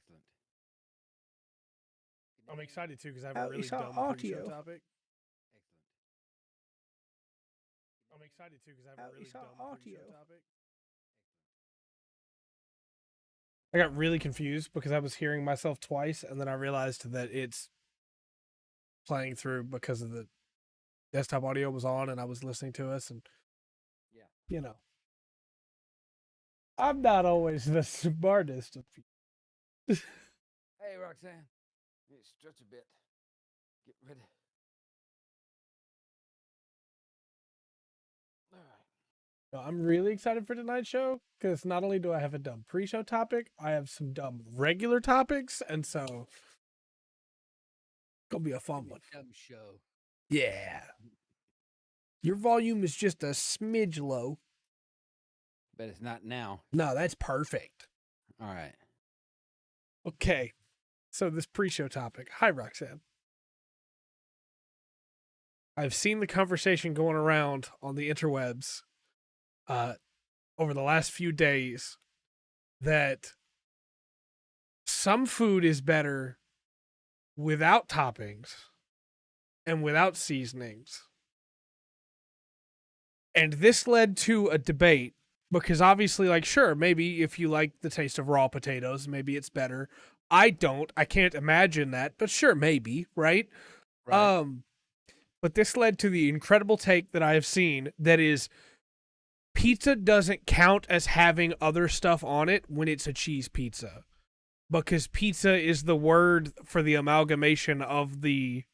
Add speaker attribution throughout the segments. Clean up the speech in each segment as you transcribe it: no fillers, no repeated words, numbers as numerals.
Speaker 1: Excellent.
Speaker 2: I'm excited too because I have a really dumb pre-show topic.
Speaker 1: Excellent.
Speaker 2: I'm excited too because I have a really dumb pre-show topic. I got really confused because I was hearing myself twice, and then I realized that it's playing through because of the desktop audio was on, and I was listening to us, and you know, I'm not always the smartest of people.
Speaker 1: Hey, Roxanne, stretch a bit. Get ready. All right.
Speaker 2: No, I'm really excited for tonight's show because not only do I have a dumb pre-show topic, I have some dumb regular topics, and so it's gonna be a fun one.
Speaker 1: Dumb show.
Speaker 2: Yeah. Your volume is just a smidge low.
Speaker 1: But it's not now.
Speaker 2: No, that's perfect.
Speaker 1: All right.
Speaker 2: Okay. So this pre-show topic. Hi, Roxanne. I've seen the conversation going around on the interwebs over the last few days that some food is better without toppings and without seasonings. And this led to a debate because obviously, like, sure, maybe if you like the taste of raw potatoes, maybe it's better. I don't. I can't imagine that, but sure, maybe, right? But this led to the incredible take that I have seen that is pizza doesn't count as having other stuff on it when it's a cheese pizza. Because pizza is the word for the amalgamation of the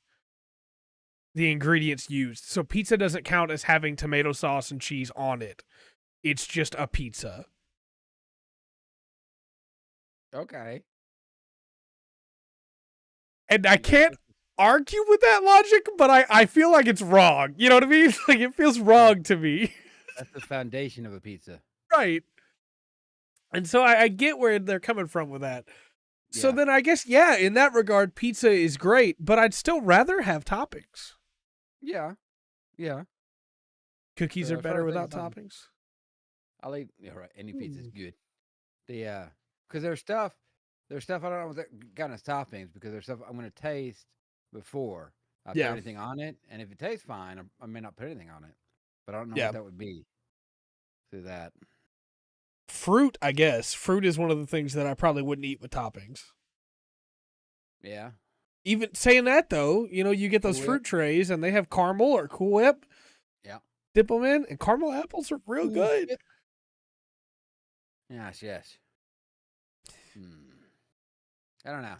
Speaker 2: ingredients used. So pizza doesn't count as having tomato sauce and cheese on it. It's just a pizza.
Speaker 1: Okay.
Speaker 2: And I can't argue with that logic, but I feel like it's wrong. You know what I mean? Like, it feels wrong to me.
Speaker 1: That's the foundation of a pizza.
Speaker 2: Right. And so I get where they're coming from with that. So then I guess, yeah, in that regard, pizza is great, but I'd still rather have toppings.
Speaker 1: Yeah. Yeah.
Speaker 2: Cookies are better without toppings.
Speaker 1: I'll eat, right. Any pizza's good. Because there's stuff I don't know what kind of toppings, because there's stuff I'm going to taste before I put anything on it. And if it tastes fine, I may not put anything on it. But I don't know what that would be through that.
Speaker 2: Fruit, I guess. Fruit is one of the things that I probably wouldn't eat with toppings.
Speaker 1: Yeah.
Speaker 2: Even saying that, though, you know, you get those fruit trays and they have caramel or Cool Whip.
Speaker 1: Yeah.
Speaker 2: Dip them in, and caramel apples are real good.
Speaker 1: Yes. I don't know.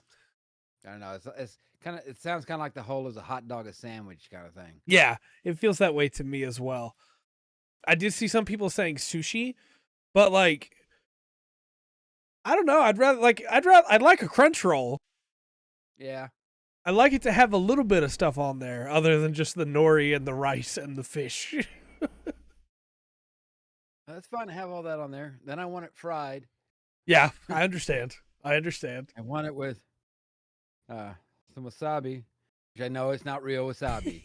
Speaker 1: It's kind of. It sounds kind of like the whole as a hot dog, a sandwich kind of thing.
Speaker 2: Yeah, it feels that way to me as well. I did see some people saying sushi, but like, I don't know. I'd like a crunch roll.
Speaker 1: Yeah.
Speaker 2: I like it to have a little bit of stuff on there other than just the nori and the rice and the fish.
Speaker 1: It's fine to have all that on there. Then I want it fried.
Speaker 2: Yeah, I understand. I
Speaker 1: want it with some wasabi, which I know it's not real wasabi.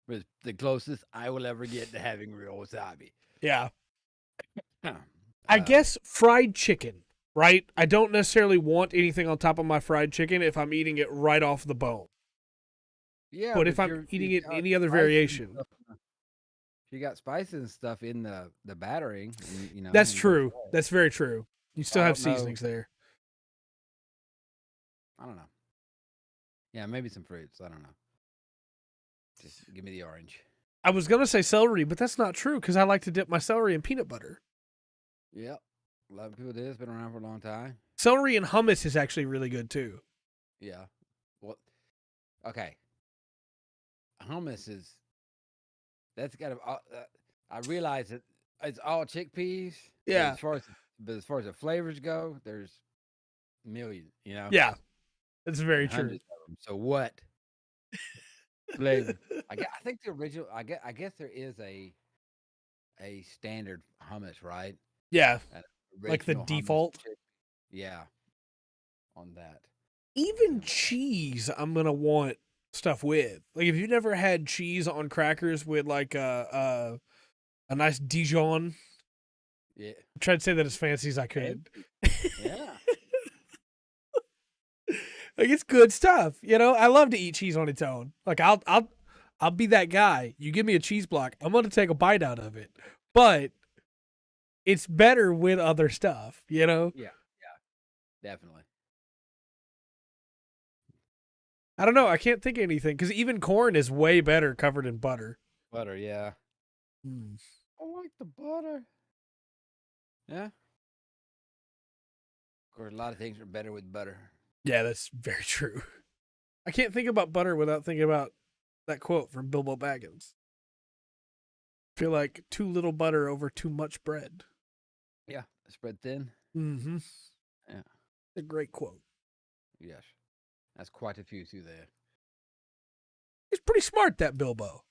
Speaker 1: But it's the closest I will ever get to having real wasabi.
Speaker 2: Yeah. I guess fried chicken, right? I don't necessarily want anything on top of my fried chicken if I'm eating it right off the bone.
Speaker 1: Yeah.
Speaker 2: But if I'm eating it any other variation.
Speaker 1: You got spices and stuff in the battering. You know,
Speaker 2: that's true. That's very true. You still have seasonings there.
Speaker 1: I don't know. Yeah, maybe some fruits. I don't know. Just give me the orange.
Speaker 2: I was going to say celery, but that's not true because I like to dip my celery in peanut butter.
Speaker 1: Yep. A lot of people do. It's been around for a long time.
Speaker 2: Celery and hummus is actually really good too.
Speaker 1: Yeah. Well, okay. Hummus is... That's got to... I realize that it's all chickpeas.
Speaker 2: Yeah.
Speaker 1: But as far as the flavors go, there's millions, you know?
Speaker 2: Yeah. That's very true.
Speaker 1: So what flavor? I think the original... I guess there is a standard hummus, right?
Speaker 2: Yeah. Like the default.
Speaker 1: Yeah. On that.
Speaker 2: Even cheese, I'm going to want stuff with. Like, if you've never had cheese on crackers with like a nice Dijon.
Speaker 1: Yeah.
Speaker 2: I tried to say that as fancy as I could.
Speaker 1: Yeah.
Speaker 2: Like, it's good stuff, you know. I love to eat cheese on its own. Like, I'll be that guy. You give me a cheese block, I'm gonna take a bite out of it. But it's better with other stuff, you know.
Speaker 1: Yeah. Yeah. Definitely.
Speaker 2: I don't know. I can't think of anything because even corn is way better covered in butter.
Speaker 1: Butter. Yeah.
Speaker 2: Mm.
Speaker 1: I like the butter. Yeah. Of course, a lot of things are better with butter.
Speaker 2: Yeah, that's very true. I can't think about butter without thinking about that quote from Bilbo Baggins. I feel like too little butter over too much bread.
Speaker 1: Yeah. Spread thin.
Speaker 2: Mm-hmm.
Speaker 1: Yeah.
Speaker 2: A great quote.
Speaker 1: Yes. That's quite a few through there.
Speaker 2: He's pretty smart, that Bilbo.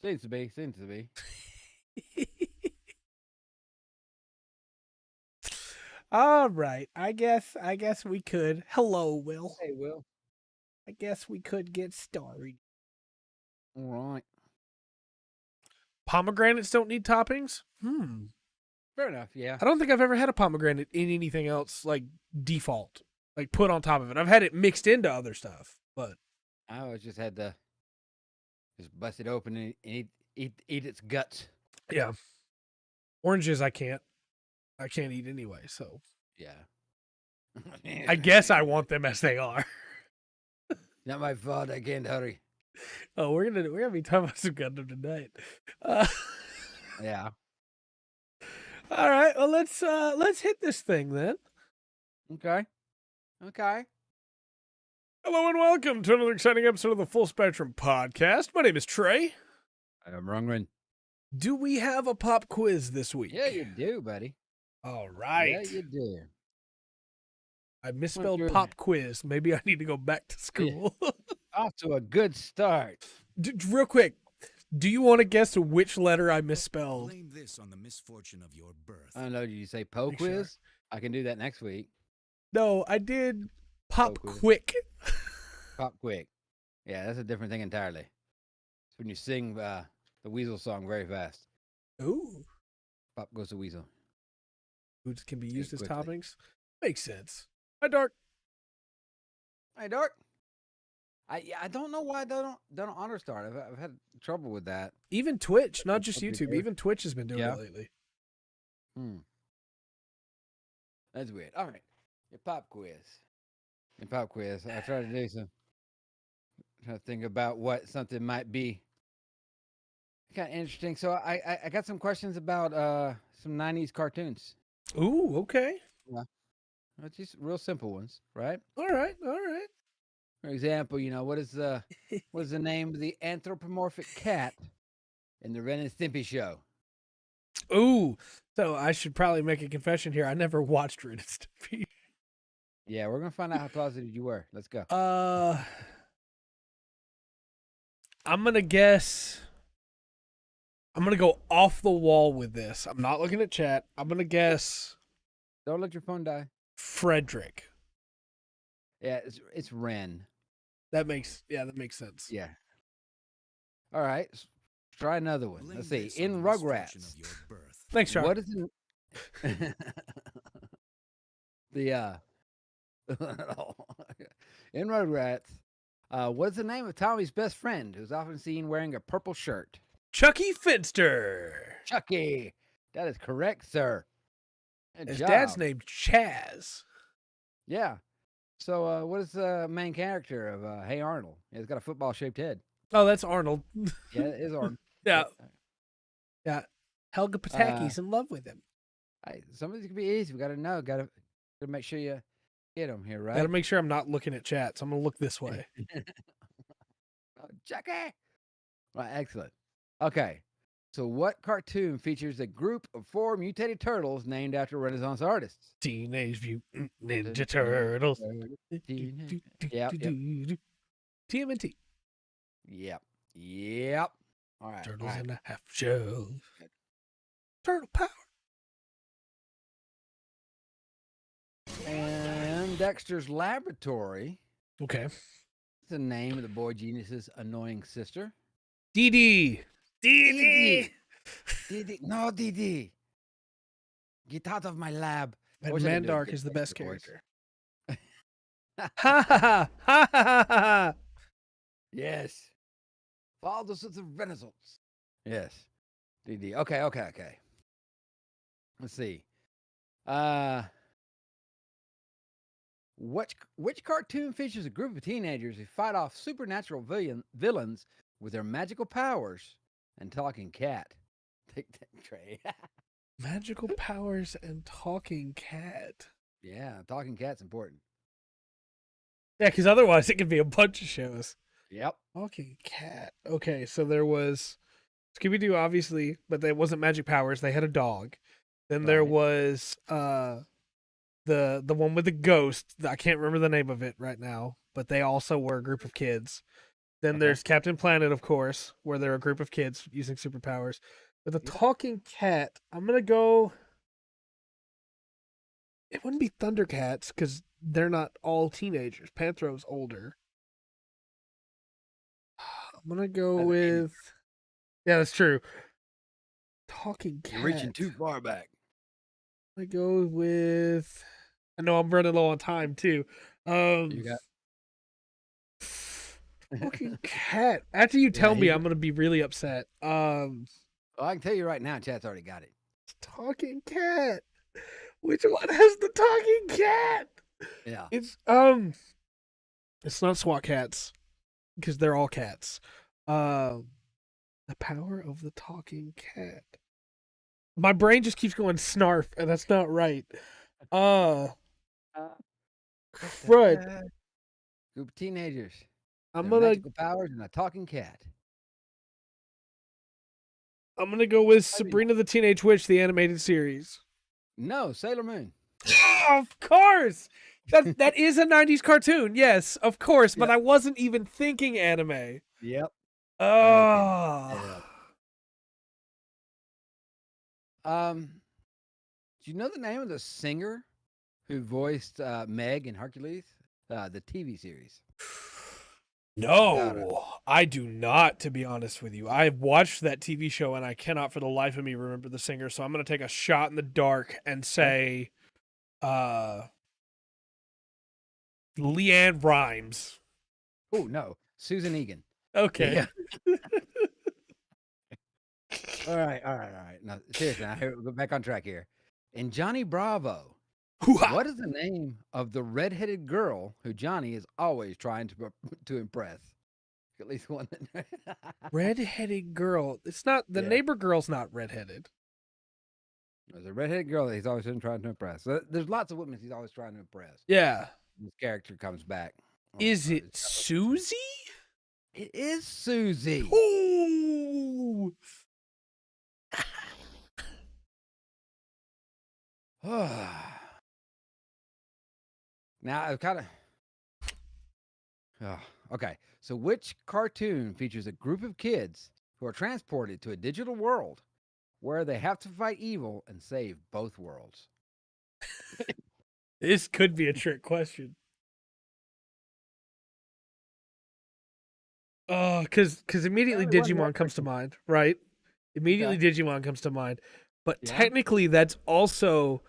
Speaker 1: Seems to be. Seems to be.
Speaker 2: All right. I guess we could. Hello, Will.
Speaker 1: Hey, Will.
Speaker 2: I guess we could get started.
Speaker 1: All right.
Speaker 2: Pomegranates don't need toppings?
Speaker 1: Fair enough. Yeah.
Speaker 2: I don't think I've ever had a pomegranate in anything else like default, like put on top of it. I've had it mixed into other stuff, but
Speaker 1: I always just had to just bust it open and eat its guts.
Speaker 2: yeah. Oranges I can't eat anyway, so
Speaker 1: Yeah.
Speaker 2: I guess I want them as they are.
Speaker 1: Not my fault. I can't hurry.
Speaker 2: Oh, we're gonna be talking about some Gundam tonight.
Speaker 1: Yeah.
Speaker 2: All right, well let's hit this thing then.
Speaker 1: Okay. Okay.
Speaker 2: Hello and welcome to another exciting episode of the Full Spectrum Podcast. My name is Trey.
Speaker 1: I'm Rungren.
Speaker 2: Do we have a pop quiz this week?
Speaker 1: Yeah, you do, buddy.
Speaker 2: All right.
Speaker 1: Yeah, you do.
Speaker 2: I misspelled pop quiz. Maybe I need to go back to school.
Speaker 1: Off to a good start.
Speaker 2: Real quick, do you want to guess which letter I misspelled?
Speaker 3: Blame this on the misfortune of your birth.
Speaker 1: I don't know. Did you say Po
Speaker 2: Make
Speaker 1: quiz?
Speaker 2: sure.
Speaker 1: I can do that next week.
Speaker 2: No, I did pop
Speaker 1: quiz.
Speaker 2: quick.
Speaker 1: Pop quick. Yeah, that's a different thing entirely. It's when you sing the Weasel song very fast.
Speaker 2: Ooh.
Speaker 1: Pop goes the Weasel.
Speaker 2: Foods can be used as
Speaker 1: quickly.
Speaker 2: toppings. Makes sense. Hi, Dark.
Speaker 1: Hey, Dark. I don't know why I don't honor start. I've had trouble with that.
Speaker 2: Even Twitch, not just
Speaker 1: That'd be
Speaker 2: YouTube.
Speaker 1: fair.
Speaker 2: Even Twitch has been doing it lately.
Speaker 1: That's weird. All right. Your pop quiz. I try to do some. Try to think about what something might be. Kind of interesting. So I got some questions about some 90s cartoons.
Speaker 2: Ooh, okay.
Speaker 1: Just real simple ones, right?
Speaker 2: All right.
Speaker 1: For example, what is the name of the anthropomorphic cat in the Ren and Stimpy show?
Speaker 2: Ooh, so I should probably make a confession here. I never watched Ren and Stimpy.
Speaker 1: Yeah, we're gonna find out how closeted you were. Let's go.
Speaker 2: I'm gonna guess. I'm gonna go off the wall with this. I'm not looking at chat. I'm gonna guess
Speaker 1: Don't let your phone die.
Speaker 2: Frederick.
Speaker 1: Yeah, it's Ren.
Speaker 2: That makes sense.
Speaker 1: Yeah. All right. Try another one.
Speaker 3: Blame
Speaker 1: Let's see.
Speaker 3: this on
Speaker 1: In
Speaker 3: the misfortune
Speaker 1: Rugrats.
Speaker 3: of your birth.
Speaker 2: Thanks, Sean.
Speaker 1: What is the in Rugrats? What's the name of Tommy's best friend who's often seen wearing a purple shirt?
Speaker 2: Chucky Finster.
Speaker 1: Chucky. That is correct, sir. Good
Speaker 2: His
Speaker 1: job.
Speaker 2: dad's named Chaz.
Speaker 1: Yeah. So, what is the main character of Hey Arnold? He's got a football-shaped head.
Speaker 2: Oh, that's Arnold.
Speaker 1: Yeah, it is Arnold.
Speaker 2: Yeah. Helga Pataki's in love with him.
Speaker 1: Some of these can be easy. We got to know. Got to make sure you get them here, right?
Speaker 2: Gotta make sure I'm not looking at chat, so I'm gonna look this way.
Speaker 1: Oh, Chucky. Right, excellent. Okay. So, what cartoon features a group of 4 mutated turtles named after Renaissance artists?
Speaker 2: Teenage Mutant Ninja Turtles.
Speaker 1: Yep.
Speaker 2: TMNT.
Speaker 1: Yep. All right.
Speaker 2: Turtles in a half shell. Turtle power.
Speaker 1: And Dexter's Laboratory.
Speaker 2: Okay.
Speaker 1: It's the name of the boy genius's annoying sister.
Speaker 2: DD.
Speaker 1: DD. No, DD. Get out of my lab. I
Speaker 2: And
Speaker 1: wish I could do a
Speaker 2: Mandark
Speaker 1: good
Speaker 2: is the best
Speaker 1: gangster voice.
Speaker 2: character. Ha ha ha ha ha ha.
Speaker 1: Yes. Fathers of the Renaissance. Yes. DD. Okay. Let's see. Which cartoon features a group of teenagers who fight off supernatural villains with their magical powers and talking cat? Take that, Trey.
Speaker 2: Magical powers and talking cat.
Speaker 1: Yeah, talking cat's important.
Speaker 2: Yeah, because otherwise it could be a bunch of shows.
Speaker 1: Yep.
Speaker 2: Talking cat. Okay, so there was Scooby-Doo, obviously, but that wasn't magic powers. They had a dog. Then there
Speaker 1: Right.
Speaker 2: was the one with the ghost. I can't remember the name of it right now, but they also were a group of kids. Then
Speaker 1: Okay.
Speaker 2: there's Captain Planet, of course, where they're a group of kids using superpowers. But the
Speaker 1: Yep.
Speaker 2: talking cat, I'm gonna go. It wouldn't be Thundercats because they're not all teenagers. Panthro's older. I'm gonna go
Speaker 1: That's Andy.
Speaker 2: with. Yeah, that's true. Talking cat.
Speaker 1: You're reaching too far back.
Speaker 2: I go with. I know I'm running low on time too.
Speaker 1: You got.
Speaker 2: Talking cat. After you tell
Speaker 1: Yeah,
Speaker 2: me,
Speaker 1: he's-
Speaker 2: I'm gonna be really upset.
Speaker 1: Well, I can tell you right now, chat's already got it.
Speaker 2: Talking cat. Which one has the talking cat?
Speaker 1: Yeah.
Speaker 2: It's not SWAT cats because they're all cats. The power of the talking cat. My brain just keeps going snarf, and that's not right. Crud.
Speaker 1: Group of teenagers.
Speaker 2: I'm
Speaker 1: Their
Speaker 2: gonna
Speaker 1: magical powers and a talking cat.
Speaker 2: go with Sabrina the Teenage Witch, the animated series.
Speaker 1: No, Sailor Moon.
Speaker 2: Of course. That is a 90s cartoon. Yes, of course, but
Speaker 1: Yeah.
Speaker 2: I wasn't even thinking anime.
Speaker 1: Yep.
Speaker 2: Oh.
Speaker 1: Do you know the name of the singer who voiced Meg in Hercules, the TV series?
Speaker 2: No, I do not, to be honest with you. I've watched that TV show and I cannot for the life of me remember the singer, so I'm going to take a shot in the dark and say Leanne Rhymes.
Speaker 1: Oh no, Susan Egan.
Speaker 2: Okay.
Speaker 1: Yeah. All right. Now, seriously, now go back on track here. In Johnny Bravo,
Speaker 2: Hoo-ha.
Speaker 1: what is the name of the redheaded girl who Johnny is always trying to impress? At least one.
Speaker 2: Redheaded girl. It's not the
Speaker 1: Yeah.
Speaker 2: neighbor girl's not redheaded.
Speaker 1: There's a redheaded girl that he's always trying to impress. So there's lots of women he's always trying to impress.
Speaker 2: Yeah.
Speaker 1: This character comes back.
Speaker 2: Is it Susie?
Speaker 1: It is Susie.
Speaker 2: Ooh.
Speaker 1: Now I've kind of. Okay, so which cartoon features a group of kids who are transported to a digital world where they have to fight evil and save both worlds?
Speaker 2: This could be a trick question. Oh, because immediately
Speaker 1: Only one
Speaker 2: Digimon
Speaker 1: more
Speaker 2: comes to mind, right? Immediately Digimon comes to mind. But
Speaker 1: Yeah.
Speaker 2: technically that's also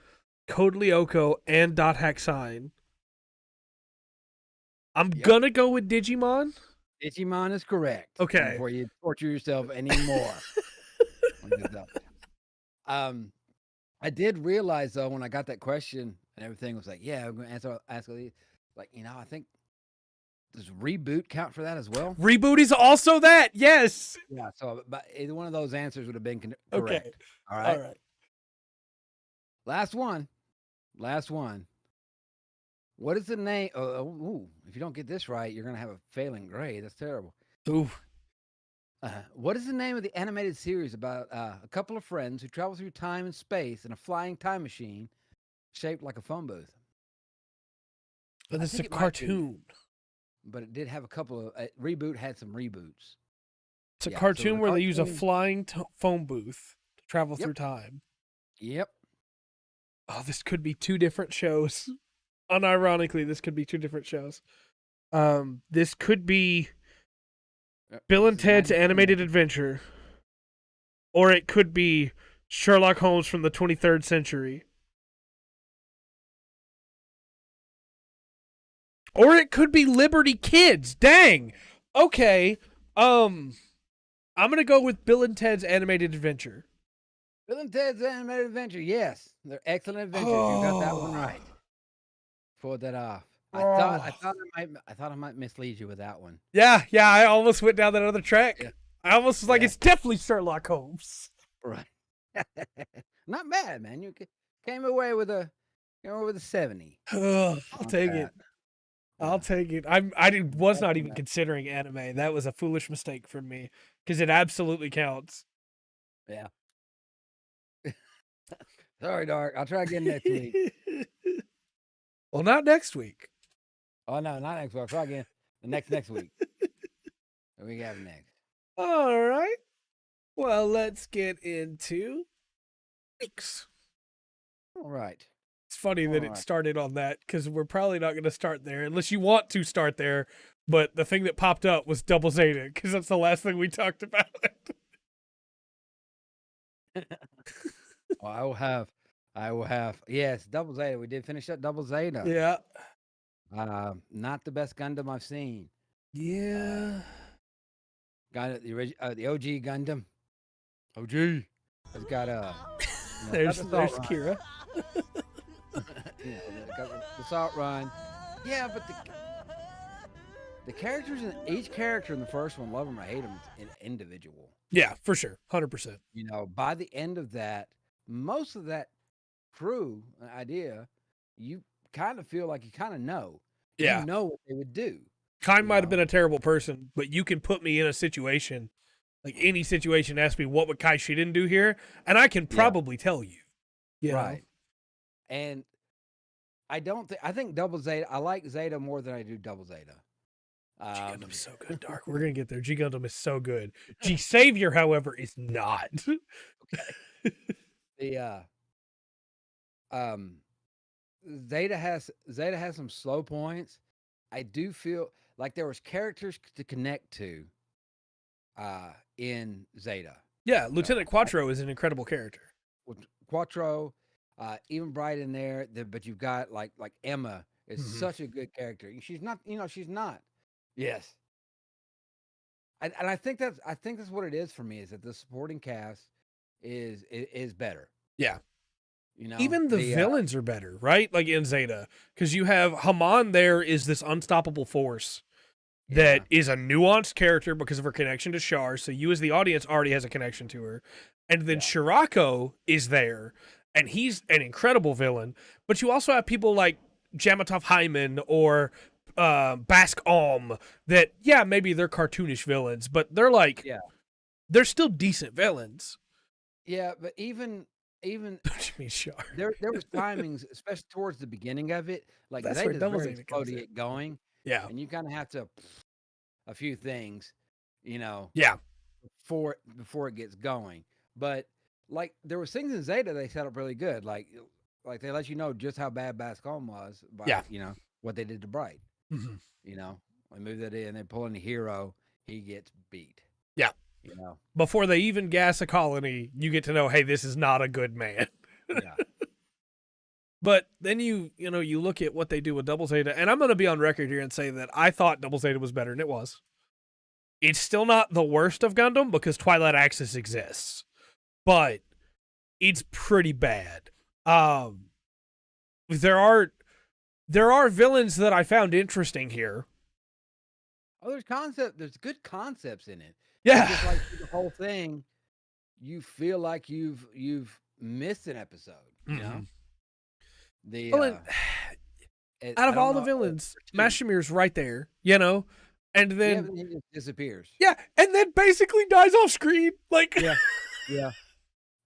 Speaker 2: Code Lyoko and Dot Hack Sign. I'm
Speaker 1: Yep.
Speaker 2: gonna go with Digimon.
Speaker 1: Digimon is correct.
Speaker 2: Okay.
Speaker 1: Before you torture yourself anymore. I did realize though when I got that question and everything was like, yeah, I'm going to ask these. Like, I think does reboot count for that as well?
Speaker 2: Reboot is also that. Yes.
Speaker 1: Yeah. So, but either one of those answers would have been correct.
Speaker 2: Okay.
Speaker 1: All right.
Speaker 2: All right.
Speaker 1: Last one. What is the name? If you don't get this right, you're gonna have a failing grade. That's terrible.
Speaker 2: Ooh.
Speaker 1: What is the name of the animated series about a couple of friends who travel through time and space in a flying time machine shaped like a phone booth?
Speaker 2: But
Speaker 1: I
Speaker 2: this is a
Speaker 1: think it might be.
Speaker 2: cartoon.
Speaker 1: But it did have a couple of Reboot had some reboots.
Speaker 2: It's a
Speaker 1: Yeah, so
Speaker 2: cartoon
Speaker 1: the
Speaker 2: where they use a
Speaker 1: cartoon-
Speaker 2: flying phone booth to travel
Speaker 1: Yep.
Speaker 2: through time.
Speaker 1: Yep.
Speaker 2: Oh, this could be two different shows. Unironically, this could be two different shows. This could be Bill and
Speaker 1: This is
Speaker 2: Ted's
Speaker 1: 90s.
Speaker 2: Animated Adventure, or it could be Sherlock Holmes from the 23rd century. Or it could be Liberty Kids. Dang. Okay. I'm gonna go with Bill and Ted's Animated Adventure.
Speaker 1: Bill and Ted's Animated Adventure. Yes, they're excellent adventures. You got that one right. Pulled that off. I thought I might mislead you with that one.
Speaker 2: Yeah. I almost went down that other track.
Speaker 1: Yeah.
Speaker 2: I almost was like, it's definitely Sherlock Holmes.
Speaker 1: Right. Not bad, man. You came away with a 70.
Speaker 2: I'll take it. I'll take it. I was not even considering anime. That was a foolish mistake from me because it absolutely counts.
Speaker 1: Yeah. Sorry, Dark. I'll try again next week.
Speaker 2: Well, not next week.
Speaker 1: Oh no, not next week. I'll try again the next week. What we have next?
Speaker 2: All right. Well, let's get into weeks.
Speaker 1: All right.
Speaker 2: It's funny that it started on that because we're probably not going to start there unless you want to start there. But the thing that popped up was Double Zeta because that's the last thing we talked about.
Speaker 1: I will have. Yes, Double Zeta. We did finish up Double Zeta.
Speaker 2: Yeah.
Speaker 1: Not the best Gundam I've seen.
Speaker 2: Yeah.
Speaker 1: Got the OG Gundam. OG. It's got
Speaker 2: There's Kira.
Speaker 1: Got the Assault Run. Yeah, but the characters in each character in the first one, love them or hate them, individual.
Speaker 2: Yeah, for sure, 100%.
Speaker 1: By the end of that, most of that crew idea, you kind of feel like you kind of know.
Speaker 2: Yeah,
Speaker 1: you know what they would do.
Speaker 2: Kai might have been a terrible person, but you can put me in a situation, like any situation, ask me what would Kai Shiden do here, and I can probably tell you.
Speaker 1: Right. And I think Double Zeta, I like Zeta more than I do Double Zeta.
Speaker 2: G Gundam's so good, Dark. We're gonna get there. G Gundam is so good. G Savior, however, is not.
Speaker 1: Okay. Zeta has some slow points. I do feel like there was characters to connect to in Zeta.
Speaker 2: Yeah, Lieutenant Quattro is an incredible character.
Speaker 1: Quattro, even Bright in there, but you've got like Emma is such a good character. She's not, she's not. Yes. And I think that's what it is for me, is that the supporting cast is better.
Speaker 2: Yeah. Even the villains are better, right? Like in Zeta, because you have Haman there is this unstoppable force that is a nuanced character because of her connection to Char. So you as the audience already has a connection to her. And then Shirako is there, and he's an incredible villain. But you also have people like Jamatov Hyman or Bask Alm that, maybe they're cartoonish villains, but they're like, they're still decent villains.
Speaker 1: Yeah, but even
Speaker 2: Char.
Speaker 1: There was timings, especially towards the beginning of it, like
Speaker 2: that's
Speaker 1: Zeta's
Speaker 2: where
Speaker 1: very slow to get going.
Speaker 2: Yeah,
Speaker 1: and you kind of have to a few things, before it gets going. But like there was things in Zeta they set up really good, like they let you know just how bad Bascom was by what they did to Bright. They move that in, they pull in the hero, he gets beat.
Speaker 2: Yeah. Before they even gas a colony, you get to know, hey, this is not a good man.
Speaker 1: Yeah.
Speaker 2: But then you look at what they do with Double Zeta, and I'm going to be on record here and say that I thought Double Zeta was better, and it was. It's still not the worst of Gundam because Twilight Axis exists, but it's pretty bad. There are villains that I found interesting here.
Speaker 1: Oh, there's good concepts in it.
Speaker 2: Yeah.
Speaker 1: Just like the whole thing, you feel like you've missed an episode, know?
Speaker 2: Out of all the villains, Mashimir's right there, and then
Speaker 1: he just disappears.
Speaker 2: Yeah, and then basically dies off screen. Like
Speaker 1: yeah.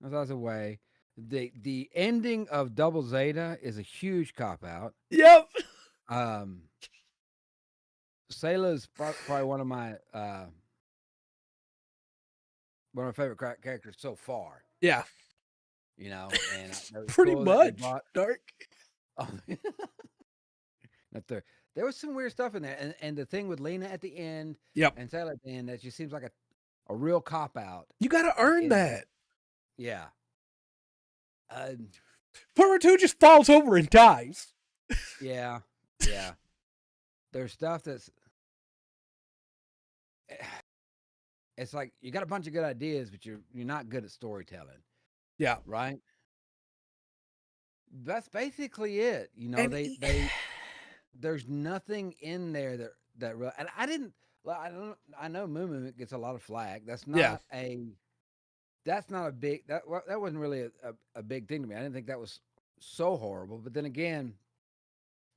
Speaker 1: That's a way. The ending of Double Zeta is a huge cop out.
Speaker 2: Yep.
Speaker 1: Sayla is probably one of my favorite characters so far.
Speaker 2: Yeah.
Speaker 1: And
Speaker 2: pretty much Dark.
Speaker 1: Oh. There was some weird stuff in there, and the thing with Lena at the end, and Sayla at the end, that just seems like a real cop out.
Speaker 2: You got to earn that.
Speaker 1: Yeah.
Speaker 2: Part 2 just falls over and dies.
Speaker 1: Yeah. there's stuff that's it's like you got a bunch of good ideas, but you're not good at storytelling,
Speaker 2: Yeah.
Speaker 1: right? That's basically it. You know,
Speaker 2: And
Speaker 1: they there's nothing in there that really, and I didn't. Well, I know Moo Moo gets a lot of flack.
Speaker 2: yeah.
Speaker 1: That's not a big that wasn't really a big thing to me. I didn't think that was so horrible. But then again,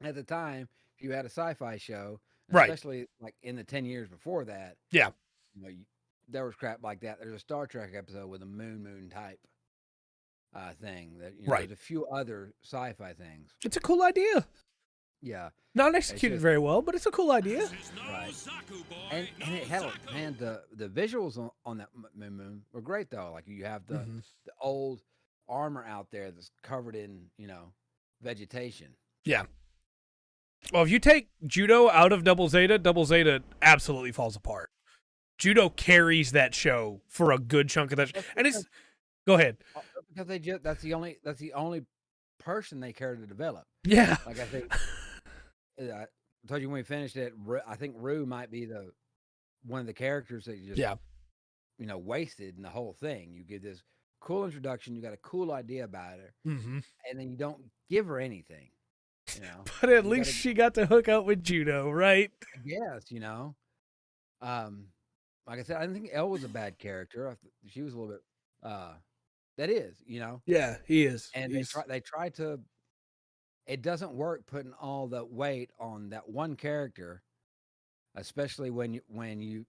Speaker 1: at the time, if you had a sci-fi show,
Speaker 2: Right.
Speaker 1: especially like in the 10 years before that,
Speaker 2: Yeah.
Speaker 1: you know, there was crap like that. There's a Star Trek episode with a moon type thing that
Speaker 2: Right.
Speaker 1: there's a few other sci-fi things.
Speaker 2: It's a cool idea.
Speaker 1: Yeah,
Speaker 2: Not executed very well, but it's a cool idea.
Speaker 1: right. And it had man the visuals on that moon were great though. Like you have the old armor out there that's covered in vegetation.
Speaker 2: Yeah. Well, if you take Judo out of Double Zeta absolutely falls apart. Judo carries that show for a good chunk of that. And it's go ahead.
Speaker 1: Because that's the only person they care to develop.
Speaker 2: Yeah.
Speaker 1: Like I think I told you when we finished it, I think Rue might be one of the characters that you just wasted in the whole thing. You give this cool introduction, you got a cool idea about her, and then you don't give her anything.
Speaker 2: But at least she got to hook up with Judo, right?
Speaker 1: Yes, like I said, I didn't think Elle was a bad character. She was a little bit. That is,
Speaker 2: Yeah, he is.
Speaker 1: And they try to. It doesn't work putting all the weight on that one character, especially when you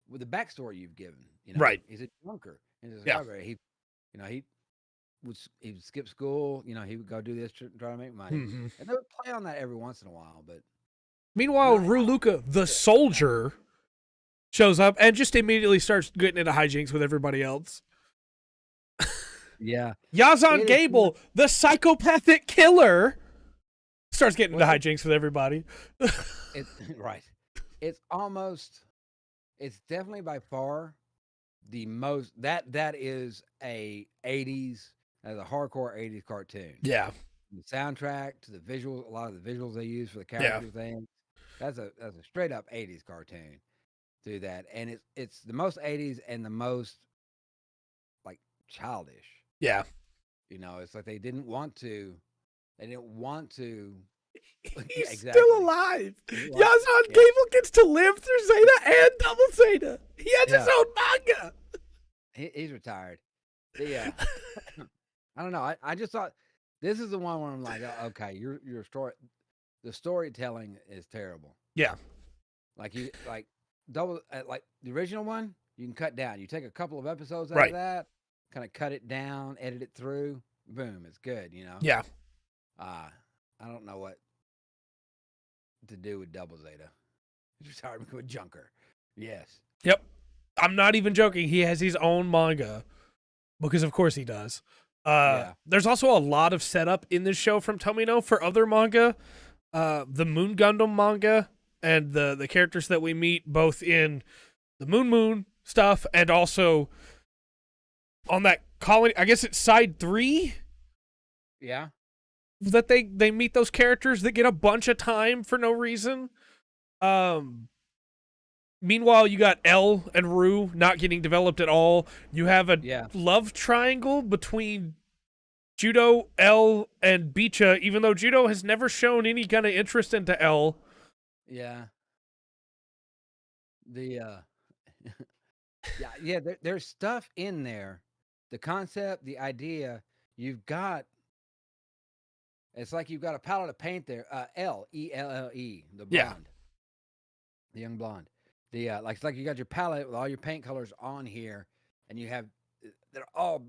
Speaker 1: with the backstory you've given.
Speaker 2: Right.
Speaker 1: He's a drunker. He's a discoverer. He would skip school. He would go do this to try to make money, and they would play on that every once in a while. But
Speaker 2: meanwhile, Ruluka, the soldier, shows up and just immediately starts getting into hijinks with everybody else.
Speaker 1: Yeah.
Speaker 2: Yazan Gable, the psychopathic killer, starts getting into hijinks with everybody.
Speaker 1: Right. It's definitely by far the most that is a 80s as a hardcore 80s cartoon.
Speaker 2: Yeah.
Speaker 1: The soundtrack to the visuals, a lot of the visuals they use for the character thing. That's a straight up 80s cartoon. Do that. And it's the most 80s and the most like childish.
Speaker 2: Yeah.
Speaker 1: It's like they didn't want to.
Speaker 2: He's
Speaker 1: exactly.
Speaker 2: still alive. Yazan Gable gets to live through Zeta and Double Zeta. He has his own manga.
Speaker 1: He's retired. Yeah. I don't know. I just thought this is the one where I'm like, okay, your story, the storytelling is terrible.
Speaker 2: Yeah.
Speaker 1: Like double like the original one, you can cut down. You take a couple of episodes out of that, kind of cut it down, edit it through, boom, it's good,
Speaker 2: Yeah.
Speaker 1: I don't know what to do with Double Zeta. He's retired to become a junker. Yes.
Speaker 2: Yep. I'm not even joking. He has his own manga because of course he does. There's also a lot of setup in this show from Tomino for other manga. The Moon Gundam manga and the characters that we meet both in the Moon stuff and also on that colony, I guess it's side 3.
Speaker 1: Yeah.
Speaker 2: That they meet those characters that get a bunch of time for no reason. Meanwhile, you got Elle and Rue not getting developed at all. You have a love triangle between Judo, Elle, and Bicha, even though Judo has never shown any kind of interest into Elle.
Speaker 1: Yeah. There's stuff in there. The concept, the idea, it's like you've got a palette of paint there. Elle, E-L-L-E, the blonde. The young blonde. It's like you got your palette with all your paint colors on here, and they're all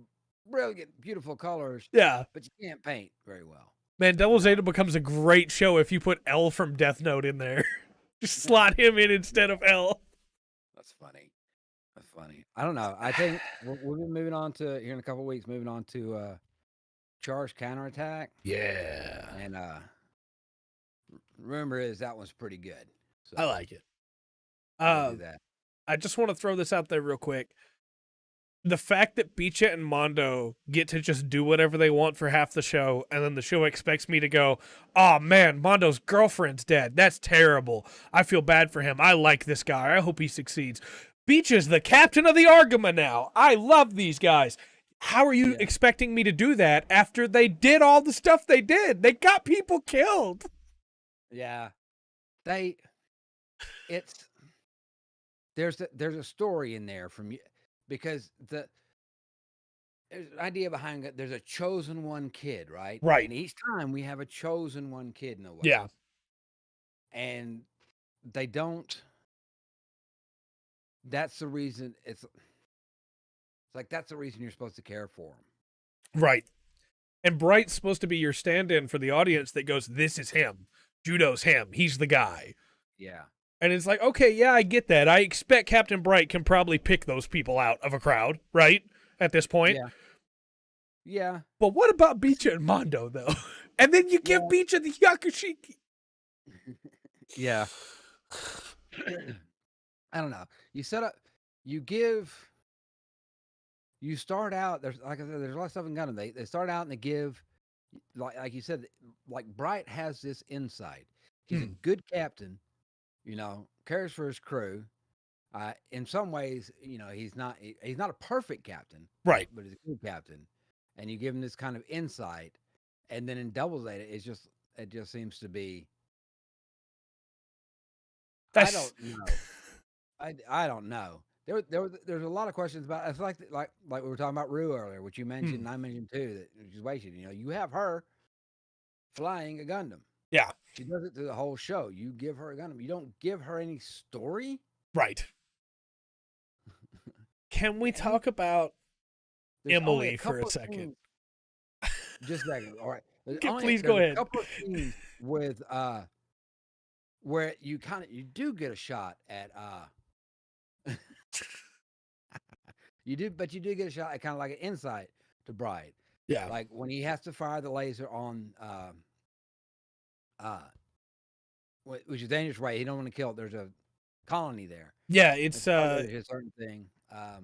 Speaker 1: brilliant, beautiful colors.
Speaker 2: Yeah.
Speaker 1: But you can't paint very well.
Speaker 2: Man, Double Zeta becomes a great show if you put Elle from Death Note in there. Just slot him in instead of Elle.
Speaker 1: That's funny. I don't know. I think we'll be moving on to, here in a couple of weeks, moving on to Charge Counterattack.
Speaker 2: Yeah.
Speaker 1: And rumor is that one's pretty good. So
Speaker 2: I like it.
Speaker 1: do that.
Speaker 2: I just want to throw this out there real quick. the fact that Bicha and Mondo get to just do whatever they want for half the show, and then the show expects me to go, oh man, Mondo's girlfriend's dead. That's terrible. I feel bad for him. I like this guy. I hope he succeeds. Bicha's the captain of the Argama now. I love these guys. How are you expecting me to do that after they did all the stuff they did? They got people killed.
Speaker 1: Yeah. There's a story in there from you, because there's an idea behind it. There's a chosen one kid, right?
Speaker 2: Right.
Speaker 1: And each time we have a chosen one kid in a way.
Speaker 2: Yeah.
Speaker 1: And they don't. That's the reason it's like that's the reason you're supposed to care for him.
Speaker 2: Right. And Bright's supposed to be your stand-in for the audience that goes, this is him. Judo's him. He's the guy.
Speaker 1: Yeah.
Speaker 2: And it's like, okay, yeah, I get that. I expect Captain Bright can probably pick those people out of a crowd, right? At this point.
Speaker 1: Yeah. Yeah.
Speaker 2: But what about Bicha and Mondo, though? And then you give Bicha the Yakushiki.
Speaker 1: Yeah. I don't know. You start out, there's, like I said, there's a lot of stuff in Gundam. They start out and they give, like you said, like Bright has this insight. He's a good captain, cares for his crew. In some ways, he's not a perfect captain.
Speaker 2: Right.
Speaker 1: But he's a good captain. And you give him this kind of insight. And then in Double Zeta, it just seems to be, I don't know. I don't know. There's a lot of questions about. It's like we were talking about Rue earlier, which you mentioned, and I mentioned too, that she's wasted. You have her flying a Gundam.
Speaker 2: Yeah,
Speaker 1: she does it through the whole show. You give her a Gundam. You don't give her any story.
Speaker 2: Right. Can we talk about Emily for a second?
Speaker 1: Just a second. All right.
Speaker 2: Please go ahead.
Speaker 1: A couple of scenes with where you do get a shot at you do get a shot at kind of like an insight to Bright.
Speaker 2: Yeah.
Speaker 1: Like when he has to fire the laser on which is dangerous, right? He don't want to kill it. There's a colony there.
Speaker 2: Yeah, it's
Speaker 1: a certain thing.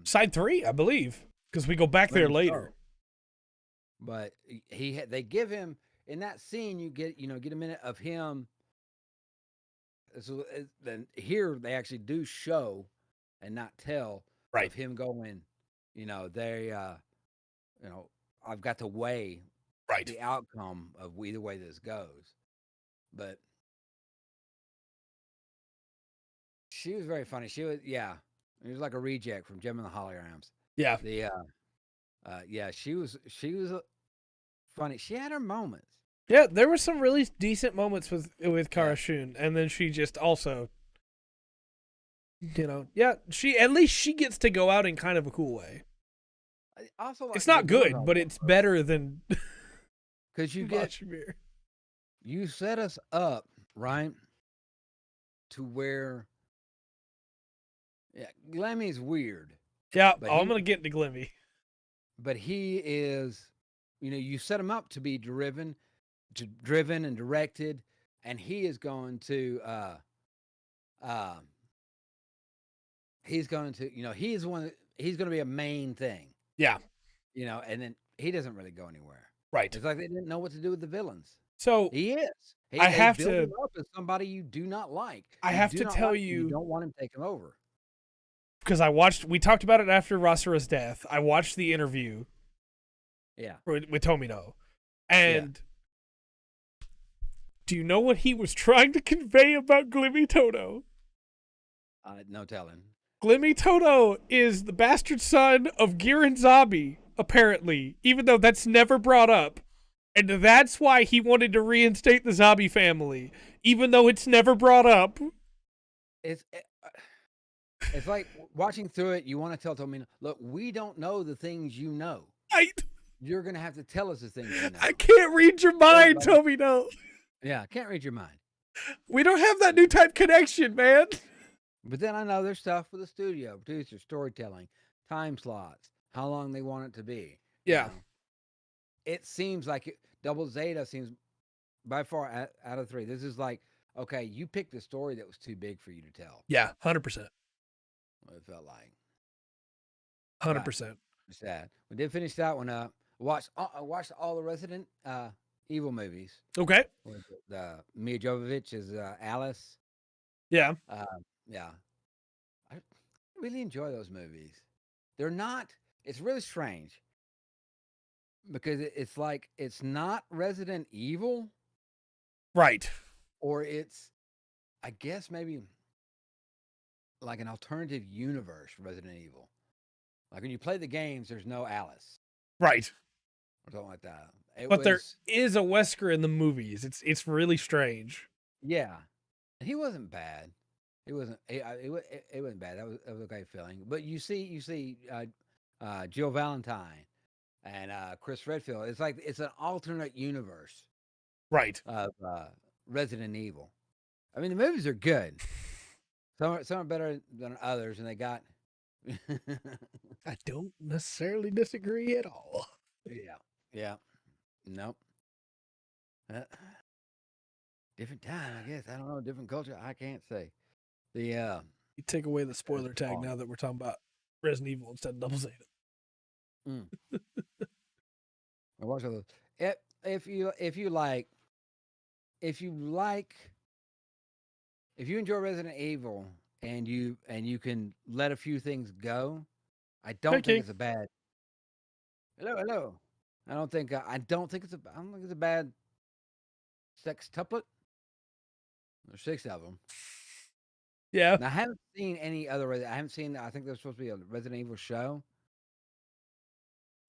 Speaker 2: Side 3, I believe, because we go back there later.
Speaker 1: But they give him in that scene. You get a minute of him. So then here they actually do show and not tell of him going. I've got to weigh the outcome of either way this goes. But she was very funny. She was it was like a reject from Gem and the Holograms.
Speaker 2: Yeah.
Speaker 1: She was funny. She had her moments.
Speaker 2: Yeah, there were some really decent moments with Kara Shun, and then she just also, she at least she gets to go out in kind of a cool way.
Speaker 1: Also, like
Speaker 2: it's not good, but it's better than
Speaker 1: because you set us up right to where Glemmy's weird.
Speaker 2: Yeah, I'm gonna get into Glemmy,
Speaker 1: but he is, you set him up to be driven and directed, and he is going to he's going to he's going to be a main thing.
Speaker 2: Yeah.
Speaker 1: And then he doesn't really go anywhere.
Speaker 2: Right.
Speaker 1: It's like they didn't know what to do with the villains.
Speaker 2: So
Speaker 1: he is. They
Speaker 2: have
Speaker 1: build
Speaker 2: to
Speaker 1: him up as somebody you do not like.
Speaker 2: I have to tell you,
Speaker 1: you don't want him taking over.
Speaker 2: Because we talked about it after Rasura's death. I watched the interview.
Speaker 1: Yeah.
Speaker 2: With Tomino. And do you know what he was trying to convey about Glimmy Toto?
Speaker 1: No telling.
Speaker 2: Glimmy Toto is the bastard son of Giran Zabi, apparently, even though that's never brought up. And that's why he wanted to reinstate the Zabi family, even though it's never brought up.
Speaker 1: It's like watching through it, you want to tell Tomino, look, we don't know the things you know. You're going to have to tell us the things you know.
Speaker 2: I can't read your mind, Tomino.
Speaker 1: Yeah, I can't read your mind.
Speaker 2: We don't have that new type connection, man.
Speaker 1: But then I know there's stuff with the studio, producer, storytelling, time slots, how long they want it to be.
Speaker 2: Yeah.
Speaker 1: It seems like Double Zeta seems by far out of 3. This is like, okay, you picked a story that was too big for you to tell.
Speaker 2: Yeah, 100%.
Speaker 1: What it felt like.
Speaker 2: 100%.
Speaker 1: Sad. We did finish that one up. I watched all the Resident Evil movies.
Speaker 2: Okay.
Speaker 1: With the Mia Jovovich is Alice.
Speaker 2: Yeah.
Speaker 1: Yeah, I really enjoy those movies. They're not. It's really strange because it's like it's not Resident Evil,
Speaker 2: Right.
Speaker 1: or it's, I guess maybe like an alternative universe Resident Evil. Like when you play the games, there's no Alice
Speaker 2: Right.
Speaker 1: or something like that. It
Speaker 2: But there
Speaker 1: was,
Speaker 2: is a Wesker in the movies. It's really strange.
Speaker 1: yeah, he wasn't bad. It wasn't. It wasn't bad. That was okay feeling. But you see, Jill Valentine and Chris Redfield. It's like it's an alternate universe
Speaker 2: Right.
Speaker 1: of Resident Evil. I mean, the movies are good. Some are better than others, and they got.
Speaker 2: I don't necessarily disagree at all.
Speaker 1: Yeah, yeah, nope. Uh, different time, I guess. I don't know. Different culture. I can't say. The
Speaker 2: You take away the spoiler tag now that we're talking about Resident Evil instead of Double Zeta.
Speaker 1: I watch all those. If you enjoy Resident Evil and you can let a few things go, I don't think it's a bad. Hello. I don't think it's a bad sextuplet. There's 6 of them.
Speaker 2: Yeah.
Speaker 1: Now, I haven't seen any other. I haven't seen. I think there's supposed to be a Resident Evil show,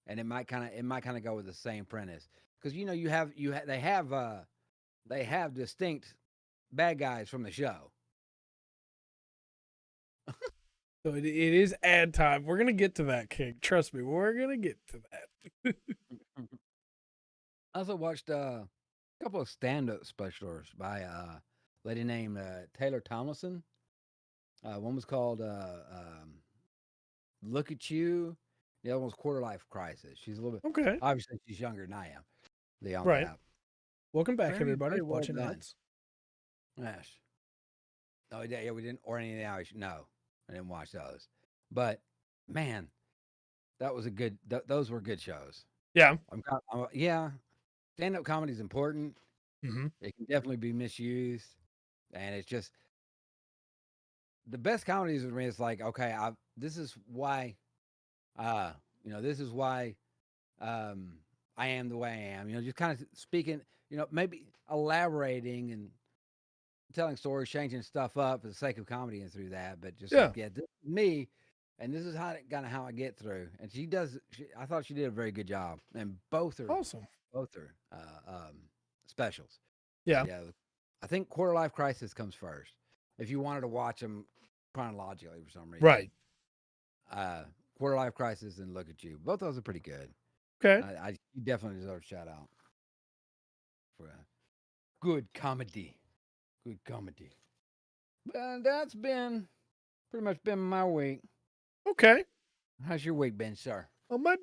Speaker 1: and it might kind of go with the same premise because they have distinct bad guys from the show.
Speaker 2: So it is ad time. We're gonna get to that, King. Trust me, we're gonna get to that.
Speaker 1: I also watched a couple of stand-up specials by a lady named Taylor Tomlinson. One was called "Look at You." The other one was "Quarter Life Crisis." She's a little bit obviously she's younger than I am.
Speaker 2: Right. Welcome back,
Speaker 1: Very,
Speaker 2: everybody.
Speaker 1: very well
Speaker 2: Watching
Speaker 1: done.
Speaker 2: ads.
Speaker 1: Yes. Oh yeah, we didn't or any hours. No, I didn't watch those. But man, that was a good. Those were good shows.
Speaker 2: Yeah.
Speaker 1: Yeah. Stand-up comedy is important.
Speaker 2: Mm-hmm.
Speaker 1: It can definitely be misused, and it's just the best comedies with me. It's like, okay, this is why, this is why, I am the way I am. Just kind of speaking. Maybe elaborating and telling stories, changing stuff up for the sake of comedy and through that. But just this is me, and this is how I get through. And she does. I thought she did a very good job, and both are
Speaker 2: awesome.
Speaker 1: Both are specials.
Speaker 2: Yeah.
Speaker 1: Yeah. I think Quarter Life Crisis comes first. If you wanted to watch them chronologically for some reason,
Speaker 2: Right.
Speaker 1: Quarter Life Crisis and Look at You. Both those are pretty good.
Speaker 2: Okay.
Speaker 1: You definitely deserve a shout out for a good comedy. Good comedy. That's been pretty much been my week.
Speaker 2: Okay.
Speaker 1: How's your week been, sir?
Speaker 2: Well, my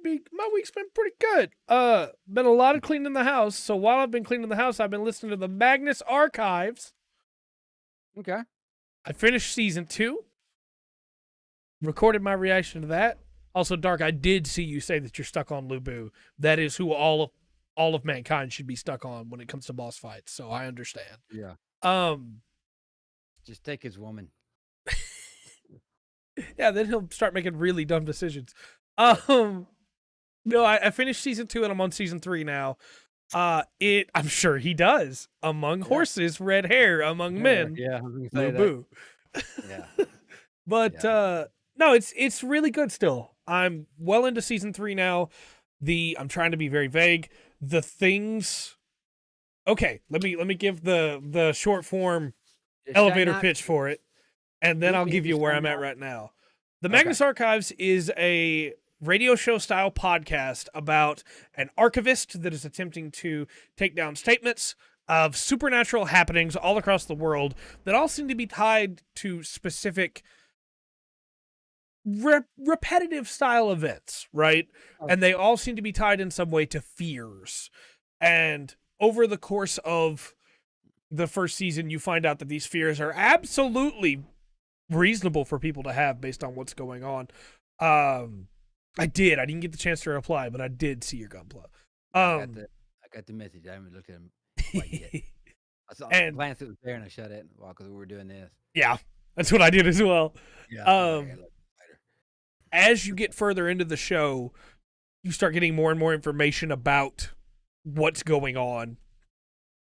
Speaker 2: week's been pretty good. Been a lot of cleaning the house. So while I've been cleaning the house, I've been listening to the Magnus Archives.
Speaker 1: Okay.
Speaker 2: I finished season 2. Recorded my reaction to that. Also, Dark, I did see you say that you're stuck on Lubu. That is who all of mankind should be stuck on when it comes to boss fights. So I understand.
Speaker 1: Yeah. Just take his woman.
Speaker 2: Yeah, then he'll start making really dumb decisions. No, I finished season 2 and I'm on season 3 now. I'm sure he does. Among horses, red hair. Among men,
Speaker 1: yeah,
Speaker 2: Lubu.
Speaker 1: Yeah.
Speaker 2: But no, it's really good still. I'm well into season 3 now. I'm trying to be very vague. The things. Okay, let me give the short form elevator pitch for it, and then I'll give you where I'm at right now. The Magnus Archives is a radio show style podcast about an archivist that is attempting to take down statements of supernatural happenings all across the world that all seem to be tied to specific repetitive style events, right? And they all seem to be tied in some way to fears. And over the course of the first season, you find out that these fears are absolutely reasonable for people to have based on what's going on. I did. I didn't get the chance to reply, but I did see your Gunpla.
Speaker 1: I got the message. I haven't looked at them quite yet. I glanced, it was there, and I shut it because we were doing this.
Speaker 2: Yeah, that's what I did as well.
Speaker 1: Yeah.
Speaker 2: As you get further into the show, you start getting more and more information about what's going on.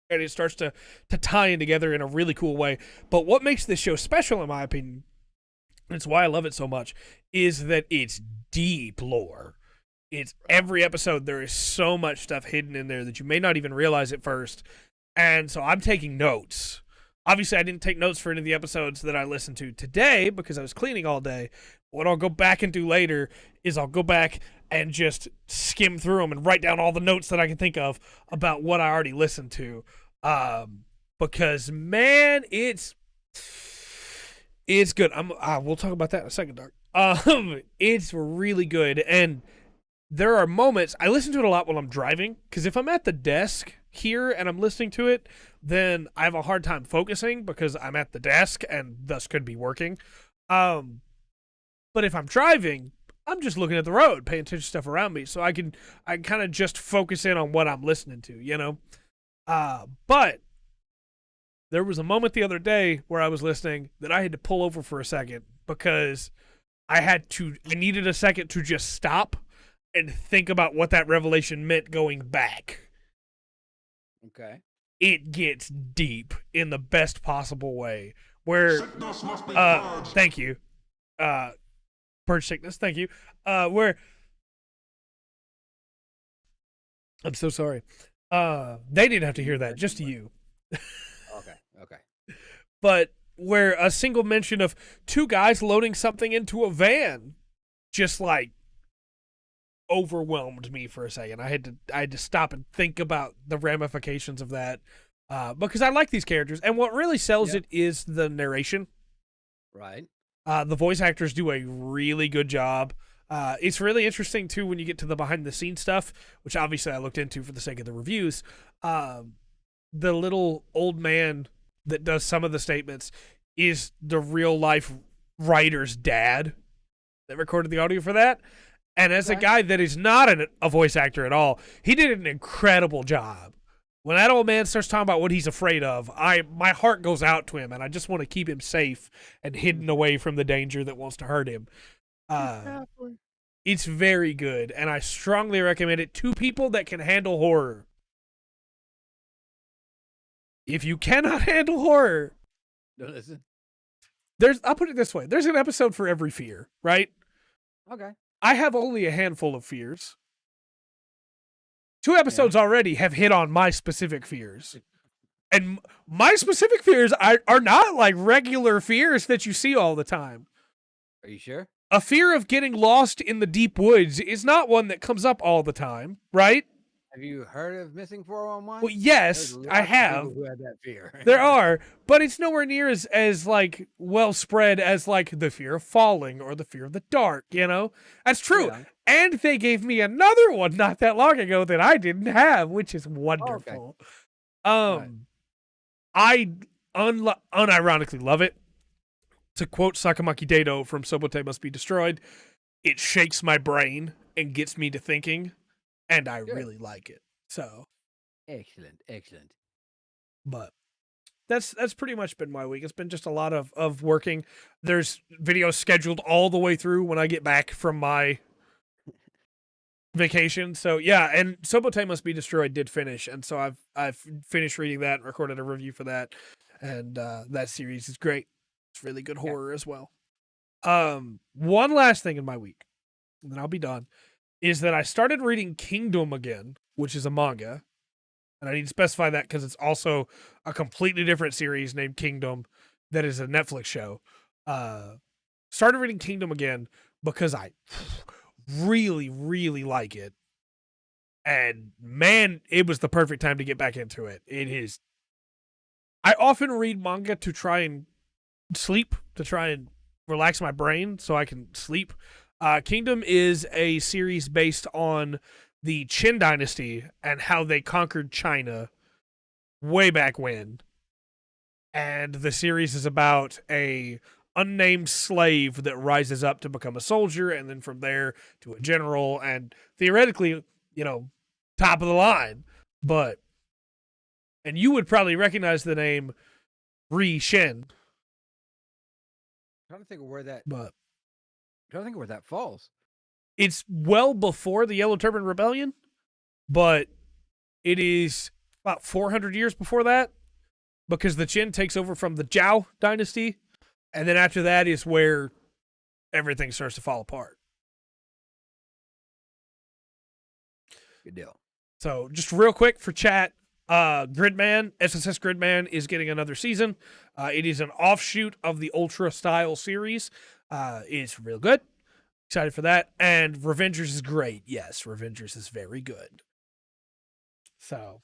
Speaker 2: And it starts to tie in together in a really cool way. But what makes this show special, in my opinion, and it's why I love it so much, is that it's deep lore. It's every episode, there is so much stuff hidden in there that you may not even realize at first. And so I'm taking notes. Obviously, I didn't take notes for any of the episodes that I listened to today because I was cleaning all day. What I'll go back and do later is I'll go back and just skim through them and write down all the notes that I can think of about what I already listened to. Because, man, it's good. We'll talk about that in a second, Dark. It's really good. And there are moments, I listen to it a lot while I'm driving, because if I'm at the desk here and I'm listening to it, then I have a hard time focusing because I'm at the desk and thus could be working. But if I'm driving, I'm just looking at the road, paying attention to stuff around me, so I can kind of just focus in on what I'm listening to, you know? But there was a moment the other day where I was listening that I had to pull over for a second because I needed a second to just stop and think about what that revelation meant going back.
Speaker 1: Okay.
Speaker 2: It gets deep in the best possible way. Where, thank you. Purge sickness, thank you. Where, I'm so sorry. They didn't have to hear that, just you.
Speaker 1: Okay.
Speaker 2: But where a single mention of two guys loading something into a van just like overwhelmed me for a second. I had to stop and think about the ramifications of that because I like these characters, and what really sells it is the narration.
Speaker 1: Right.
Speaker 2: The voice actors do a really good job. It's really interesting too when you get to the behind the scenes stuff, which obviously I looked into for the sake of the reviews. The little old man that does some of the statements is the real life writer's dad that recorded the audio for that. And as a guy that is not a voice actor at all, he did an incredible job. When that old man starts talking about what he's afraid of, my heart goes out to him, and I just want to keep him safe and hidden away from the danger that wants to hurt him. It's very good, and I strongly recommend it to people that can handle horror. If you cannot handle horror,
Speaker 1: don't listen.
Speaker 2: I'll put it this way. There's an episode for every fear, right?
Speaker 1: Okay.
Speaker 2: I have only a handful of fears. 2 episodes already have hit on my specific fears. And my specific fears are not like regular fears that you see all the time.
Speaker 1: Are you sure?
Speaker 2: A fear of getting lost in the deep woods is not one that comes up all the time, right?
Speaker 1: Have you heard of Missing 411?
Speaker 2: Well, yes, I have.
Speaker 1: Who had that fear.
Speaker 2: There are, but it's nowhere near as like well spread as like the fear of falling or the fear of the dark, you know? That's true. Yeah. And they gave me another one not that long ago that I didn't have, which is wonderful. Right. I unironically love it. To quote Sakamaki Dado from Sobote Must Be Destroyed, it shakes my brain and gets me to thinking. And I really like it. So
Speaker 1: excellent.
Speaker 2: But that's pretty much been my week. It's been just a lot of working. There's videos scheduled all the way through when I get back from my vacation. So yeah, and Sobote Must Be Destroyed did finish, and so I've finished reading that and recorded a review for that. And that series is great. It's really good horror as well. One last thing in my week, and then I'll be done. Is that I started reading Kingdom again, which is a manga. And I need to specify that because it's also a completely different series named Kingdom that is a Netflix show. Started reading Kingdom again because I really, really like it. And man, it was the perfect time to get back into it. It is. I often read manga to try and sleep, to try and relax my brain so I can sleep. Kingdom is a series based on the Qin dynasty and how they conquered China way back when. And the series is about a unnamed slave that rises up to become a soldier, and then from there to a general, and theoretically, top of the line. And you would probably recognize the name Ri Shen.
Speaker 1: I'm trying to think of where that.
Speaker 2: But
Speaker 1: I'm trying to think of where that falls.
Speaker 2: It's well before the Yellow Turban Rebellion, but it is about 400 years before that, because the Qin takes over from the Zhao dynasty, and then after that is where everything starts to fall apart.
Speaker 1: Good deal.
Speaker 2: So just real quick for chat, Gridman, SSS Gridman is getting another season. It is an offshoot of the Ultra style series. It's real good. Excited for that. And Revengers is great. Yes, Revengers is very good. So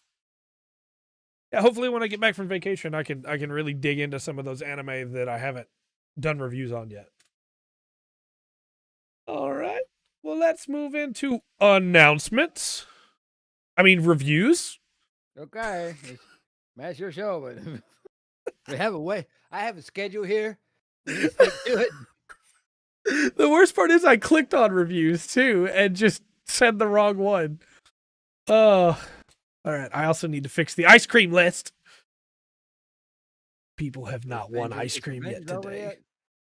Speaker 2: yeah, hopefully when I get back from vacation, I can really dig into some of those anime that I haven't done reviews on yet. All right. Well, let's move into announcements. I mean, reviews.
Speaker 1: Okay. That's your show, but we have a way. I have a schedule here. We need to stick to it.
Speaker 2: The worst part is I clicked on reviews too and just said the wrong one. Oh, all right. I also need to fix the ice cream list. People have not won ice cream yet today.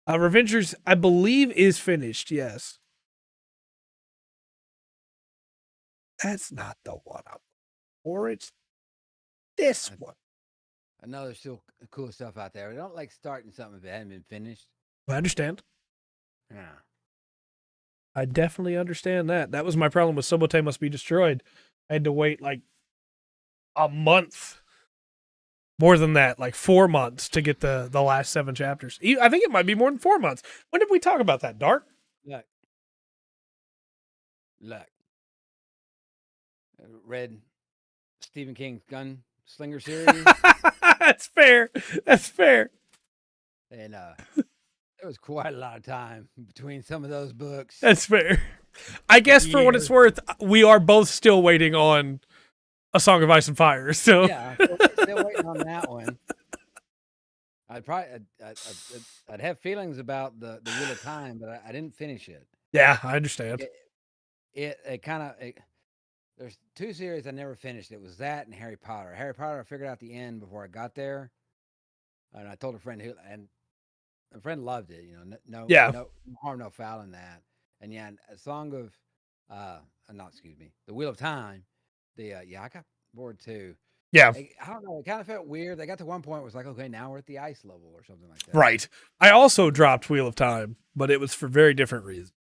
Speaker 2: Revengers, I believe, is finished. Yes. That's not the one I'm or it's this one.
Speaker 1: I know there's still cool stuff out there. I don't like starting something if it hasn't been finished.
Speaker 2: I understand.
Speaker 1: Yeah.
Speaker 2: I definitely understand that. That was my problem with Sobote Must Be Destroyed. I had to wait like a month. More than that, like 4 months to get the last 7 chapters. I think it might be more than 4 months. When did we talk about that, Dark?
Speaker 1: Look. Read Stephen King's Gunslinger series.
Speaker 2: That's fair. That's fair.
Speaker 1: And there was quite a lot of time between some of those books.
Speaker 2: That's fair. I guess for what it's worth, we are both still waiting on A Song of Ice and Fire. So
Speaker 1: yeah, still waiting on that one. I'd have feelings about the Wheel of Time, but I didn't finish it.
Speaker 2: Yeah, I understand.
Speaker 1: It kind of there's 2 series I never finished. It was that and Harry Potter. Harry Potter, I figured out the end before I got there, and I told a friend and a friend loved it. No harm, no foul in that. And yeah, A Song of The Wheel of Time. I got bored too.
Speaker 2: Yeah.
Speaker 1: I don't know. It kind of felt weird. They got to one point where it was like, okay, now we're at the ice level or something like that.
Speaker 2: Right. I also dropped Wheel of Time, but it was for very different reasons.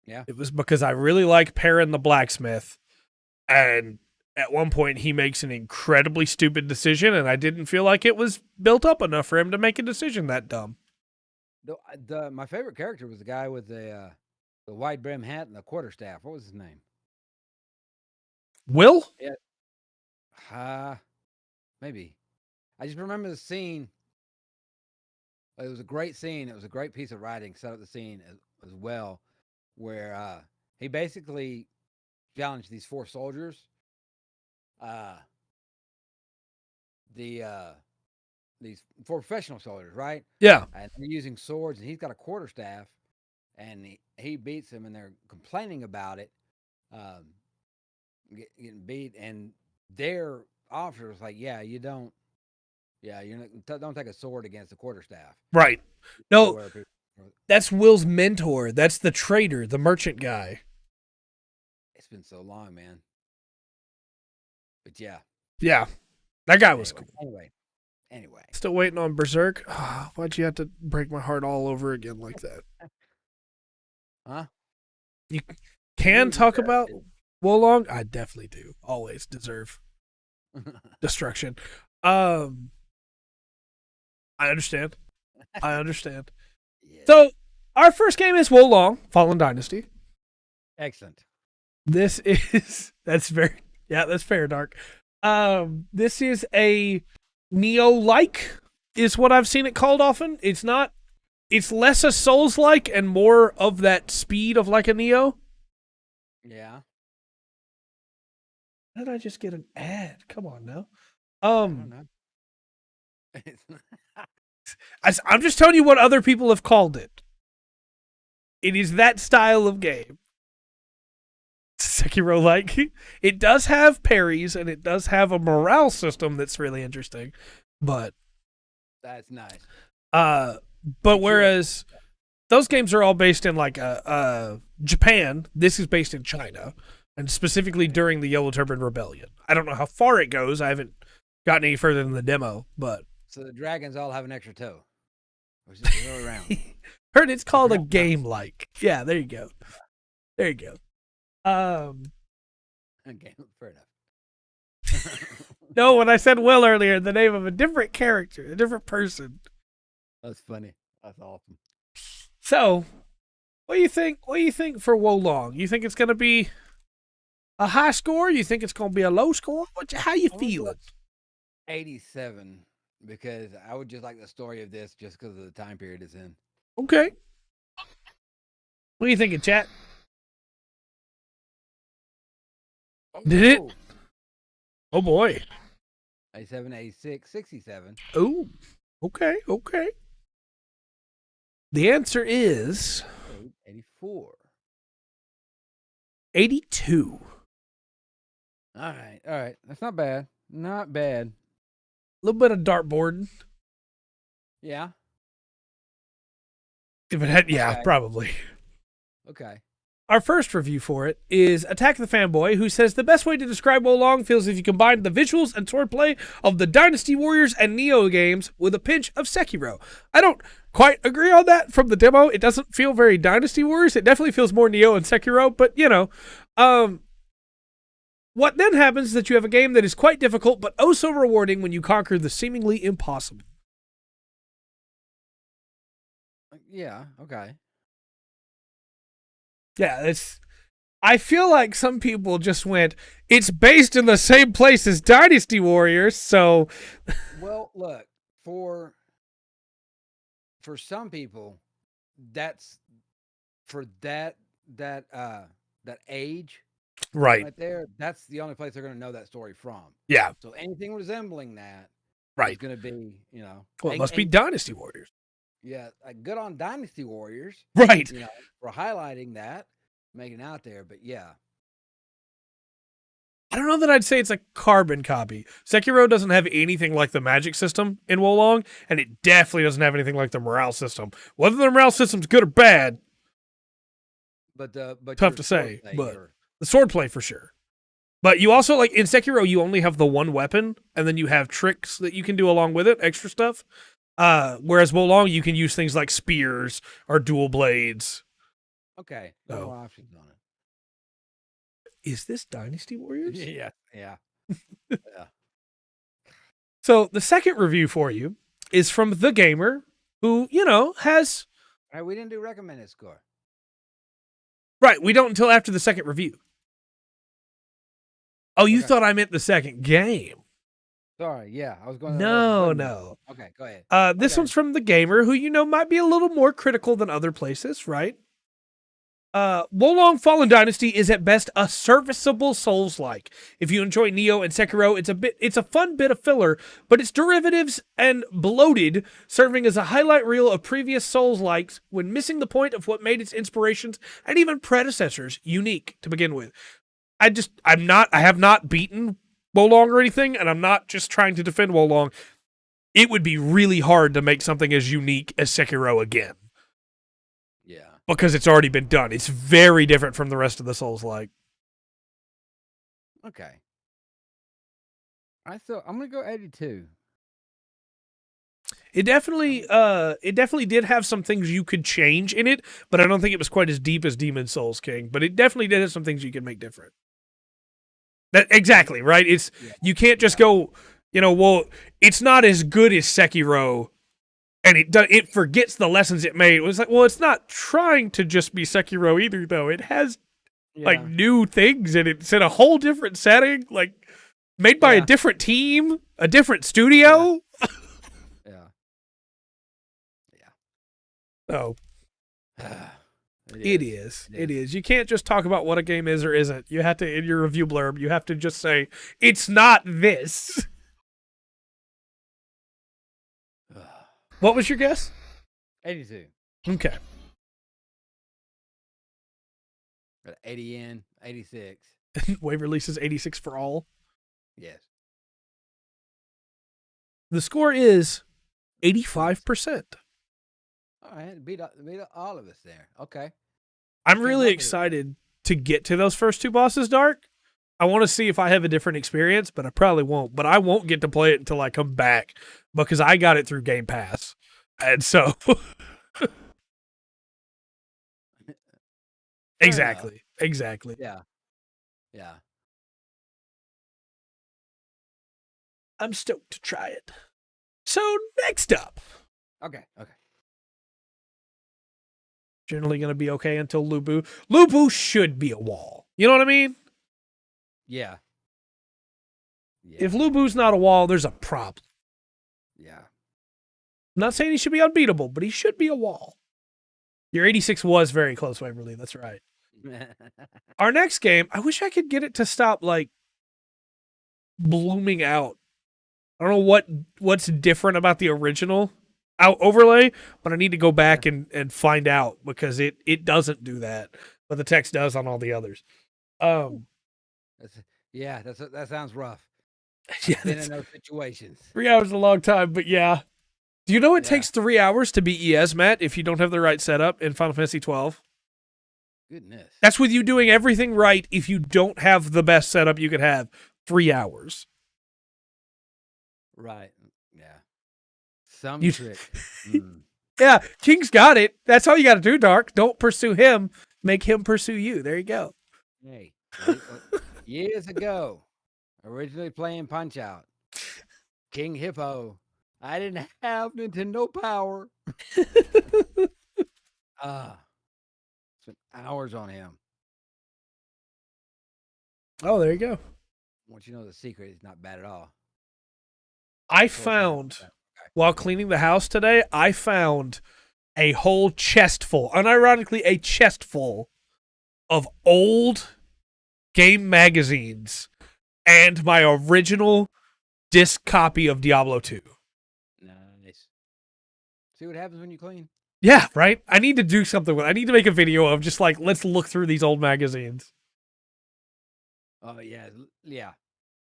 Speaker 1: Yeah.
Speaker 2: It was because I really like Perrin the Blacksmith, and at one point he makes an incredibly stupid decision, and I didn't feel like it was built up enough for him to make a decision that dumb.
Speaker 1: My favorite character was the guy with the wide brim hat and the quarterstaff. What was his name?
Speaker 2: Will?
Speaker 1: Yeah. Maybe. I just remember the scene. It was a great scene. It was a great piece of writing. Set up the scene as well, where he basically challenged these 4 soldiers. These 4 professional soldiers, right?
Speaker 2: Yeah.
Speaker 1: And they're using swords, and he's got a quarterstaff, and he beats them, and they're complaining about it, getting beat, and their officer was like, you don't take a sword against a quarterstaff.
Speaker 2: Right. No, that's Will's mentor. That's the trader, the merchant guy.
Speaker 1: It's been so long, man. But yeah.
Speaker 2: Yeah. That guy was cool.
Speaker 1: Anyway.
Speaker 2: Still waiting on Berserk. Oh, why'd you have to break my heart all over again like that?
Speaker 1: Huh?
Speaker 2: You can talk about Wolong? I definitely do. Always deserve destruction. I understand. Yeah. So, our first game is Wolong, Fallen Dynasty.
Speaker 1: Excellent.
Speaker 2: This is that's fair, Dark. This is a Neo-like is what I've seen it called often. It's less a Souls-like and more of that speed of like a Neo.
Speaker 1: Yeah.
Speaker 2: How did I just get an ad? Come on now.
Speaker 1: I don't know.
Speaker 2: I'm just telling you what other people have called it. It is that style of game. Sekiro-like. It does have parries, and it does have a morale system that's really interesting. But
Speaker 1: that's nice.
Speaker 2: But whereas those games are all based in like Japan, this is based in China, and specifically during the Yellow Turban Rebellion. I don't know how far it goes. I haven't gotten any further than the demo, but
Speaker 1: so the dragons all have an extra toe. Or is it go around?
Speaker 2: Heard it's called a game like. Yeah, there you go. There you go.
Speaker 1: Okay, fair enough.
Speaker 2: No, when I said Will earlier, the name of a different character, a different person.
Speaker 1: That's funny. That's awesome.
Speaker 2: So, what do you think? What do you think for Wolong? You think it's going to be a high score? You think it's going to be a low score? How you feeling?
Speaker 1: 87, because I would just like the story of this just because of the time period it's in.
Speaker 2: Okay. What are you thinking, chat? Did it? Oh boy.
Speaker 1: 87, 86, 67.
Speaker 2: Oh, okay, okay. The answer is
Speaker 1: 84.
Speaker 2: 82.
Speaker 1: All right. That's not bad. Not bad.
Speaker 2: A little bit of dartboarding.
Speaker 1: Yeah.
Speaker 2: If it had, yeah,
Speaker 1: Okay.
Speaker 2: probably.
Speaker 1: Okay.
Speaker 2: Our first review for it is Attack the Fanboy, who says the best way to describe Wolong feels if you combine the visuals and swordplay of the Dynasty Warriors and Neo games with a pinch of Sekiro. I don't quite agree on that from the demo. It doesn't feel very Dynasty Warriors. It definitely feels more Neo and Sekiro, but you know. What then happens is that you have a game that is quite difficult, but oh so rewarding when you conquer the seemingly impossible.
Speaker 1: Yeah, okay.
Speaker 2: Yeah, I feel like some people just went, it's based in the same place as Dynasty Warriors, so...
Speaker 1: Well, look, for some people, that's for that age right there, that's the only place they're going to know that story from.
Speaker 2: Yeah.
Speaker 1: So anything resembling that is going to be, you know...
Speaker 2: Well, it must be Dynasty Warriors.
Speaker 1: Yeah, good on Dynasty Warriors.
Speaker 2: Right.
Speaker 1: You know, for highlighting that, making it out there, but yeah.
Speaker 2: I don't know that I'd say it's a carbon copy. Sekiro doesn't have anything like the magic system in Wolong, and it definitely doesn't have anything like the morale system. Whether the morale system's good or bad,
Speaker 1: but
Speaker 2: tough to say. But the swordplay for sure. But you also, like in Sekiro, you only have the one weapon, and then you have tricks that you can do along with it, extra stuff. Whereas Wolong, you can use things like spears or dual blades.
Speaker 1: Okay. No more options on it.
Speaker 2: Is this Dynasty Warriors?
Speaker 1: Yeah. Yeah.
Speaker 2: So the second review for you is from The Gamer, who, you know, has...
Speaker 1: All right, we didn't do recommended score.
Speaker 2: Right, we don't until after the second review. Oh, you thought I meant the second game.
Speaker 1: Sorry, yeah. I was going to...
Speaker 2: No.
Speaker 1: Okay, go ahead.
Speaker 2: This one's from The Gamer, who, you know, might be a little more critical than other places, right? Wolong Fallen Dynasty is at best a serviceable Souls-like. If you enjoy Neo and Sekiro, it's a fun bit of filler, but its derivatives and bloated, serving as a highlight reel of previous Souls-likes when missing the point of what made its inspirations and even predecessors unique to begin with. I have not beaten Wolong or anything, and I'm not just trying to defend Wolong. It would be really hard to make something as unique as Sekiro again.
Speaker 1: Yeah.
Speaker 2: Because it's already been done. It's very different from the rest of the Souls-like.
Speaker 1: Okay. I'm going to go 82.
Speaker 2: It definitely did have some things you could change in it, but I don't think it was quite as deep as Demon Souls King. But it definitely did have some things you could make different. Exactly, right? You can't just go, you know, well, it's not as good as Sekiro, and it forgets the lessons it made. It was like, well, it's not trying to just be Sekiro either, though. It has like new things, and it's in a whole different setting, like made by a different team, a different studio.
Speaker 1: Yeah.
Speaker 2: Oh. It is. You can't just talk about what a game is or isn't. You have to, in your review blurb, you have to just say, it's not this. What was your guess?
Speaker 1: 82.
Speaker 2: Okay.
Speaker 1: Got 80 in, 86.
Speaker 2: Wave releases 86 for all.
Speaker 1: Yes.
Speaker 2: The score is 85%.
Speaker 1: All right, beat all of us there. Okay.
Speaker 2: I'm really excited to get to those first two bosses, Dark. I want to see if I have a different experience, but I probably won't. But I won't get to play it until I come back because I got it through Game Pass. And so... Exactly.
Speaker 1: Yeah. Yeah.
Speaker 2: I'm stoked to try it. So next up.
Speaker 1: Okay.
Speaker 2: Generally going to be okay until Lubu. Lubu should be a wall. You know what I mean?
Speaker 1: Yeah.
Speaker 2: If Lubu's not a wall, there's a problem.
Speaker 1: Yeah.
Speaker 2: I'm not saying he should be unbeatable, but he should be a wall. Your 86 was very close, Waverly. That's right. Our next game, I wish I could get it to stop, like, blooming out. I don't know what's different about the original overlay, but I need to go back and find out because it doesn't do that, but the text does on all the others.
Speaker 1: That sounds rough.
Speaker 2: Yeah,
Speaker 1: Been in those situations.
Speaker 2: 3 hours is a long time, but yeah. Do you know it takes 3 hours to beat ES, Matt, if you don't have the right setup in Final Fantasy 12?
Speaker 1: Goodness.
Speaker 2: That's with you doing everything right. If you don't have the best setup you could have, 3 hours.
Speaker 1: Right. Yeah. Some trick.
Speaker 2: Yeah, King's got it. That's all you got to do, Dark. Don't pursue him. Make him pursue you. There you go.
Speaker 1: Hey, years ago, originally playing Punch-Out, King Hippo, I didn't have Nintendo Power. Spent hours on him.
Speaker 2: Oh, there you go.
Speaker 1: Once you know the secret, it's not bad at all.
Speaker 2: I found, while cleaning the house today, I found a whole chest full, unironically, a chest full of old game magazines and my original disc copy of Diablo 2.
Speaker 1: Nice. See what happens when you clean?
Speaker 2: Yeah, right? I need to do something with it. I need to make a video of just like, let's look through these old magazines.
Speaker 1: Oh, yeah. Yeah.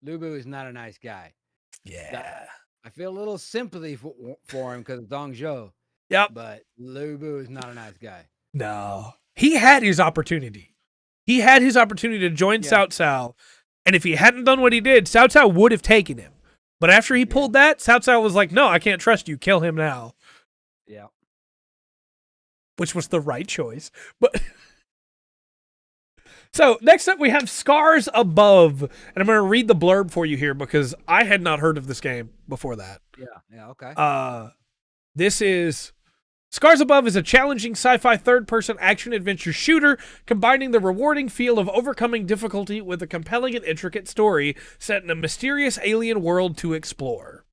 Speaker 1: Lubu is not a nice guy.
Speaker 2: Yeah.
Speaker 1: I feel a little sympathy for him because of Dongzhou.
Speaker 2: Yep.
Speaker 1: But Lubu is not a nice guy.
Speaker 2: No. He had his opportunity. He had his opportunity to join Cao Cao. And if he hadn't done what he did, Cao Cao would have taken him. But after he pulled that, Cao Cao was like, no, I can't trust you. Kill him now.
Speaker 1: Yeah.
Speaker 2: Which was the right choice. But so next up we have Scars Above. And I'm going to read the blurb for you here because I had not heard of this game before that.
Speaker 1: Yeah, okay.
Speaker 2: This is Scars Above is a challenging sci-fi third-person action-adventure shooter combining the rewarding feel of overcoming difficulty with a compelling and intricate story set in a mysterious alien world to explore.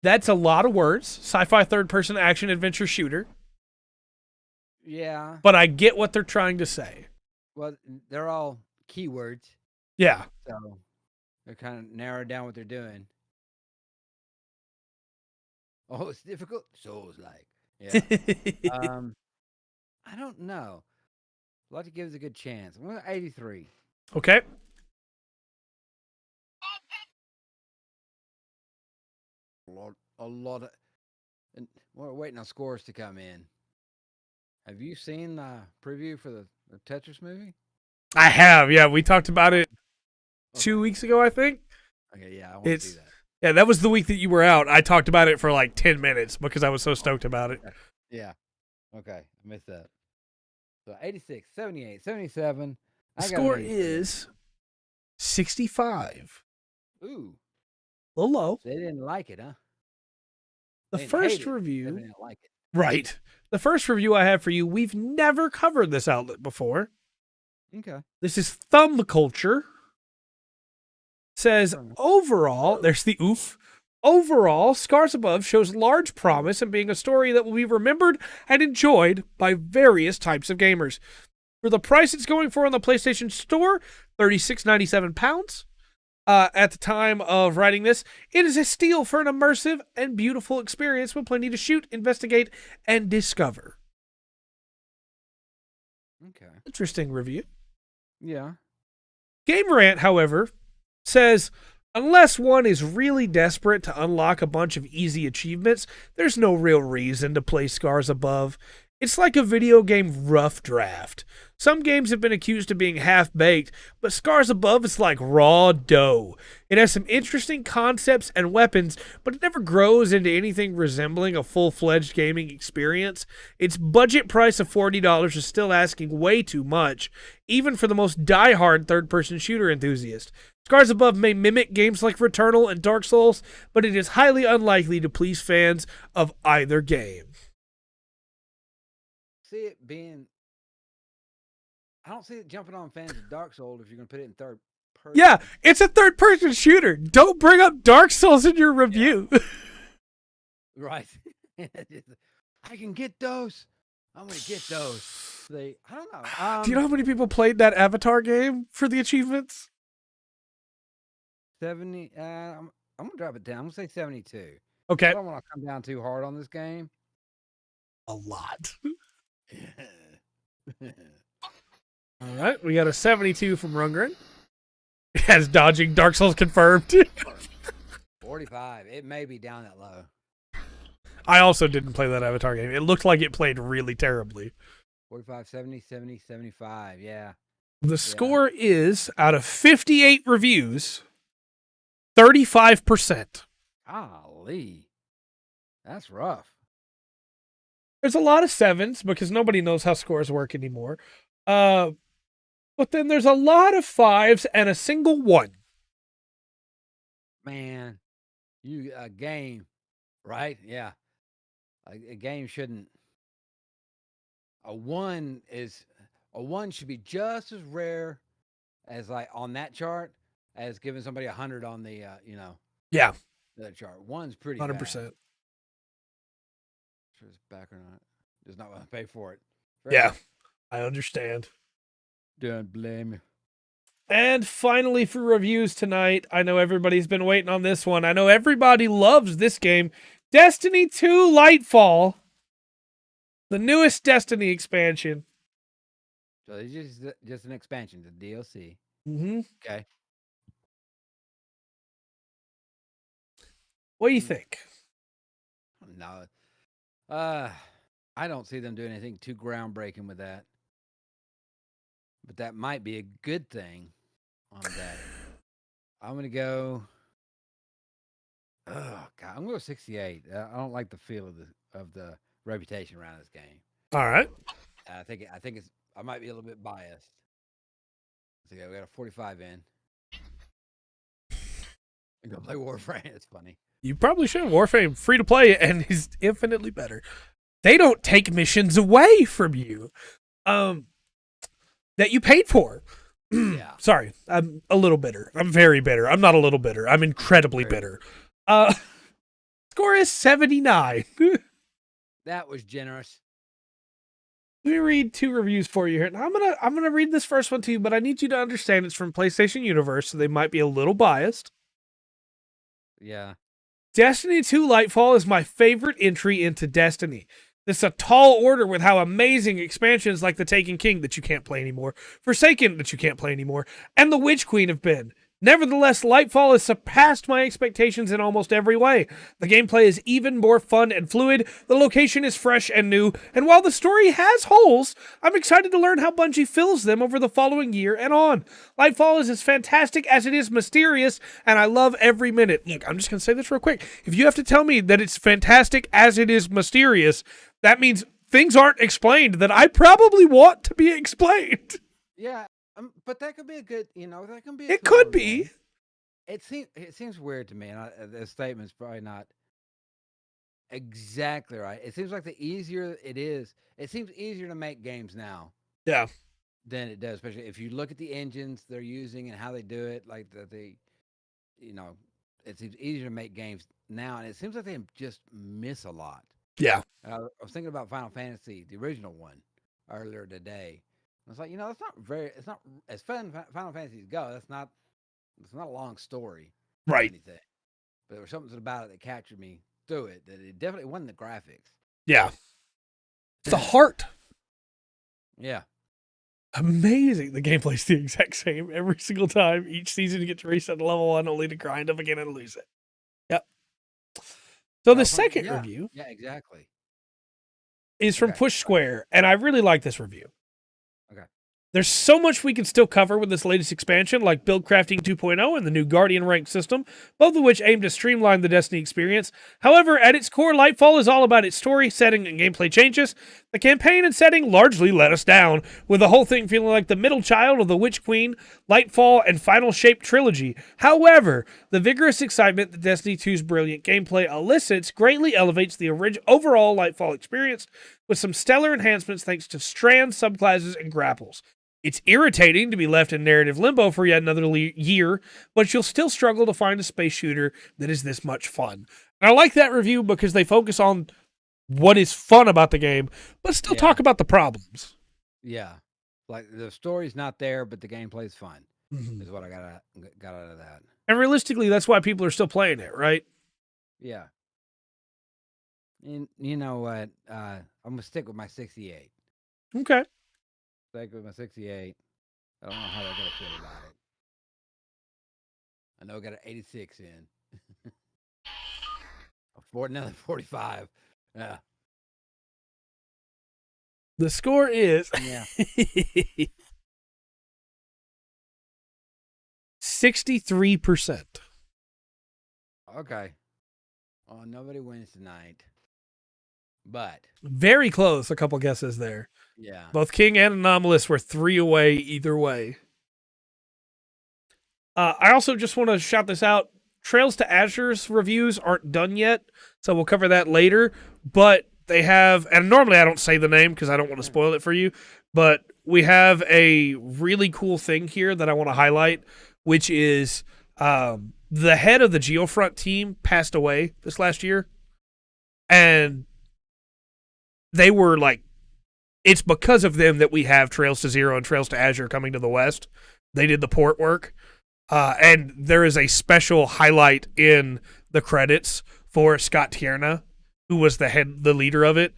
Speaker 2: That's a lot of words. Sci-fi third-person action-adventure shooter.
Speaker 1: Yeah.
Speaker 2: But I get what they're trying to say.
Speaker 1: Well, they're all keywords.
Speaker 2: Yeah.
Speaker 1: So they're kind of narrowed down what they're doing. Oh, it's difficult? Souls-like. Yeah. I don't know. I'd like to give it a good chance. I'm going to 83.
Speaker 2: Okay.
Speaker 1: A lot of... And we're waiting on scores to come in. Have you seen the preview for the Tetris movie?
Speaker 2: I have, yeah. We talked about it 2 weeks ago, I think.
Speaker 1: Okay, yeah, I want to see that.
Speaker 2: Yeah, that was the week that you were out. I talked about it for like 10 minutes because I was so stoked about it.
Speaker 1: Yeah. Okay, I missed that. So 86, 78, 77.
Speaker 2: The score is 65.
Speaker 1: Ooh.
Speaker 2: A little low.
Speaker 1: They didn't like it, huh?
Speaker 2: The first review.
Speaker 1: They didn't like it.
Speaker 2: Right. The first review I have for you, we've never covered this outlet before.
Speaker 1: Okay.
Speaker 2: This is Thumb Culture. Says, overall, there's the oof. Overall, Scars Above shows large promise in being a story that will be remembered and enjoyed by various types of gamers. For the price it's going for on the PlayStation Store, £36.97. at the time of writing this. It is a steal for an immersive and beautiful experience with plenty to shoot, investigate, and discover.
Speaker 1: Okay.
Speaker 2: Interesting review.
Speaker 1: Yeah.
Speaker 2: Game Rant, however, says, unless one is really desperate to unlock a bunch of easy achievements, there's no real reason to play Scars Above. It's like a video game rough draft. Some games have been accused of being half-baked, but Scars Above is like raw dough. It has some interesting concepts and weapons, but it never grows into anything resembling a full-fledged gaming experience. Its budget price of $40 is still asking way too much, even for the most die-hard third-person shooter enthusiast. Scars Above may mimic games like Returnal and Dark Souls, but it is highly unlikely to please fans of either game.
Speaker 1: See it being... I don't see it jumping on fans of Dark Souls if you're going to put it in third person.
Speaker 2: Yeah, it's a third-person shooter. Don't bring up Dark Souls in your review.
Speaker 1: Yeah. Right. I can get those. I'm going to get those. I don't know.
Speaker 2: Do you know how many people played that Avatar game for the achievements?
Speaker 1: 70. I'm going to drop it down. I'm going to say 72.
Speaker 2: Okay.
Speaker 1: I don't want to come down too hard on this game.
Speaker 2: A lot. All right, we got a 72 from Rundgren. Has dodging Dark Souls confirmed.
Speaker 1: 45. It may be down that low.
Speaker 2: I also didn't play that Avatar game. It looked like it played really terribly.
Speaker 1: 45, 70, 70, 75. Yeah.
Speaker 2: The score is, out of 58 reviews, 35%.
Speaker 1: Golly. That's rough.
Speaker 2: There's a lot of 7s because nobody knows how scores work anymore. But then there's a lot of 5s and a single 1.
Speaker 1: Man, a game, right? Yeah. A game shouldn't. A 1 should be just as rare as like on that chart as giving somebody 100 on the
Speaker 2: Yeah.
Speaker 1: The chart. 1's pretty
Speaker 2: 100%.
Speaker 1: bad. Sure it's back or not. Does not want to pay for it.
Speaker 2: Yeah, I understand.
Speaker 1: Don't blame me.
Speaker 2: And finally, for reviews tonight, I know everybody's been waiting on this one. I know everybody loves this game. Destiny 2 Lightfall. The newest Destiny expansion.
Speaker 1: So it's just an expansion, the DLC.
Speaker 2: Mm-hmm.
Speaker 1: Okay.
Speaker 2: What do you think?
Speaker 1: No. I don't see them doing anything too groundbreaking with that. But that might be a good thing on that. I'm going to go... Oh, God. I'm going to go 68. I don't like the feel of the reputation around this game.
Speaker 2: All right.
Speaker 1: I think I might be a little bit biased. So yeah, we got a 45 in. I'm going to play Warframe. It's funny.
Speaker 2: You probably should. Warframe, free to play, and is infinitely better. They don't take missions away from you that you paid for.
Speaker 1: Yeah.
Speaker 2: Sorry, I'm a little bitter. I'm very bitter. I'm not a little bitter. I'm incredibly bitter. Score is 79.
Speaker 1: That was generous.
Speaker 2: Let me read 2 reviews for you here. And I'm gonna read this first one to you, but I need you to understand it's from PlayStation Universe, so they might be a little biased.
Speaker 1: Yeah.
Speaker 2: Destiny 2 Lightfall is my favorite entry into Destiny. This is a tall order with how amazing expansions like the Taken King that you can't play anymore, Forsaken that you can't play anymore, and the Witch Queen have been. Nevertheless, Lightfall has surpassed my expectations in almost every way. The gameplay is even more fun and fluid, the location is fresh and new, and while the story has holes, I'm excited to learn how Bungie fills them over the following year and on. Lightfall is as fantastic as it is mysterious, and I love every minute. Look, I'm just going to say this real quick. If you have to tell me that it's fantastic as it is mysterious, that means things aren't explained that I probably want to be explained.
Speaker 1: Yeah. But that could be a good, that can be.
Speaker 2: It could be.
Speaker 1: It seems weird to me, and the statement's probably not exactly right. It seems like the easier it is, it seems easier to make games now.
Speaker 2: Yeah.
Speaker 1: Than it does, especially if you look at the engines they're using and how they do it. Like it seems easier to make games now, and it seems like they just miss a lot.
Speaker 2: Yeah.
Speaker 1: I was thinking about Final Fantasy, the original one, earlier today. It's like, it's not as fun as Final Fantasies go. That's not it's not a long story,
Speaker 2: Right.
Speaker 1: anything, but there was something about it that captured me through it. That it definitely wasn't the graphics.
Speaker 2: Yeah. It's the heart.
Speaker 1: Yeah.
Speaker 2: Amazing. The gameplay's the exact same every single time. Each season you get to reset to level 1 only to grind up again and lose it. Yep. So the second review
Speaker 1: exactly.
Speaker 2: is from Push Square, and I really like this review.
Speaker 1: Okay.
Speaker 2: There's so much we can still cover with this latest expansion, like Build Crafting 2.0 and the new Guardian rank system, both of which aim to streamline the Destiny experience. However, at its core, Lightfall is all about its story, setting, and gameplay changes. The campaign and setting largely let us down, with the whole thing feeling like the middle child of the Witch Queen, Lightfall, and Final Shape trilogy. However, the vigorous excitement that Destiny 2's brilliant gameplay elicits greatly elevates the overall Lightfall experience, with some stellar enhancements thanks to strands, subclasses, and grapples. It's irritating to be left in narrative limbo for yet another year, but you'll still struggle to find a space shooter that is this much fun. And I like that review because they focus on what is fun about the game, but still talk about the problems.
Speaker 1: Yeah. Like, the story's not there, but the gameplay's fun, is what I got out of that.
Speaker 2: And realistically, that's why people are still playing it, right?
Speaker 1: Yeah. And you know what? I'm going to stick with my 68.
Speaker 2: Okay.
Speaker 1: Stick with my 68. I don't know how they're going to feel about it. I know I got an 86 in. Another 45. Yeah.
Speaker 2: The score is 63%.
Speaker 1: Okay. Well, nobody wins tonight. But
Speaker 2: very close. A couple guesses there.
Speaker 1: Yeah.
Speaker 2: Both King and Anomalous were 3 away either way. I also just want to shout this out. Trails to Azure's reviews aren't done yet, so we'll cover that later. But they have, and normally I don't say the name because I don't want to spoil it for you, but we have a really cool thing here that I want to highlight, which is the head of the Geofront team passed away this last year. And they were like, it's because of them that we have Trails to Zero and Trails to Azure coming to the West. They did the port work. And there is a special highlight in the credits for Scott Tierna, who was the leader of it.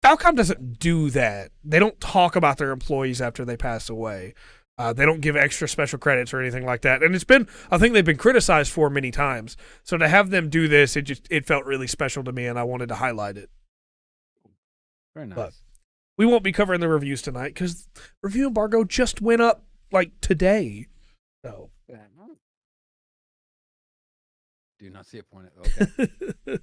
Speaker 2: Falcom doesn't do that. They don't talk about their employees after they pass away. They don't give extra special credits or anything like that. And it's been a thing they've been criticized for many times. So to have them do this, it felt really special to me, and I wanted to highlight it.
Speaker 1: Very nice.
Speaker 2: But we won't be covering the reviews tonight because review embargo just went up like today. So
Speaker 1: do not see a point. Okay.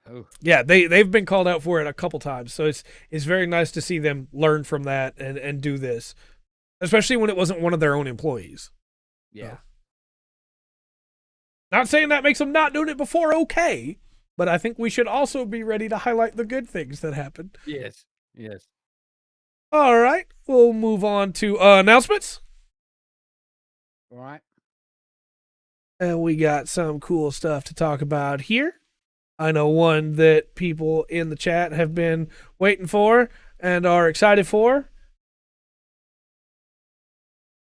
Speaker 1: Oh.
Speaker 2: Yeah, they've been called out for it a couple times, so it's very nice to see them learn from that and do this, especially when it wasn't one of their own employees.
Speaker 1: Yeah.
Speaker 2: So. Not saying that makes them not doing it before okay, but I think we should also be ready to highlight the good things that happened.
Speaker 1: Yes. Yes.
Speaker 2: All right, we'll move on to announcements.
Speaker 1: All right.
Speaker 2: And we got some cool stuff to talk about here. I know one that people in the chat have been waiting for and are excited for.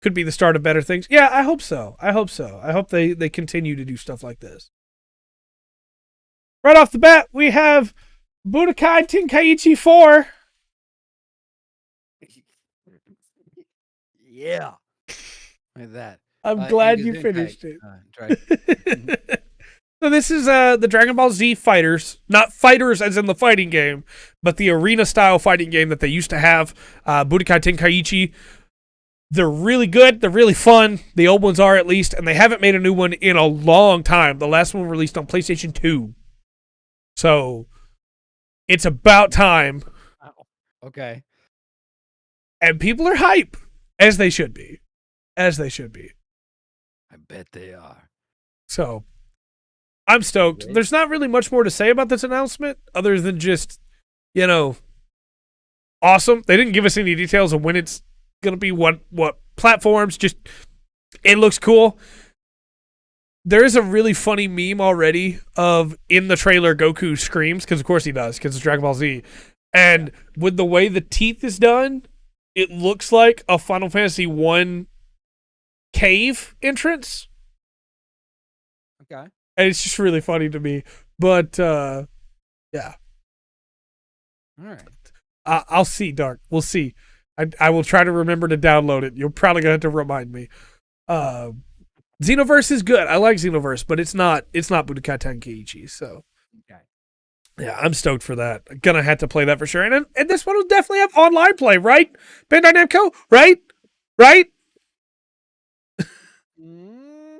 Speaker 2: Could be the start of better things. Yeah, I hope so. I hope they continue to do stuff like this. Right off the bat, we have Budokai Tenkaichi 4.
Speaker 1: Yeah. Like that.
Speaker 2: I'm glad you finished it. So this is the Dragon Ball Z fighters, not fighters as in the fighting game, but the arena-style fighting game that they used to have, Budokai Tenkaichi. They're really good. They're really fun. The old ones are, at least, and they haven't made a new one in a long time. The last one released on PlayStation 2. So it's about time.
Speaker 1: Wow. Okay.
Speaker 2: And people are hype, as they should be. As they should be.
Speaker 1: I bet they are.
Speaker 2: So I'm stoked. There's not really much more to say about this announcement other than just, awesome. They didn't give us any details of when it's going to be, what platforms. Just, it looks cool. There is a really funny meme already of, in the trailer, Goku screams, because of course he does, because it's Dragon Ball Z. And with the way the teeth is done, it looks like a Final Fantasy 1 cave entrance.
Speaker 1: Okay.
Speaker 2: And it's just really funny to me. But yeah.
Speaker 1: All right.
Speaker 2: I'll see, Dark. We'll see. I will try to remember to download it. You're probably gonna have to remind me. Xenoverse is good. I like Xenoverse, but it's not Budokai Tenkaichi. So
Speaker 1: Okay.
Speaker 2: yeah, I'm stoked for that. I'm gonna have to play that for sure. And this one will definitely have online play, right? Bandai Namco, right? Right?
Speaker 1: Mm.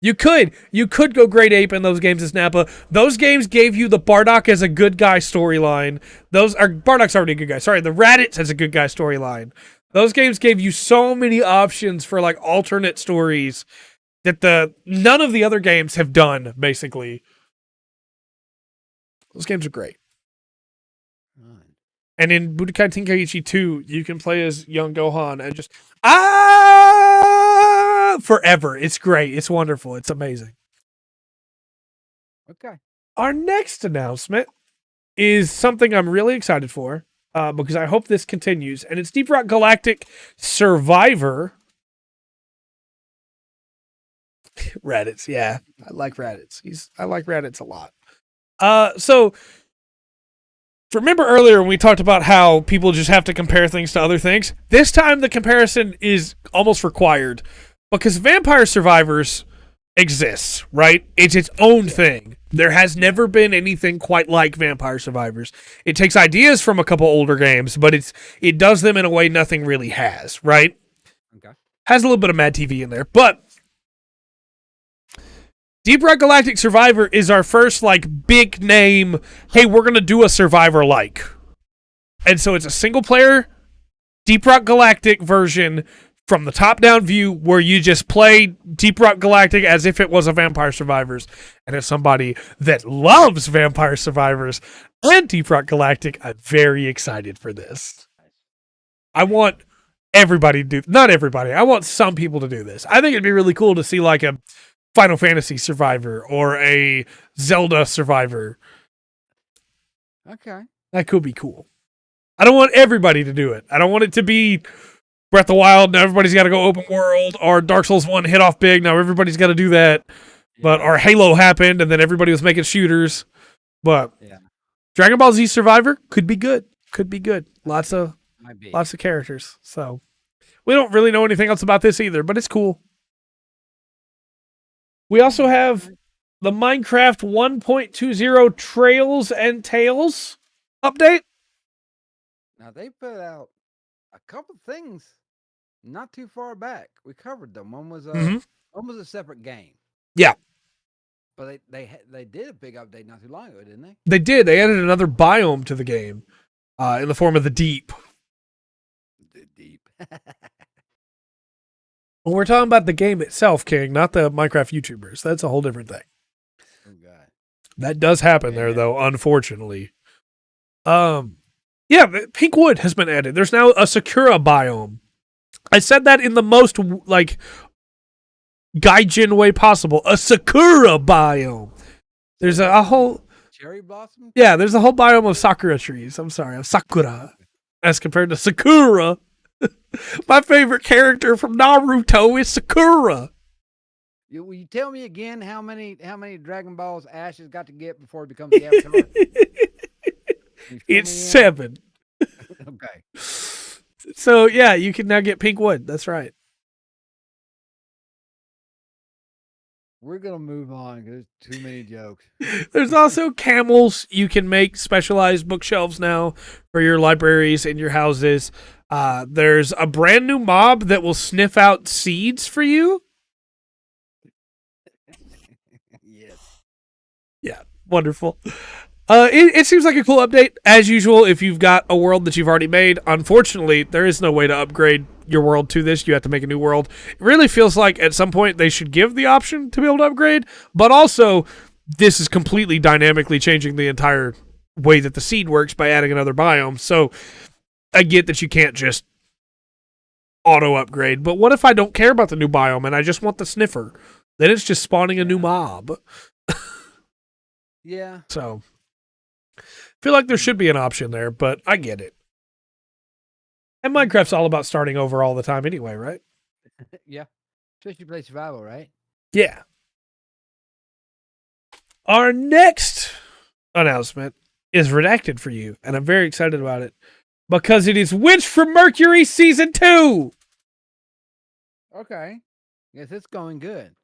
Speaker 2: You could go Great Ape in those games as Nappa. Those games gave you the Bardock as a good guy storyline. Bardock's already a good guy. Sorry, the Raditz has a good guy storyline. Those games gave you so many options for like alternate stories that none of the other games have done, basically. Those games are great. And in Budokai Tenkaichi 2, you can play as young Gohan and just forever. It's great. It's wonderful. It's amazing.
Speaker 1: Okay.
Speaker 2: Our next announcement is something I'm really excited for because I hope this continues, and it's Deep Rock Galactic Survivor. Raditz, yeah. I like Raditz. I like Raditz a lot. So remember earlier when we talked about how people just have to compare things to other things? This time the comparison is almost required because Vampire Survivors exists, right? It's its own thing. There has never been anything quite like Vampire Survivors. It takes ideas from a couple older games, but it does them in a way nothing really has, right?
Speaker 1: Okay.
Speaker 2: Has a little bit of Mad TV in there, but Deep Rock Galactic Survivor is our first like big name, hey, we're going to do a Survivor like. And so it's a single player Deep Rock Galactic version from the top-down view where you just play Deep Rock Galactic as if it was a Vampire Survivors. And as somebody that loves Vampire Survivors and Deep Rock Galactic, I'm very excited for this. I want everybody to do... Not everybody. I want some people to do this. I think it'd be really cool to see like a Final Fantasy Survivor or a Zelda Survivor.
Speaker 1: Okay.
Speaker 2: That could be cool. I don't want everybody to do it. I don't want it to be Breath of the Wild, now everybody's got to go open world, or Dark Souls 1 hit off big, now everybody's got to do that. But our Halo happened, and then everybody was making shooters. But Dragon Ball Z Survivor could be good. Could be good. Lots of characters. So we don't really know anything else about this either, but it's cool. We also have the Minecraft 1.20 Trails and Tales update.
Speaker 1: Now they put out a couple things not too far back. We covered them. One was a separate game.
Speaker 2: Yeah.
Speaker 1: But they did a big update not too long ago, didn't they?
Speaker 2: They did. They added another biome to the game in the form of the Deep.
Speaker 1: The Deep.
Speaker 2: Well, we're talking about the game itself, King, not the Minecraft YouTubers. That's a whole different thing.
Speaker 1: Oh, God.
Speaker 2: That does happen there, though, unfortunately. Yeah, pink wood has been added. There's now a Sakura biome. I said that in the most, like, gaijin way possible. A Sakura biome. There's a whole...
Speaker 1: Cherry blossom?
Speaker 2: Yeah, there's a whole biome of Sakura trees. I'm sorry, of Sakura. As compared to Sakura. My favorite character from Naruto is Sakura.
Speaker 1: Will you tell me again how many Dragon Balls Ash has got to get before it becomes the Avatar?
Speaker 2: It's 7.
Speaker 1: Okay.
Speaker 2: So, yeah, you can now get pink wood. That's right.
Speaker 1: We're going to move on because there's too many jokes.
Speaker 2: There's also camels. You can make specialized bookshelves now for your libraries and your houses. There's a brand new mob that will sniff out seeds for you.
Speaker 1: Yes.
Speaker 2: Yeah, wonderful. It seems like a cool update. As usual, if you've got a world that you've already made, unfortunately, there is no way to upgrade your world to this. You have to make a new world. It really feels like at some point they should give the option to be able to upgrade, but also this is completely dynamically changing the entire way that the seed works by adding another biome. So I get that you can't just auto upgrade, but what if I don't care about the new biome and I just want the sniffer? Then it's just spawning a new mob.
Speaker 1: Yeah.
Speaker 2: So I feel like there should be an option there, but I get it. And Minecraft's all about starting over all the time anyway, right?
Speaker 1: Yeah. Especially play survival, right?
Speaker 2: Yeah. Our next announcement is redacted for you, and I'm very excited about it because it is Witch from Mercury Season 2.
Speaker 1: Okay. Yes, it's going good.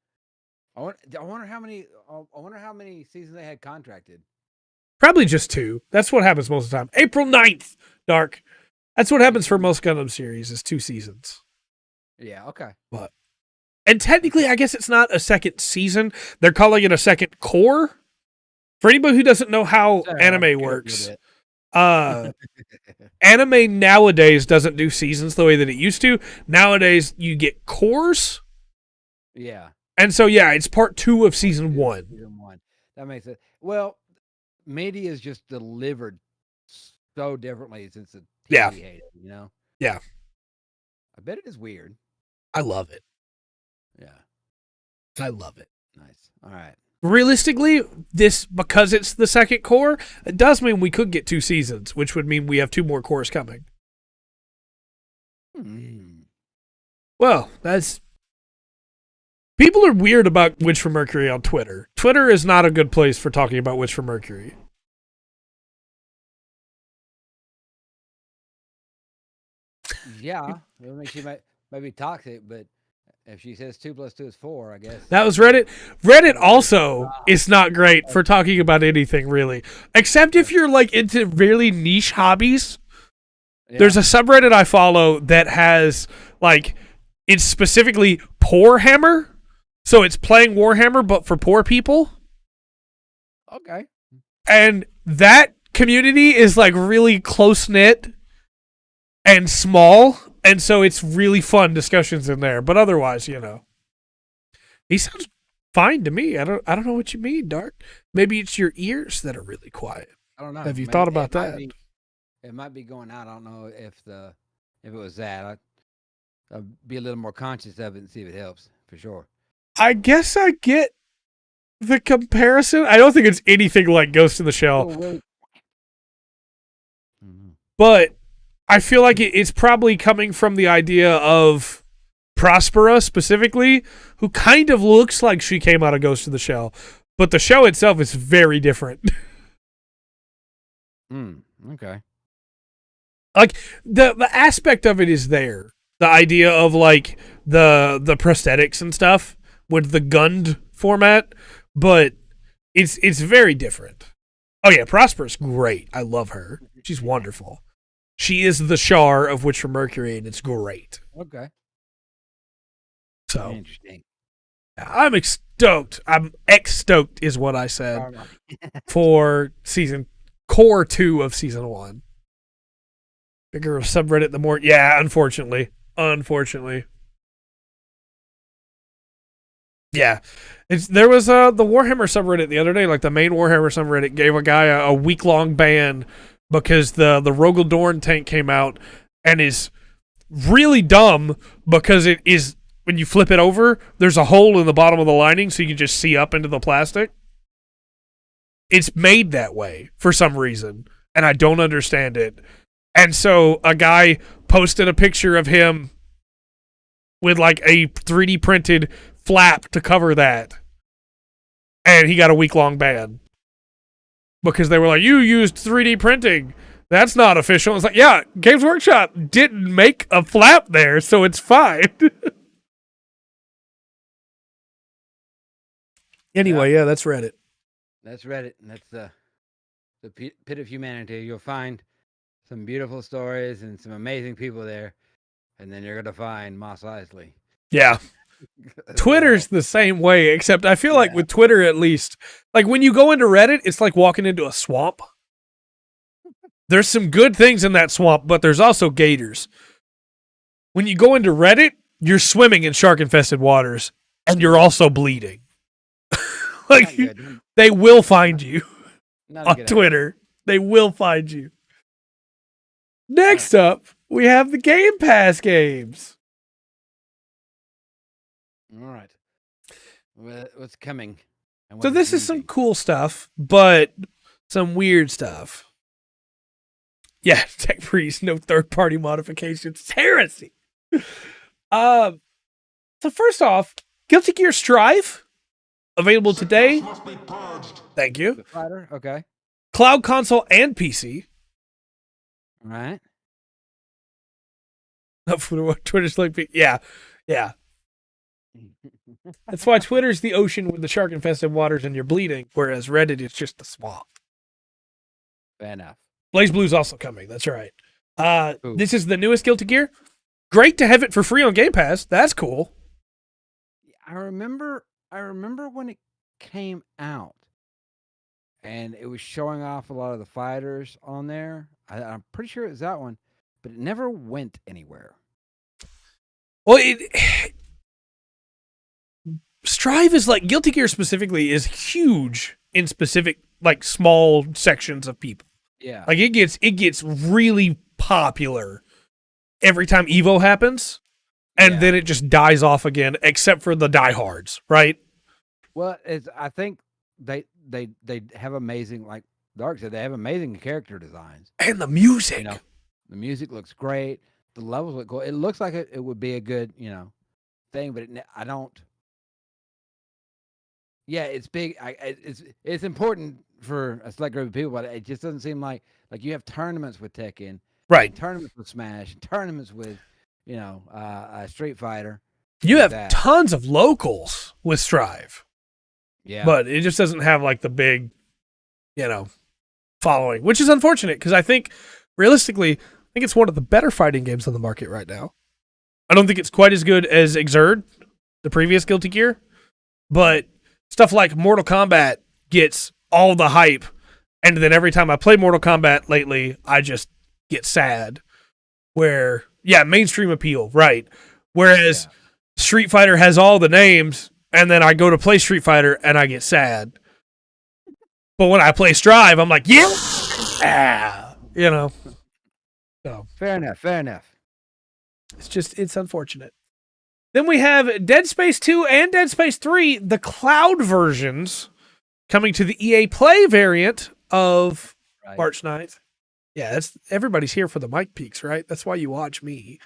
Speaker 1: I wonder how many. I wonder how many seasons they had contracted.
Speaker 2: Probably just 2. That's what happens most of the time. April 9th, Dark. That's what happens for most Gundam series is 2 seasons.
Speaker 1: Yeah. Okay.
Speaker 2: And technically, I guess it's not a second season. They're calling it a second core. For anybody who doesn't know how anime works, anime nowadays doesn't do seasons the way that it used to. Nowadays, you get cores.
Speaker 1: Yeah.
Speaker 2: And so, yeah, it's part 2 of season 1.
Speaker 1: Season 1. That makes it. Well, media is just delivered so differently since the TV heyday, you know?
Speaker 2: Yeah.
Speaker 1: I bet it is weird.
Speaker 2: I love it.
Speaker 1: Yeah.
Speaker 2: I love it.
Speaker 1: Nice. All right.
Speaker 2: Realistically, because it's the second core, it does mean we could get 2 seasons, which would mean we have 2 more cores coming. Well, people are weird about Witch from Mercury on Twitter. Twitter is not a good place for talking about Witch from Mercury.
Speaker 1: Yeah. It makes you might be toxic, but if she says 2 + 2 is 4, I guess.
Speaker 2: That was Reddit. Reddit also is not great for talking about anything, really. Except if you're, like, into really niche hobbies. Yeah. There's a subreddit I follow that has, like, it's specifically Poor Hammer. So it's playing Warhammer, but for poor people.
Speaker 1: Okay.
Speaker 2: And that community is, like, really close-knit and small. And so it's really fun discussions in there. But otherwise, you know. He sounds fine to me. I don't know what you mean, Dark. Maybe it's your ears that are really quiet.
Speaker 1: I don't know.
Speaker 2: Have you thought about that?
Speaker 1: It might be going out. I don't know if it was that. I'll be a little more conscious of it and see if it helps for sure.
Speaker 2: I guess I get the comparison. I don't think it's anything like Ghost in the Shell.
Speaker 1: Oh, really?
Speaker 2: But I feel like it's probably coming from the idea of Prospera specifically, who kind of looks like she came out of Ghost in the Shell. But the show itself is very different.
Speaker 1: Okay.
Speaker 2: Like, the aspect of it is there. The idea of, like, the prosthetics and stuff with the Gund format, but it's very different. Oh yeah, Prospera's great. I love her. She's wonderful. She is the Char of Witch from Mercury, and it's great.
Speaker 1: Okay.
Speaker 2: So
Speaker 1: interesting.
Speaker 2: I'm stoked. I'm stoked is what I said for core 2 of season 1. Bigger subreddit, the more. Yeah, unfortunately. Yeah. There was the Warhammer subreddit the other day, like the main Warhammer subreddit gave a guy a week-long ban because the Rogel Dorn tank came out and is really dumb because it is, when you flip it over, there's a hole in the bottom of the lining so you can just see up into the plastic. It's made that way for some reason, and I don't understand it. And so a guy posted a picture of him with like a 3D printed flap to cover that. And he got a week-long ban. Because they were like, you used 3D printing. That's not official. It's like, yeah, Games Workshop didn't make a flap there, so it's fine. Anyway, yeah, that's Reddit.
Speaker 1: That's Reddit. And that's the pit of humanity. You'll find some beautiful stories and some amazing people there. And then you're going to find Mos Eisley.
Speaker 2: Yeah. Twitter's the same way, except I feel like with Twitter at least, like when you go into Reddit, it's like walking into a swamp. There's some good things in that swamp, but there's also gators. When you go into Reddit, you're swimming in shark-infested waters, and you're also bleeding. Like, they will find you on Twitter. They will find you. Next up, we have the Game Pass games.
Speaker 1: All right. What's coming?
Speaker 2: So this is some cool stuff, but some weird stuff. Yeah, Tech Freeze, no third-party modifications. It's heresy. So first off, Guilty Gear Strive, available today. Thank you.
Speaker 1: The fighter, okay.
Speaker 2: Cloud console and PC.
Speaker 1: All right.
Speaker 2: Twitter's like, yeah. That's why Twitter's the ocean with the shark-infested waters and you're bleeding, whereas Reddit is just the swamp.
Speaker 1: Fair enough.
Speaker 2: Blaze Blue's also coming. That's right. This is the newest Guilty Gear. Great to have it for free on Game Pass. That's cool.
Speaker 1: I remember when it came out, and it was showing off a lot of the fighters on there. I'm pretty sure it was that one, but it never went anywhere.
Speaker 2: Well, Strive is like Guilty Gear specifically is huge in specific like small sections of people.
Speaker 1: Yeah.
Speaker 2: Like it gets really popular every time Evo happens, and then it just dies off again, except for the diehards, right?
Speaker 1: Well, I think they have amazing, like Dark said, they have amazing character designs.
Speaker 2: And the music.
Speaker 1: You know, the music looks great. The levels look cool. It looks like it would be a good, thing, but I don't. Yeah, it's big. It's important for a select group of people, but it just doesn't seem like you have tournaments with Tekken,
Speaker 2: right?
Speaker 1: Tournaments with Smash, tournaments with, Street Fighter.
Speaker 2: You have tons of locals with Strive.
Speaker 1: Yeah,
Speaker 2: but it just doesn't have like the big, following, which is unfortunate because I think realistically, it's one of the better fighting games on the market right now. I don't think it's quite as good as Exerd, the previous Guilty Gear, but stuff like Mortal Kombat gets all the hype, and then every time I play Mortal Kombat lately, I just get sad. Where, mainstream appeal, right? Whereas Street Fighter has all the names, and then I go to play Street Fighter, and I get sad. But when I play Strive, I'm like, So.
Speaker 1: Fair enough.
Speaker 2: It's unfortunate. Then we have Dead Space 2 and Dead Space 3, the cloud versions, coming to the EA Play variant of March 9th. Yeah, everybody's here for the mic peaks, right? That's why you watch me.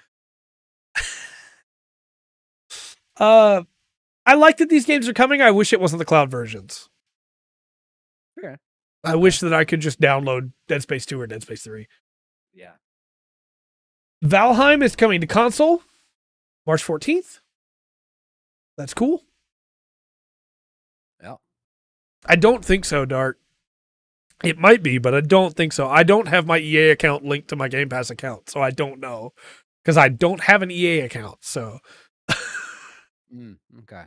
Speaker 2: I like that these games are coming. I wish it wasn't the cloud versions.
Speaker 1: Okay.
Speaker 2: I wish that I could just download Dead Space 2 or Dead Space 3.
Speaker 1: Yeah.
Speaker 2: Valheim is coming to console March 14th. That's cool.
Speaker 1: Yeah.
Speaker 2: I don't think so, Dart. It might be, but I don't think so. I don't have my EA account linked to my Game Pass account, so I don't know. Because I don't have an EA account, so.
Speaker 1: Okay.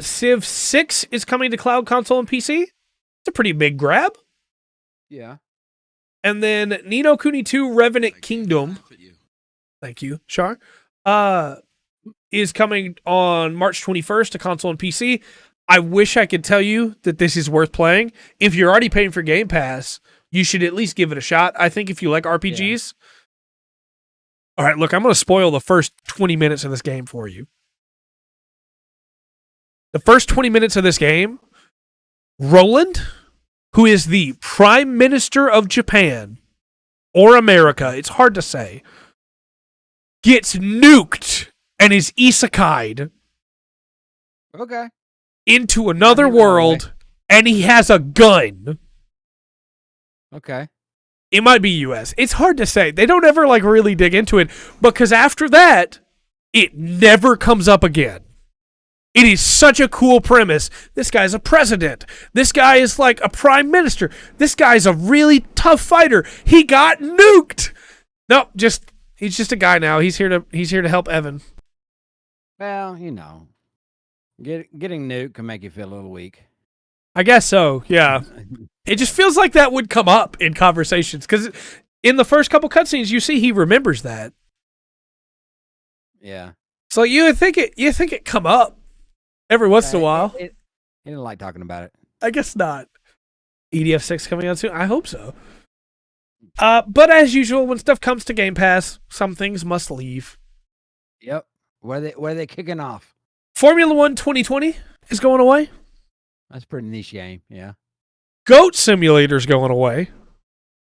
Speaker 2: Civ 6 is coming to cloud console and PC. It's a pretty big grab.
Speaker 1: Yeah.
Speaker 2: And then Ni no Kuni 2 Revenant Kingdom. Thank you, Shar. Is coming on March 21st to console and PC. I wish I could tell you that this is worth playing. If you're already paying for Game Pass, you should at least give it a shot. I think if you like RPGs. Yeah. All right, look, I'm going to spoil the first 20 minutes of this game for you. The first 20 minutes of this game, Roland, who is the Prime Minister of Japan, or America, it's hard to say, gets nuked and is isekai'd.
Speaker 1: Okay.
Speaker 2: Into another world, and he has a gun.
Speaker 1: Okay.
Speaker 2: It might be US. It's hard to say. They don't ever really dig into it, because after that, it never comes up again. It is such a cool premise. This guy's a president. This guy is like a prime minister. This guy's a really tough fighter. He got nuked. No, he's just a guy now. He's here to help Evan.
Speaker 1: Well, getting nuked can make you feel a little weak.
Speaker 2: I guess so, yeah. It just feels like that would come up in conversations, because in the first couple cutscenes, you see he remembers that.
Speaker 1: Yeah.
Speaker 2: So you think it come up every once in a while.
Speaker 1: He didn't like talking about it.
Speaker 2: I guess not. EDF 6 coming out soon? I hope so. But as usual, when stuff comes to Game Pass, some things must leave.
Speaker 1: Yep. Where are they kicking off?
Speaker 2: Formula 1 2020 is going away.
Speaker 1: That's a pretty niche game, yeah.
Speaker 2: Goat Simulator's going away.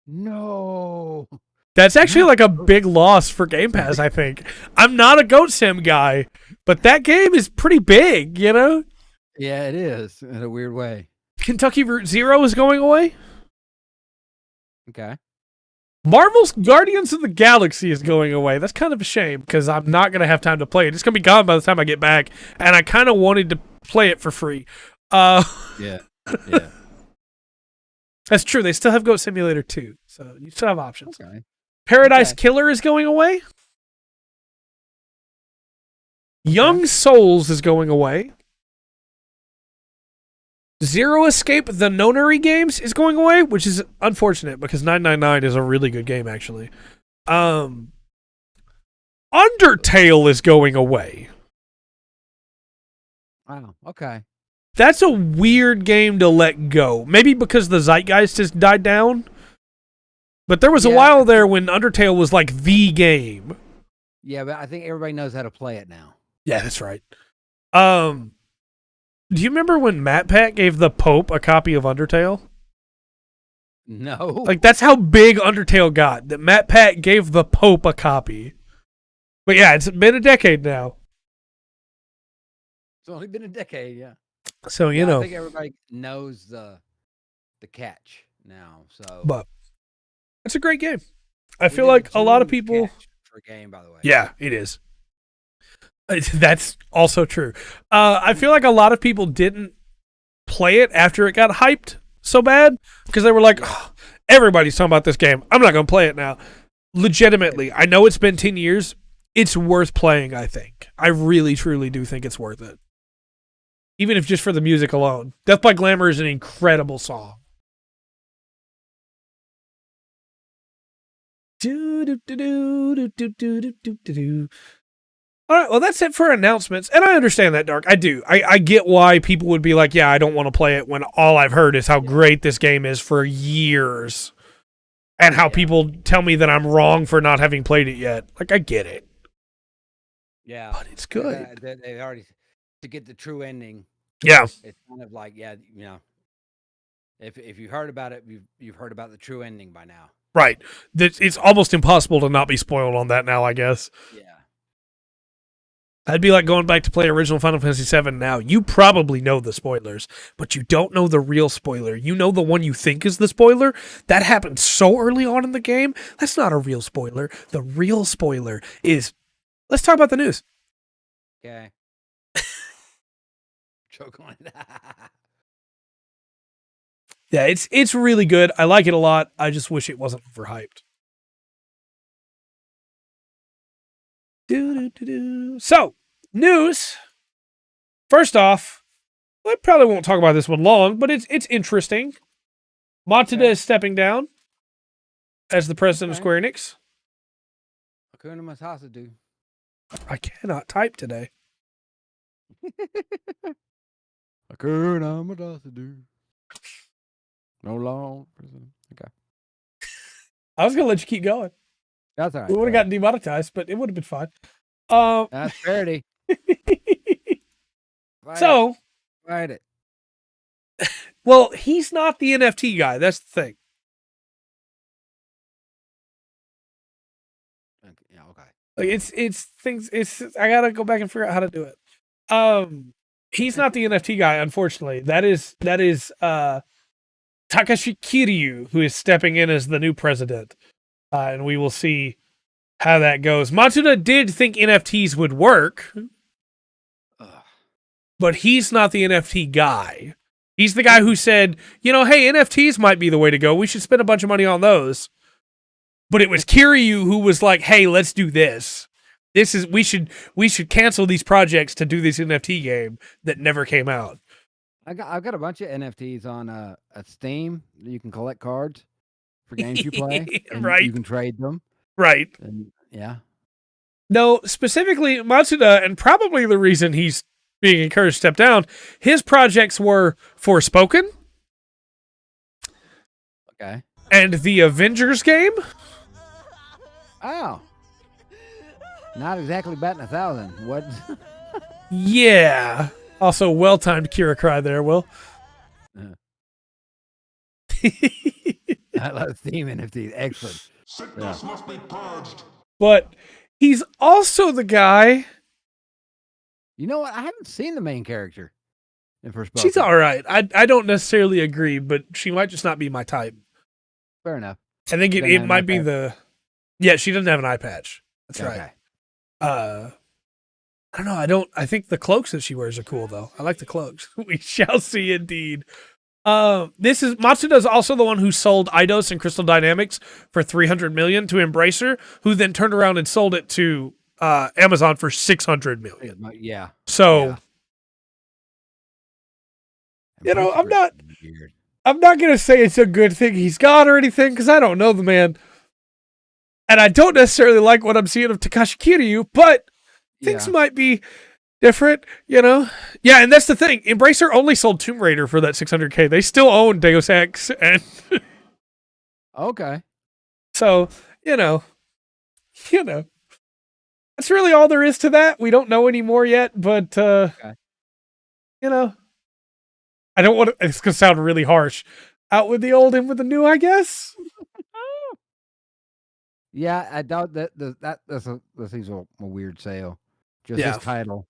Speaker 1: No.
Speaker 2: That's actually a big loss for Game Pass, I think. I'm not a Goat Sim guy, But that game is pretty big, you know?
Speaker 1: Yeah, it is in a weird way.
Speaker 2: Kentucky Route Zero is going away.
Speaker 1: Okay.
Speaker 2: Marvel's Guardians of the Galaxy is going away. That's kind of a shame because I'm not going to have time to play it. It's going to be gone by the time I get back, and I kind of wanted to play it for free.
Speaker 1: Yeah.
Speaker 2: That's true. They still have Goat Simulator 2, so you still have options.
Speaker 1: Okay.
Speaker 2: Paradise Killer is going away. Young Souls is going away. Zero Escape, the Nonary games, is going away, which is unfortunate because 999 is a really good game, actually. Undertale is going away.
Speaker 1: Wow. Okay.
Speaker 2: That's a weird game to let go. Maybe because the zeitgeist has died down. But there was a while there when Undertale was like the game.
Speaker 1: Yeah, but I think everybody knows how to play it now.
Speaker 2: Yeah, that's right. Do you remember when Matt Pat gave the Pope a copy of Undertale?
Speaker 1: No.
Speaker 2: Like, that's how big Undertale got, that Matt Pat gave the Pope a copy. But yeah, it's been a decade now.
Speaker 1: It's only been a decade, yeah.
Speaker 2: So, you know.
Speaker 1: I think everybody knows the catch now. So,
Speaker 2: But it's a great game. I feel like a lot of people.
Speaker 1: For a game, by the way.
Speaker 2: Yeah, it is. That's also true. I feel like a lot of people didn't play it after it got hyped so bad because they were like, oh, everybody's talking about this game. I'm not going to play it now. Legitimately, I know it's been 10 years. It's worth playing, I think. I really, truly do think it's worth it. Even if just for the music alone. Death by Glamour is an incredible song. All right, well, that's it for announcements. And I understand that, Dark. I do. I get why people would be like, yeah, I don't want to play it when all I've heard is how great this game is for years. And how people tell me that I'm wrong for not having played it yet. Like, I get it.
Speaker 1: Yeah.
Speaker 2: But it's good.
Speaker 1: They already, to get the true ending.
Speaker 2: Yeah.
Speaker 1: It's kind of like, if you heard about it, you've heard about the true ending by now.
Speaker 2: Right. It's almost impossible to not be spoiled on that now, I guess.
Speaker 1: Yeah.
Speaker 2: That'd be like going back to play original Final Fantasy VII now. You probably know the spoilers, but you don't know the real spoiler. You know the one you think is the spoiler? That happened so early on in the game. That's not a real spoiler. The real spoiler is... Let's talk about the news.
Speaker 1: Okay. Choke on it.
Speaker 2: Yeah, it's really good. I like it a lot. I just wish it wasn't overhyped. So, news. First off, I probably won't talk about this one long, but it's interesting. Matsuda is stepping down as the president of Square Enix.
Speaker 1: Hakuna Matata, dude.
Speaker 2: I cannot type today.
Speaker 1: Hakuna Matata, dude. No long. Okay.
Speaker 2: I was gonna let you keep going.
Speaker 1: That's all right.
Speaker 2: We would have gotten demonetized, but it would have been fine.
Speaker 1: That's parody.
Speaker 2: So,
Speaker 1: write it.
Speaker 2: Well, he's not the NFT guy. That's the thing.
Speaker 1: Yeah, okay.
Speaker 2: Like it's things. I gotta go back and figure out how to do it. He's not the NFT guy, unfortunately. That is Takashi Kiryu who is stepping in as the new president, and we will see how that goes. Matsuda did think NFTs would work, but he's not the NFT guy. He's the guy who said, hey, NFTs might be the way to go. We should spend a bunch of money on those. But it was Kiryu who was like, hey, let's do this. We should cancel these projects to do this NFT game that never came out.
Speaker 1: I've got a bunch of NFTs on Steam. You can collect cards for games you play.
Speaker 2: Right.
Speaker 1: You can trade them.
Speaker 2: Right.
Speaker 1: And, yeah.
Speaker 2: No, specifically Matsuda, and probably the reason he's being encouraged to step down, his projects were Forspoken.
Speaker 1: Okay.
Speaker 2: And the Avengers game.
Speaker 1: Oh. Not exactly batting 1,000. What?
Speaker 2: Yeah. Also, well-timed Kira cry there, Will.
Speaker 1: I love Steam NFTs. Excellent.
Speaker 4: Sickness must be purged.
Speaker 2: But he's also the guy
Speaker 1: You know what? I haven't seen the main character in Forspoken.
Speaker 2: She's all right. I don't necessarily agree, but she might just not be my type.
Speaker 1: Fair enough.
Speaker 2: I think it might be the. Yeah, she doesn't have an eye patch. That's right. I don't know. I think the cloaks that she wears are cool though. I like the cloaks. We shall see indeed. Matsuda is also the one who sold Eidos and Crystal Dynamics for $300 million to Embracer, who then turned around and sold it to Amazon for $600 million.
Speaker 1: Yeah.
Speaker 2: So, you know, I'm not gonna say it's a good thing he's got or anything because I don't know the man, and I don't necessarily like what I'm seeing of Takashi Kiryu, but things might be different, you know? Yeah, and that's the thing. Embracer only sold Tomb Raider for that $600K. They still own Deus Ex, and
Speaker 1: okay.
Speaker 2: So, you know, that's really all there is to that. We don't know anymore yet, but you know, I don't want to. It's gonna sound really harsh. Out with the old, in with the new, I guess.
Speaker 1: Yeah, I doubt that seems a weird sale. Just his title.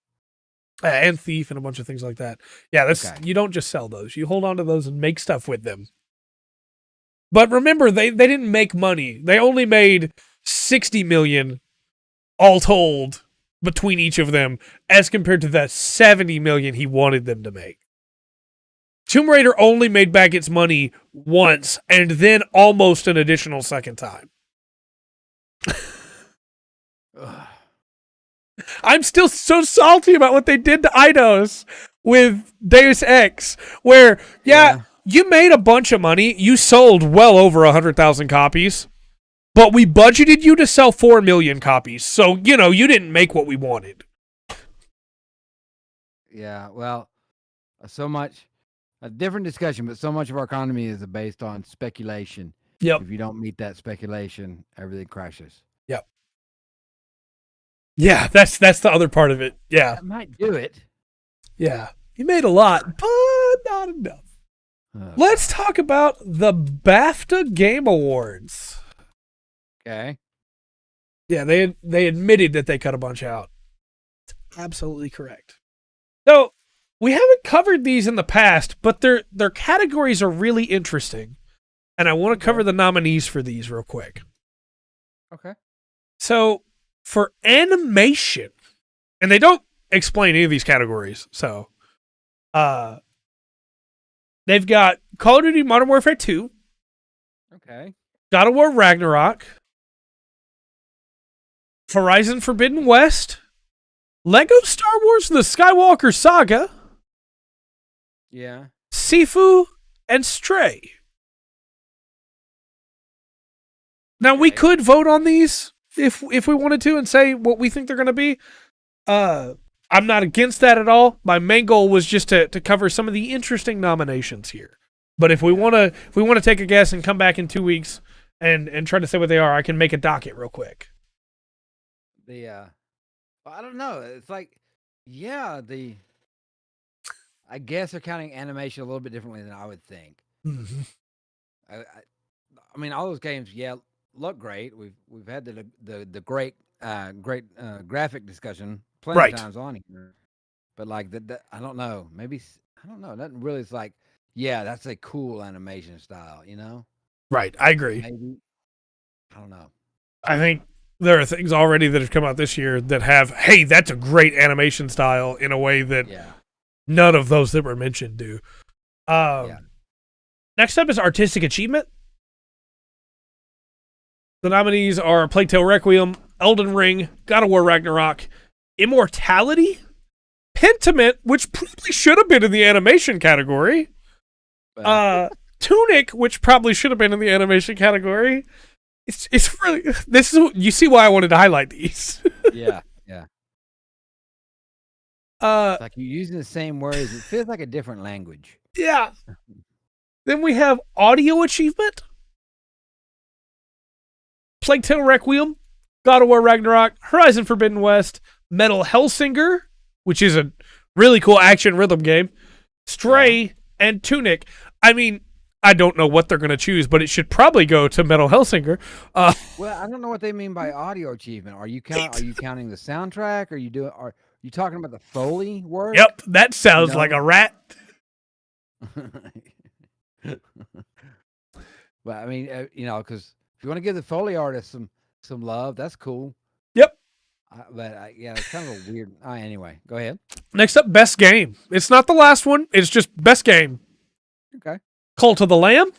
Speaker 2: And Thief and a bunch of things like that. Yeah, you don't just sell those. You hold on to those and make stuff with them. But remember, they didn't make money. They only made $60 million all told between each of them, as compared to the $70 million he wanted them to make. Tomb Raider only made back its money once, and then almost an additional second time. I'm still so salty about what they did to Eidos with Deus Ex, where, you made a bunch of money. You sold well over 100,000 copies, but we budgeted you to sell 4 million copies. So, you know, you didn't make what we wanted.
Speaker 1: Yeah, well, a different discussion, but so much of our economy is based on speculation.
Speaker 2: Yep.
Speaker 1: If you don't meet that speculation, everything crashes.
Speaker 2: Yep. Yeah, that's the other part of it. Yeah.
Speaker 1: That might do it.
Speaker 2: Yeah. You made a lot, but not enough. Let's talk about the BAFTA Game Awards.
Speaker 1: Okay.
Speaker 2: Yeah, they admitted that they cut a bunch out. That's absolutely correct. So, we haven't covered these in the past, but their categories are really interesting. And I want to cover the nominees for these real quick.
Speaker 1: Okay.
Speaker 2: So, for animation, and they don't explain any of these categories, so they've got Call of Duty Modern Warfare 2.
Speaker 1: Okay.
Speaker 2: God of War Ragnarok. Horizon Forbidden West. Lego Star Wars The Skywalker Saga.
Speaker 1: Yeah.
Speaker 2: Sifu and Stray. Now, we could vote on these if we wanted to and say what we think they're going to be. I'm not against that at all. My main goal was just to cover some of the interesting nominations here. But if we want to take a guess and come back in 2 weeks and try to say what they are, I can make a docket real quick.
Speaker 1: I don't know. It's like, I guess they're counting animation a little bit differently than I would think.
Speaker 2: Mm-hmm.
Speaker 1: I mean, all those games, look great. We've had the great graphic discussion plenty of times on here. But like I don't know. Maybe I don't know. Nothing really is like, that's a cool animation style, you know?
Speaker 2: Right, I agree.
Speaker 1: Maybe I don't know.
Speaker 2: I think there are things already that have come out this year that have, hey, that's a great animation style in a way that none of those that were mentioned do. Next up is Artistic Achievement. The nominees are Plague Tale Requiem, Elden Ring, God of War Ragnarok, Immortality, Pentiment, which probably should have been in the animation category, Tunic, which probably should have been in the animation category. It's really, you see why I wanted to highlight these.
Speaker 1: Yeah. It's like you're using the same words. It feels like a different language.
Speaker 2: Yeah. Then we have Audio Achievement, Plague Tale Requiem, God of War Ragnarok, Horizon Forbidden West, Metal Hellsinger, which is a really cool action rhythm game, Stray, and Tunic. I mean, I don't know what they're going to choose, but it should probably go to Metal Hellsinger.
Speaker 1: Well, I don't know what they mean by audio achievement. Are you counting the soundtrack? Are you doing? You talking about the Foley work?
Speaker 2: Yep, that sounds
Speaker 1: No.
Speaker 2: like a rat.
Speaker 1: But I mean, because if you want to give the Foley artist some love, that's cool.
Speaker 2: Yep.
Speaker 1: Yeah, it's kind of a weird. Anyway, go ahead.
Speaker 2: Next up, best game. It's not the last one. It's just best game.
Speaker 1: Okay.
Speaker 2: Cult of the Lamb,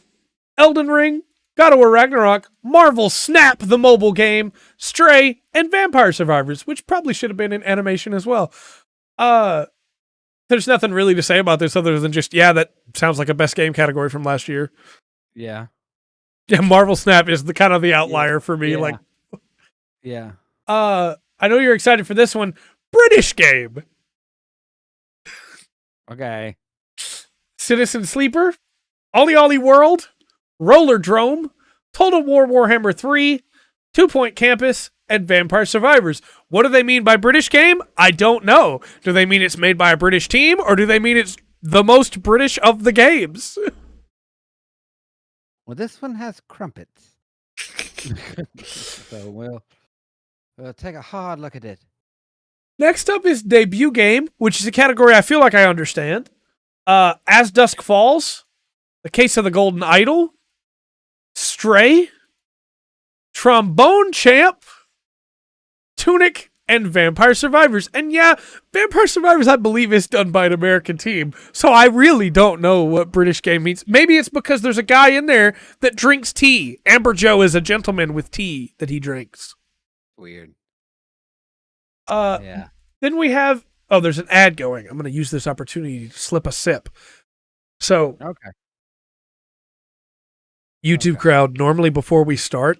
Speaker 2: Elden Ring, God of War Ragnarok, Marvel Snap, the mobile game, Stray, and Vampire Survivors, which probably should have been in animation as well. There's nothing really to say about this other than just, that sounds like a best game category from last year.
Speaker 1: Yeah.
Speaker 2: Yeah, Marvel Snap is the kind of the outlier for me.
Speaker 1: Yeah.
Speaker 2: I know you're excited for this one. British game.
Speaker 1: Okay.
Speaker 2: Citizen Sleeper, Ollie Ollie World, Roller Drome, Total War Warhammer 3, 2 Point Campus, and Vampire Survivors. What do they mean by British game? I don't know. Do they mean it's made by a British team, or do they mean it's the most British of the games?
Speaker 1: Well, this one has crumpets. So we'll take a hard look at it.
Speaker 2: Next up is debut game, which is a category I feel like I understand. As Dusk Falls, The Case of the Golden Idol, Stray, Trombone Champ, Tunic, and Vampire Survivors. And yeah, Vampire Survivors, I believe, is done by an American team. So I really don't know what British game means. Maybe it's because there's a guy in there that drinks tea. Amber Joe is a gentleman with tea that he drinks.
Speaker 1: Weird.
Speaker 2: Yeah. Then we have... Oh, there's an ad going. I'm going to use this opportunity to slip a sip. So...
Speaker 1: Okay.
Speaker 2: YouTube crowd, normally before we start,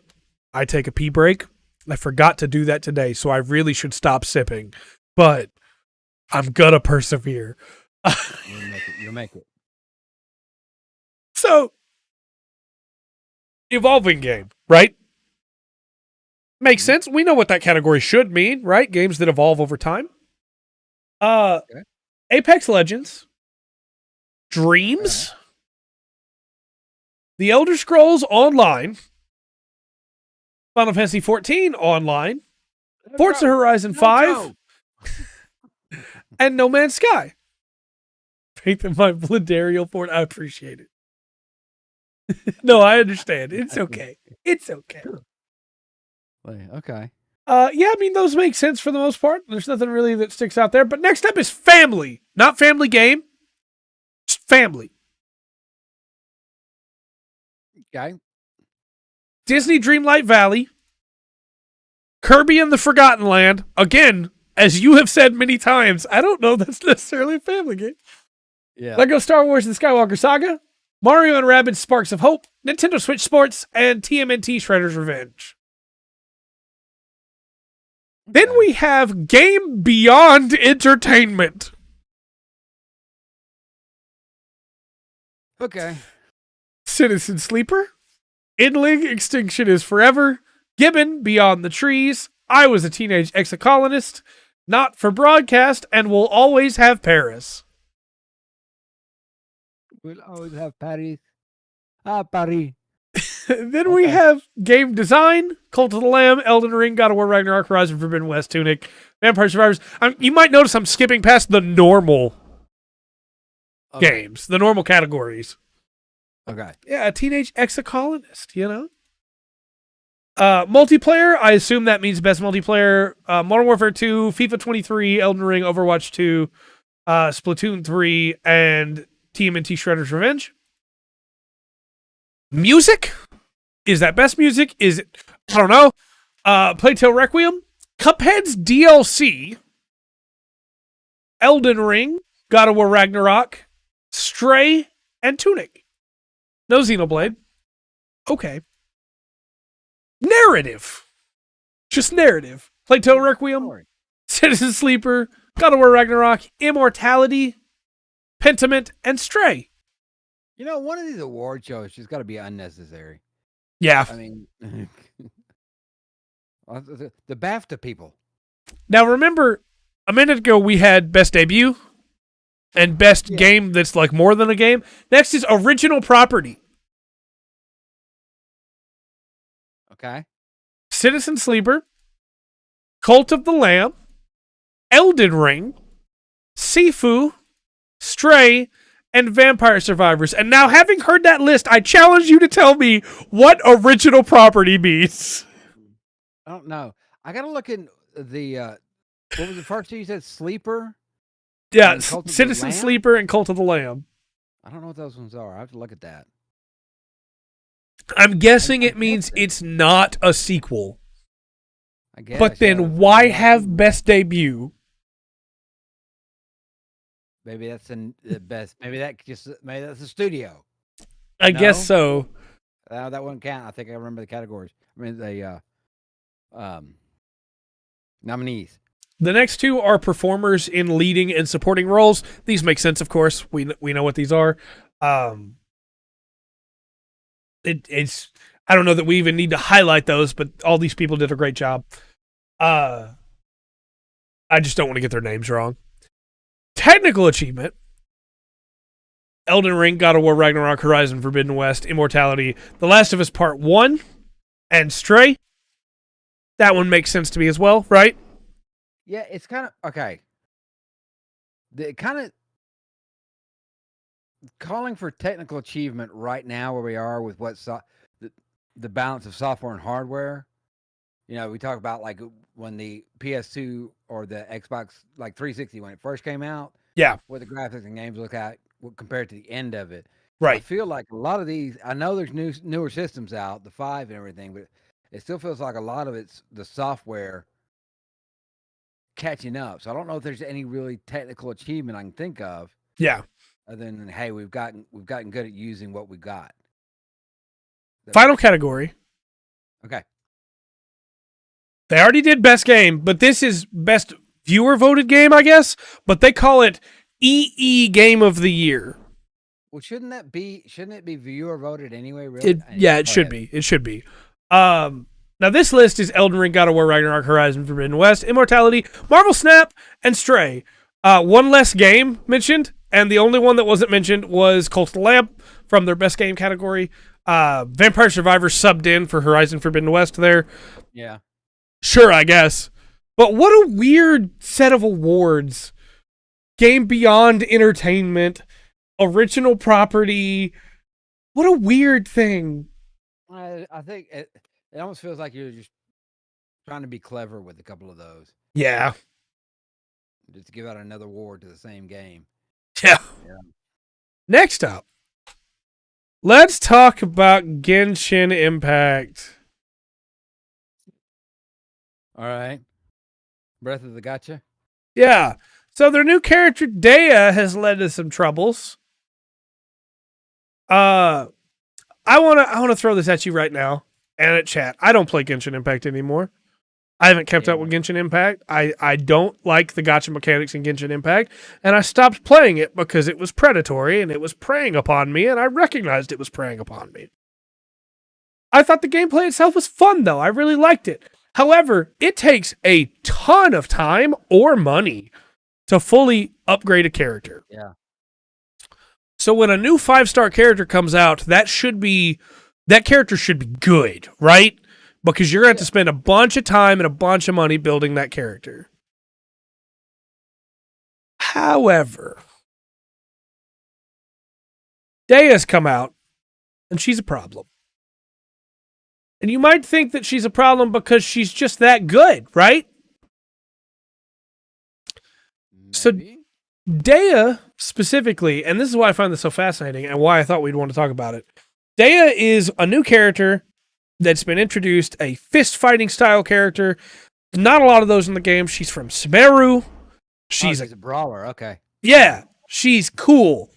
Speaker 2: I take a pee break. I forgot to do that today, so I really should stop sipping. But I'm gonna persevere.
Speaker 1: You'll make it.
Speaker 2: So, evolving game, right? Makes sense. We know what that category should mean, right? Games that evolve over time.
Speaker 1: Okay.
Speaker 2: Apex Legends, Dreams, The Elder Scrolls Online, Final Fantasy 14 Online, Forza Horizon 5, and No Man's Sky. Faith in my Blindarial Fort. I appreciate it. No, I understand. It's okay. It's okay.
Speaker 1: Okay.
Speaker 2: Yeah, I mean, those make sense for the most part. There's nothing really that sticks out there. But next up is family. Not family game. Just family.
Speaker 1: Okay.
Speaker 2: Disney Dreamlight Valley. Kirby and the Forgotten Land. Again, as you have said many times, I don't know that's necessarily a family game.
Speaker 1: Yeah.
Speaker 2: Lego Star Wars The Skywalker Saga. Mario and Rabbids Sparks of Hope. Nintendo Switch Sports. And TMNT Shredder's Revenge. Then we have Game Beyond Entertainment.
Speaker 1: Okay.
Speaker 2: Citizen Sleeper. Idling Extinction is Forever. Gibbon Beyond the Trees. I Was a Teenage Exocolonist. Not for Broadcast. And Will Always Have Paris.
Speaker 1: We'll always have Paris. Paris.
Speaker 2: Then we have Game Design, Cult of the Lamb, Elden Ring, God of War Ragnarok, Horizon Forbidden West, Tunic, Vampire Survivors. You might notice I'm skipping past the normal games, the normal categories.
Speaker 1: Okay.
Speaker 2: Yeah, a teenage exocolonist, you know? Multiplayer, I assume that means best multiplayer. Modern Warfare 2, FIFA 23, Elden Ring, Overwatch 2, Splatoon 3, and TMNT Shredder's Revenge. Music? Is that best music? Is it? I don't know. Plague Tale Requiem, Cuphead's DLC, Elden Ring, God of War Ragnarok, Stray, and Tunic. No Xenoblade. Okay. Narrative. Just narrative. Plague Tale Requiem, Citizen Sleeper, God of War Ragnarok, Immortality, Pentiment, and Stray.
Speaker 1: You know, one of these award shows just got to be unnecessary.
Speaker 2: Yeah.
Speaker 1: I mean, the BAFTA people.
Speaker 2: Now, remember, a minute ago we had best debut and best game that's like more than a game. Next is original property.
Speaker 1: Okay.
Speaker 2: Citizen Sleeper, Cult of the Lamb, Elden Ring, Sifu, Stray, and Vampire Survivors. And now, having heard that list, I challenge you to tell me what original property means.
Speaker 1: I don't know. I gotta look in the what was the first two you said? Sleeper?
Speaker 2: Yeah,
Speaker 1: And Cult of the
Speaker 2: Citizen
Speaker 1: Lamb?
Speaker 2: Sleeper and Cult of the Lamb.
Speaker 1: I don't know what those ones are. I have to look at that.
Speaker 2: I'm guessing
Speaker 1: I'm
Speaker 2: it means
Speaker 1: guessing.
Speaker 2: it's not a sequel.
Speaker 1: I guess.
Speaker 2: But then
Speaker 1: yeah.
Speaker 2: why have best debut?
Speaker 1: Maybe that's the best. Maybe that's the studio.
Speaker 2: I guess
Speaker 1: No?
Speaker 2: so.
Speaker 1: That wouldn't count. I think I remember the categories. I mean the nominees.
Speaker 2: The next two are performers in leading and supporting roles. These make sense, of course. We know what these are. It's I don't know that we even need to highlight those, but all these people did a great job. I just don't want to get their names wrong. Technical achievement: Elden Ring, God of War, Ragnarok, Horizon Forbidden West, Immortality, The Last of Us Part 1, and Stray. That one makes sense to me as well, right?
Speaker 1: Yeah, it's kind of okay. The kind of calling for technical achievement right now, where we are with the balance of software and hardware. You know, we talk about like when the PS2 or the Xbox like 360 when it first came out.
Speaker 2: Yeah.
Speaker 1: What the graphics and games look at compared to the end of it.
Speaker 2: Right.
Speaker 1: I feel like a lot of these. I know there's newer systems out, the 5 and everything, but it still feels like a lot of it's the software catching up. So I don't know if there's any really technical achievement I can think of.
Speaker 2: Yeah.
Speaker 1: Other than hey, we've gotten good at using what we got.
Speaker 2: Final category.
Speaker 1: Okay.
Speaker 2: They already did best game, but this is best viewer voted game, I guess. But they call it EE Game of the Year.
Speaker 1: Well, shouldn't it be viewer voted anyway? Really?
Speaker 2: It should be. It should be. Now this list is Elden Ring, God of War, Ragnarok, Horizon Forbidden West, Immortality, Marvel Snap, and Stray. One less game mentioned, and the only one that wasn't mentioned was Cult of the Lamb from their best game category. Vampire Survivors subbed in for Horizon Forbidden West there.
Speaker 1: Yeah.
Speaker 2: Sure, I guess. But what a weird set of awards. Game Beyond Entertainment, original property. What a weird thing.
Speaker 1: I think it almost feels like you're just trying to be clever with a couple of those.
Speaker 2: Yeah.
Speaker 1: Just to give out another award to the same game.
Speaker 2: Yeah. Next up, let's talk about Genshin Impact.
Speaker 1: All right. Breath of the Gotcha?
Speaker 2: Yeah. So their new character, Dea, has led to some troubles. I wanna throw this at you right now and at chat. I don't play Genshin Impact anymore. I haven't kept up with Genshin Impact. I don't like the gacha mechanics in Genshin Impact, and I stopped playing it because it was predatory and it was preying upon me, and I recognized it was preying upon me. I thought the gameplay itself was fun, though. I really liked it. However, it takes a ton of time or money to fully upgrade a character.
Speaker 1: Yeah.
Speaker 2: So when a new 5-star character comes out, that character should be good, right? Because you're going to have to spend a bunch of time and a bunch of money building that character. However, Dea's come out, and she's a problem. And you might think that she's a problem because she's just that good, right?
Speaker 1: Maybe.
Speaker 2: So Dea specifically, and this is why I find this so fascinating and why I thought we'd want to talk about it. Dea is a new character that's been introduced, a fist-fighting style character. Not a lot of those in the game. She's from Smeru. She's
Speaker 1: a brawler. Okay.
Speaker 2: Yeah, she's cool.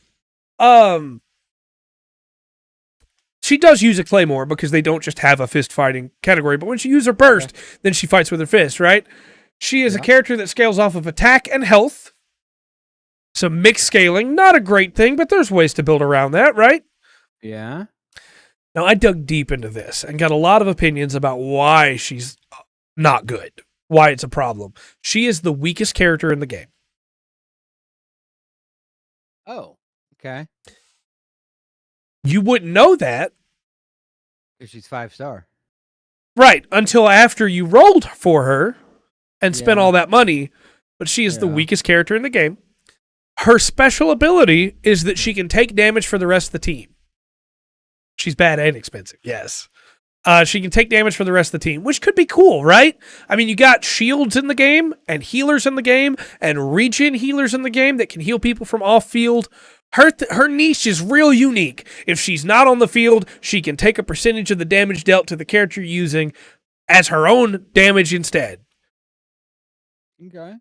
Speaker 2: She does use a claymore because they don't just have a fist-fighting category, but when she uses her burst, then she fights with her fist, right? She is a character that scales off of attack and health. Some mixed scaling, not a great thing, but there's ways to build around that, right?
Speaker 1: Yeah.
Speaker 2: Now, I dug deep into this and got a lot of opinions about why she's not good, why it's a problem. She is the weakest character in the game.
Speaker 1: Oh, okay.
Speaker 2: You wouldn't know that.
Speaker 1: If she's 5-star.
Speaker 2: Right, until after you rolled for her and spent all that money. but she is the weakest character in the game. Her special ability is that she can take damage for the rest of the team. She's bad and expensive, yes. She can take damage for the rest of the team, which could be cool, right? I mean, you got shields in the game, and healers in the game, and regen healers in the game that can heal people from off-field. Her niche is real unique. If she's not on the field, she can take a percentage of the damage dealt to the character you're using as her own damage instead.
Speaker 1: Okay.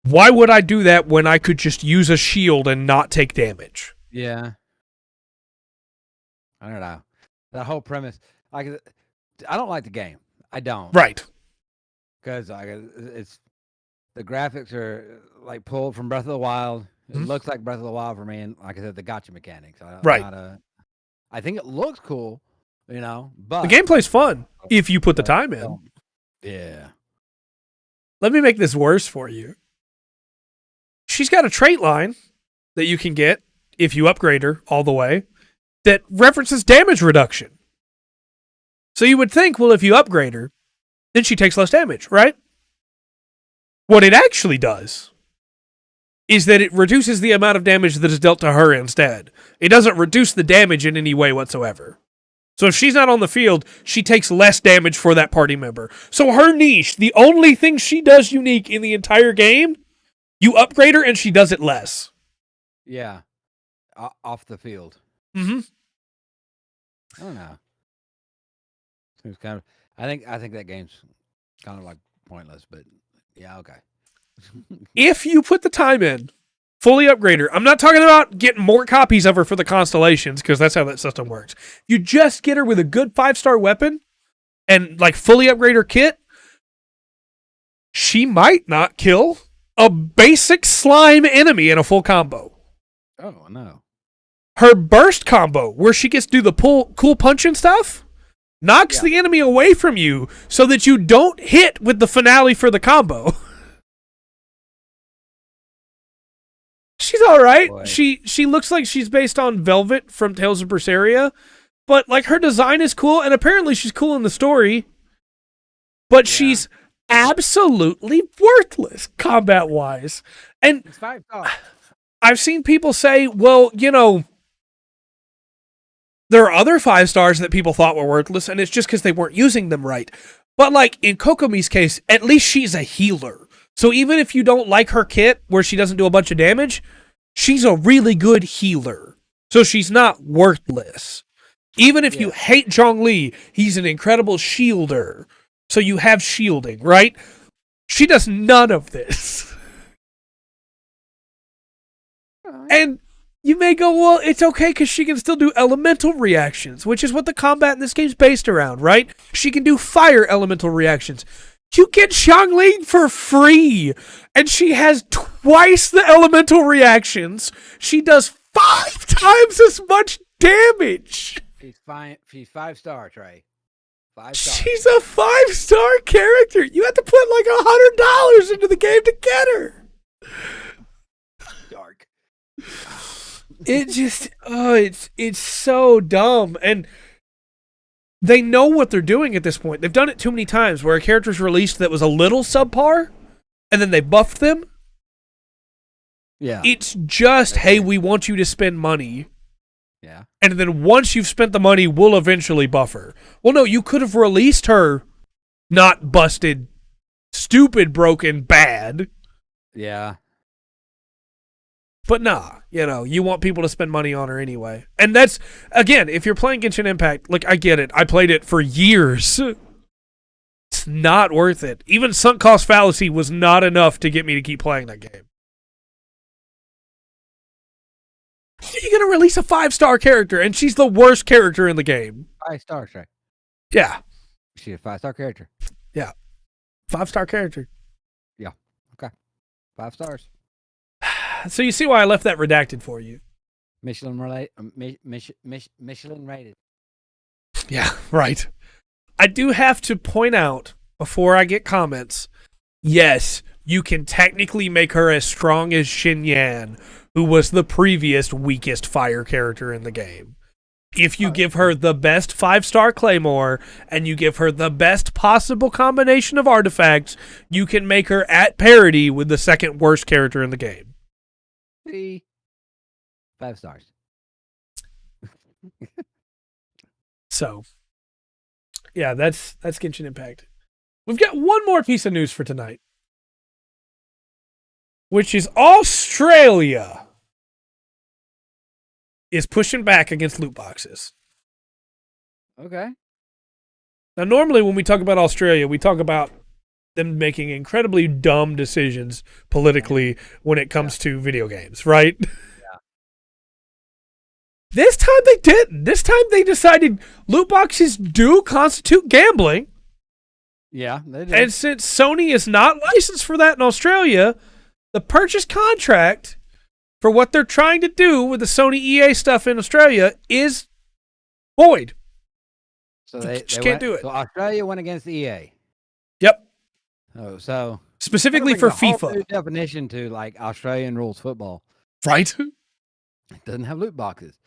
Speaker 2: Why would I do that when I could just use a shield and not take damage?
Speaker 1: Yeah. I don't know. That whole premise, I don't like the game. I don't.
Speaker 2: Right.
Speaker 1: Because it's the graphics are like pulled from Breath of the Wild. It looks like Breath of the Wild for me, and like I said, the gotcha mechanics.
Speaker 2: Right.
Speaker 1: I think it looks cool, but
Speaker 2: the gameplay's fun if you put the time in.
Speaker 1: Yeah.
Speaker 2: Let me make this worse for you. She's got a trait line that you can get if you upgrade her all the way that references damage reduction. So you would think, well, if you upgrade her, then she takes less damage, right? What it actually does is that it reduces the amount of damage that is dealt to her instead. It doesn't reduce the damage in any way whatsoever. So if she's not on the field, she takes less damage for that party member. So her niche, the only thing she does unique in the entire game, you upgrade her and she does it less.
Speaker 1: Yeah. Off the field.
Speaker 2: Mm-hmm.
Speaker 1: I don't know. Seems kind of. I think that game's kind of like pointless, but yeah, okay.
Speaker 2: If you put the time in, fully upgrade her. I'm not talking about getting more copies of her for the constellations, because that's how that system works. You just get her with a good 5-star weapon and like fully upgrade her kit. She might not kill a basic slime enemy in a full combo.
Speaker 1: Oh no.
Speaker 2: Her burst combo, where she gets to do the cool punch and stuff, knocks the enemy away from you so that you don't hit with the finale for the combo. She's all right.
Speaker 1: Boy.
Speaker 2: She looks like she's based on Velvet from Tales of Berseria, but like her design is cool, and apparently she's cool in the story. But she's absolutely worthless combat-wise. And
Speaker 1: It's 5 stars.
Speaker 2: I've seen people say, well, there are other 5 stars that people thought were worthless, and it's just because they weren't using them right. But like in Kokomi's case, at least she's a healer. So even if you don't like her kit, where she doesn't do a bunch of damage, she's a really good healer. So she's not worthless. Even if you hate Zhongli, he's an incredible shielder. So you have shielding, right? She does none of this. And you may go, well, it's okay because she can still do elemental reactions, which is what the combat in this game's based around, right? She can do fire elemental reactions. You get Zhongli for free, and she has twice the elemental reactions. She does 5 times as much damage.
Speaker 1: She's 5 stars, Trey. 5 stars.
Speaker 2: She's a 5-star character. You have to put like $100 into the game to get her.
Speaker 1: Dark.
Speaker 2: It just, it's so dumb. And they know what they're doing at this point. They've done it too many times where a character's released that was a little subpar, and then they buffed them.
Speaker 1: Yeah.
Speaker 2: It's just, hey, we want you to spend money.
Speaker 1: Yeah.
Speaker 2: And then once you've spent the money, we'll eventually buff her. Well, no, you could have released her not busted, stupid, broken, bad.
Speaker 1: Yeah.
Speaker 2: But nah, you want people to spend money on her anyway. And that's, again, if you're playing Genshin Impact, like, I get it. I played it for years. It's not worth it. Even sunk cost fallacy was not enough to get me to keep playing that game. How are you going to release a 5-star character, and she's the worst character in the game?
Speaker 1: 5 stars, Trey.
Speaker 2: Yeah.
Speaker 1: She's a 5-star character.
Speaker 2: Yeah. 5-star character.
Speaker 1: Yeah. Okay. 5 stars.
Speaker 2: So you see why I left that redacted for you.
Speaker 1: Michelin rated.
Speaker 2: Yeah, right. I do have to point out, before I get comments, yes, you can technically make her as strong as Xin Yan, who was the previous weakest fire character in the game. If you give her the best 5-star Claymore and you give her the best possible combination of artifacts, you can make her at parity with the second worst character in the game.
Speaker 1: See, 5 stars.
Speaker 2: So, yeah, that's Genshin Impact. We've got one more piece of news for tonight, which is Australia is pushing back against loot boxes.
Speaker 1: Okay.
Speaker 2: Now, normally when we talk about Australia, we talk about them making incredibly dumb decisions politically when it comes to video games, right? Yeah. This time they didn't. This time they decided loot boxes do constitute gambling.
Speaker 1: Yeah, they do.
Speaker 2: And since Sony is not licensed for that in Australia, the purchase contract for what they're trying to do with the Sony EA stuff in Australia is void.
Speaker 1: So they
Speaker 2: can't do it.
Speaker 1: So Australia went against EA.
Speaker 2: Yep.
Speaker 1: Oh, so
Speaker 2: specifically for FIFA.
Speaker 1: Whole new definition to like Australian rules football.
Speaker 2: Right.
Speaker 1: It doesn't have loot boxes.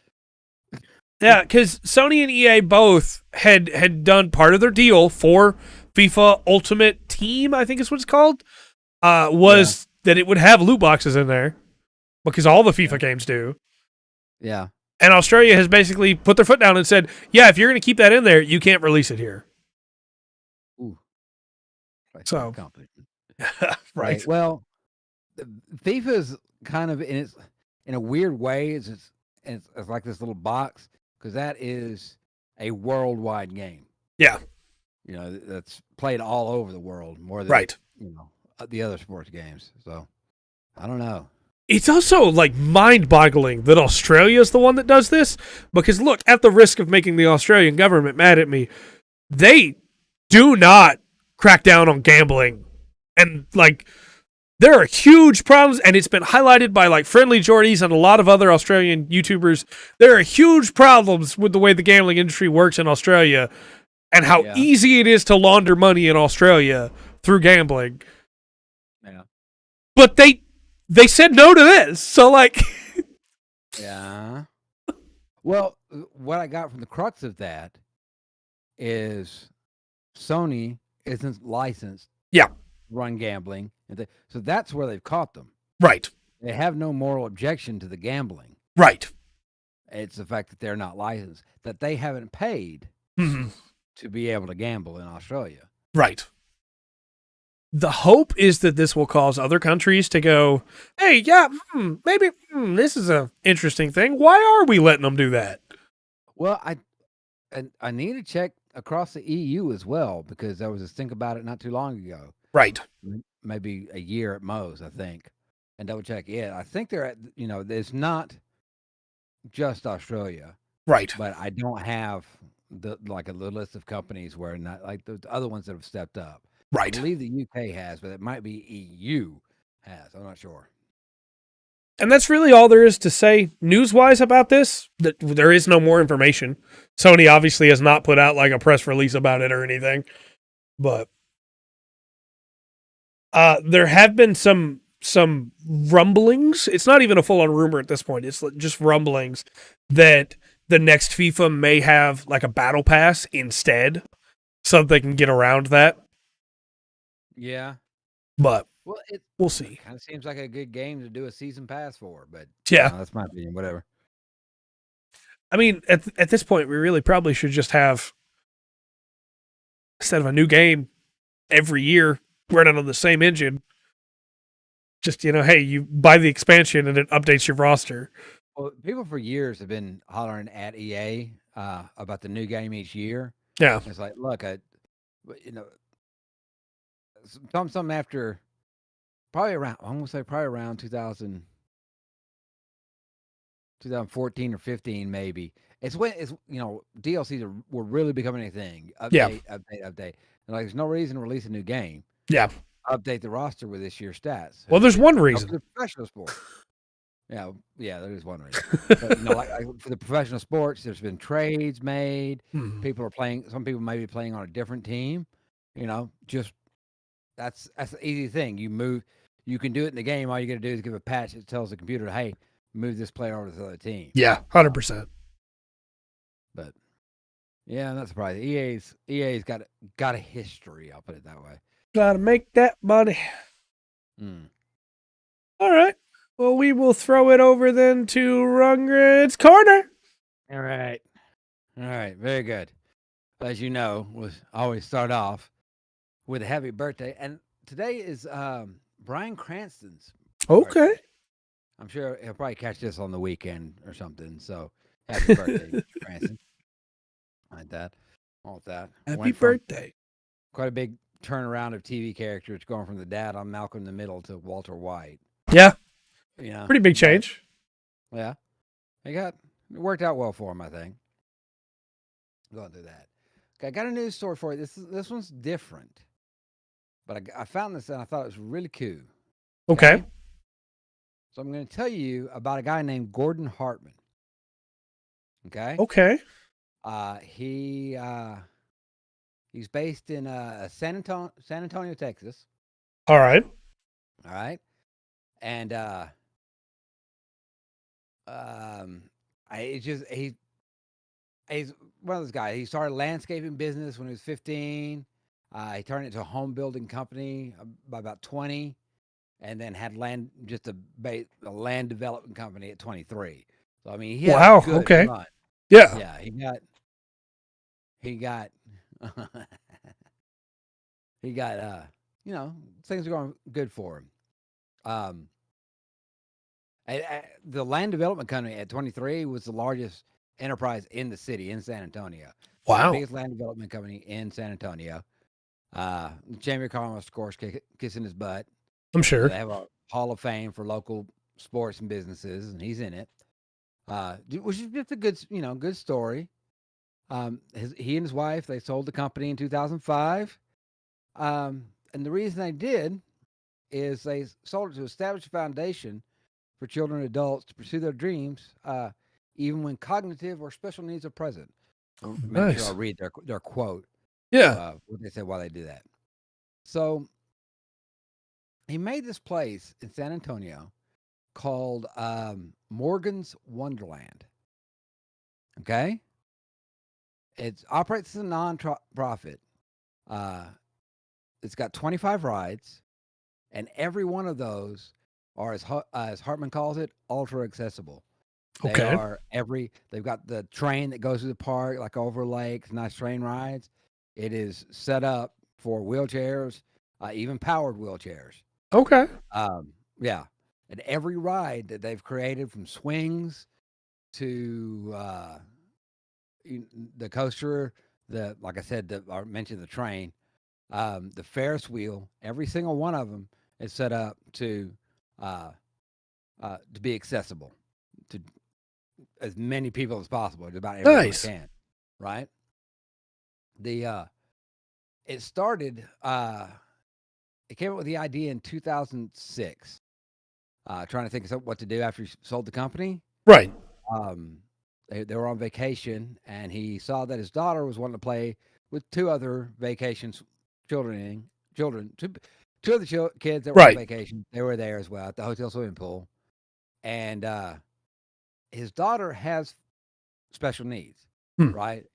Speaker 2: Yeah, because Sony and EA both had done part of their deal for FIFA Ultimate Team, I think is what it's called, was that it would have loot boxes in there because all the FIFA games do.
Speaker 1: Yeah.
Speaker 2: And Australia has basically put their foot down and said, yeah, if you're going to keep that in there, you can't release it here.
Speaker 1: Ooh.
Speaker 2: So,
Speaker 1: right. Well, FIFA is kind of in a weird way. It's like this little box because that is a worldwide game.
Speaker 2: Yeah.
Speaker 1: You know, that's played all over the world more than the other sports games. So, I don't know.
Speaker 2: It's also like mind-boggling that Australia is the one that does this because look, at the risk of making the Australian government mad at me, they do not crack down on gambling. And like there are huge problems, and it's been highlighted by like Friendly Jordies and a lot of other Australian YouTubers. There are huge problems with the way the gambling industry works in Australia and how easy it is to launder money in Australia through gambling.
Speaker 1: Yeah.
Speaker 2: But they said no to this. So like
Speaker 1: yeah. Well, what I got from the crux of that is Sony isn't licensed to run gambling. So that's where they've caught them.
Speaker 2: Right.
Speaker 1: They have no moral objection to the gambling.
Speaker 2: Right.
Speaker 1: It's the fact that they're not licensed, that they haven't paid to be able to gamble in Australia.
Speaker 2: Right. The hope is that this will cause other countries to go, hey, maybe this is an interesting thing. Why are we letting them do that?
Speaker 1: Well, I need to check across the EU as well because there was this thing about it not too long ago.
Speaker 2: Right.
Speaker 1: Maybe a year at most, I think. And double check. Yeah, I think they're at, it's not just Australia.
Speaker 2: Right.
Speaker 1: But I don't have the list of companies where not like the other ones that have stepped up.
Speaker 2: Right.
Speaker 1: I believe the UK has, but it might be EU has. I'm not sure.
Speaker 2: And that's really all there is to say news-wise about this. There is no more information. Sony obviously has not put out like a press release about it or anything. But there have been some rumblings. It's not even a full-on rumor at this point. It's just rumblings that the next FIFA may have like a battle pass instead so they can get around that.
Speaker 1: Yeah.
Speaker 2: But we'll see.
Speaker 1: It kind of seems like a good game to do a season pass for, but that's my opinion. Whatever.
Speaker 2: I mean, at this point, we really probably should just have, instead of a new game every year running on the same engine, just, hey, you buy the expansion and it updates your roster.
Speaker 1: Well, people for years have been hollering at EA about the new game each year.
Speaker 2: Yeah.
Speaker 1: It's like, look, something after probably around 2014 or 15 maybe. It's when DLCs were really becoming a thing. Update. And there's no reason to release a new game.
Speaker 2: Yeah.
Speaker 1: Update the roster with this year's stats.
Speaker 2: Well, there's one reason.
Speaker 1: For the professional sport. Yeah, there is one reason. But, like for the professional sports, there's been trades made. People are playing. Some people may be playing on a different team. Just that's an easy thing. You move. You can do it in the game. All you got to do is give a patch that tells the computer, "Hey, move this player over to the other team."
Speaker 2: Yeah, 100%.
Speaker 1: But yeah, I'm not surprised. EA's got a history. I'll put it that way.
Speaker 2: Gotta make that money.
Speaker 1: Mm.
Speaker 2: All right. Well, we will throw it over then to Rungrid's Corner.
Speaker 1: All right. Very good. As you know, we always start off with a happy birthday, and today is Bryan Cranston's
Speaker 2: Okay.
Speaker 1: birthday. I'm sure he'll probably catch this on the weekend or something. So happy birthday, Mr. Cranston. Like that. All that.
Speaker 2: Happy
Speaker 1: Went from
Speaker 2: birthday.
Speaker 1: quite a big turnaround of TV characters going from the dad on Malcolm in the Middle to Walter White.
Speaker 2: Yeah.
Speaker 1: You know,
Speaker 2: Pretty big change.
Speaker 1: Yeah. It worked out well for him, I think. Going through that. Okay, I got a news story for you. This one's different. But I found this and I thought it was really cool.
Speaker 2: Okay.
Speaker 1: So I'm going to tell you about a guy named Gordon Hartman. Okay.
Speaker 2: Okay.
Speaker 1: He's based in San Antonio, Texas.
Speaker 2: All right.
Speaker 1: All right. And he's one of those guys. He started landscaping business when he was 15. He turned it into a home building company by about 20, and then had just a land development company at 23. So I mean, he had a good run.
Speaker 2: Yeah.
Speaker 1: Yeah, he got he got things are going good for him. The land development company at 23 was the largest enterprise in the city in San Antonio.
Speaker 2: Wow.
Speaker 1: The biggest land development company in San Antonio. The Chamber of Commerce, of course, kissing his butt.
Speaker 2: I'm sure.
Speaker 1: They have a Hall of Fame for local sports and businesses, and he's in it. Which is just a good story. He and his wife, they sold the company in 2005. And the reason they did is they sold it to establish a foundation for children and adults to pursue their dreams, even when cognitive or special needs are present. Maybe I'll read their quote.
Speaker 2: Yeah.
Speaker 1: What they said while they do that. So he made this place in San Antonio called Morgan's Wonderland. Okay? It operates as a non-profit. It's got 25 rides, and every one of those are, as Hartman calls it, ultra accessible. They've got the train that goes through the park, like over lakes, nice train rides. It is set up for wheelchairs, even powered wheelchairs.
Speaker 2: Okay.
Speaker 1: Yeah. And every ride that they've created, from swings to the coaster, like I said, I mentioned the train, the Ferris wheel, every single one of them is set up to be accessible to as many people as possible. About everyone can, right? It started. It came up with the idea in 2006. Trying to think of what to do after he sold the company.
Speaker 2: Right.
Speaker 1: They were on vacation, and he saw that his daughter was wanting to play with two other children. Two other kids that were on vacation. They were there as well at the hotel swimming pool, and his daughter has special needs, right?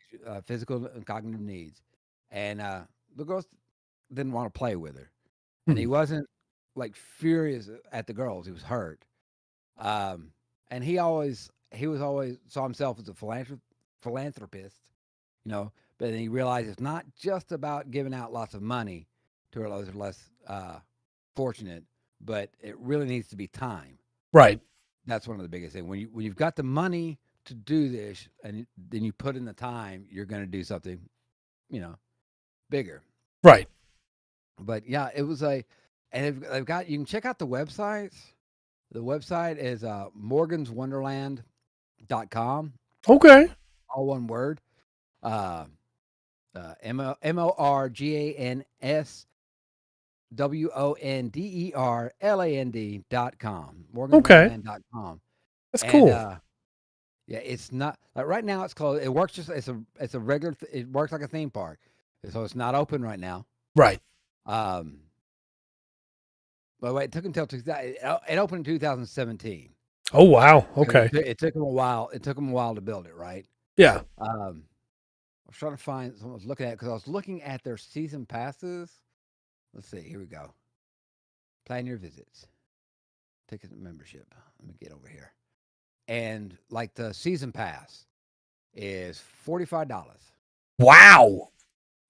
Speaker 1: Physical and cognitive needs, and the girls didn't want to play with her, and he wasn't like furious at the girls. He was hurt, and he was always saw himself as a philanthropist, but then he realized it's not just about giving out lots of money to those who are less fortunate, but it really needs to be time.
Speaker 2: Right.
Speaker 1: That's one of the biggest things. When you've got the money to do this, and then you put in the time, you're going to do something, bigger.
Speaker 2: Right.
Speaker 1: But yeah, it was and they've got, you can check out the websites. The website is morganswonderland.com.
Speaker 2: Okay.
Speaker 1: All one word. MorgansWonderland.com. Morganswonderland.com.
Speaker 2: That's cool.
Speaker 1: Yeah, it's not like right now it's closed. It works it's a regular. It works like a theme park, so it's not open right now.
Speaker 2: Right.
Speaker 1: But wait, it took until it opened in 2017.
Speaker 2: Oh wow. Okay.
Speaker 1: It took them a while. It took them a while to build it, right?
Speaker 2: Yeah.
Speaker 1: I was trying to find. Someone was looking at because I was looking at their season passes. Let's see. Here we go. Plan your visits. Ticket membership. Let me get over here. And like the season pass is $45.
Speaker 2: Wow.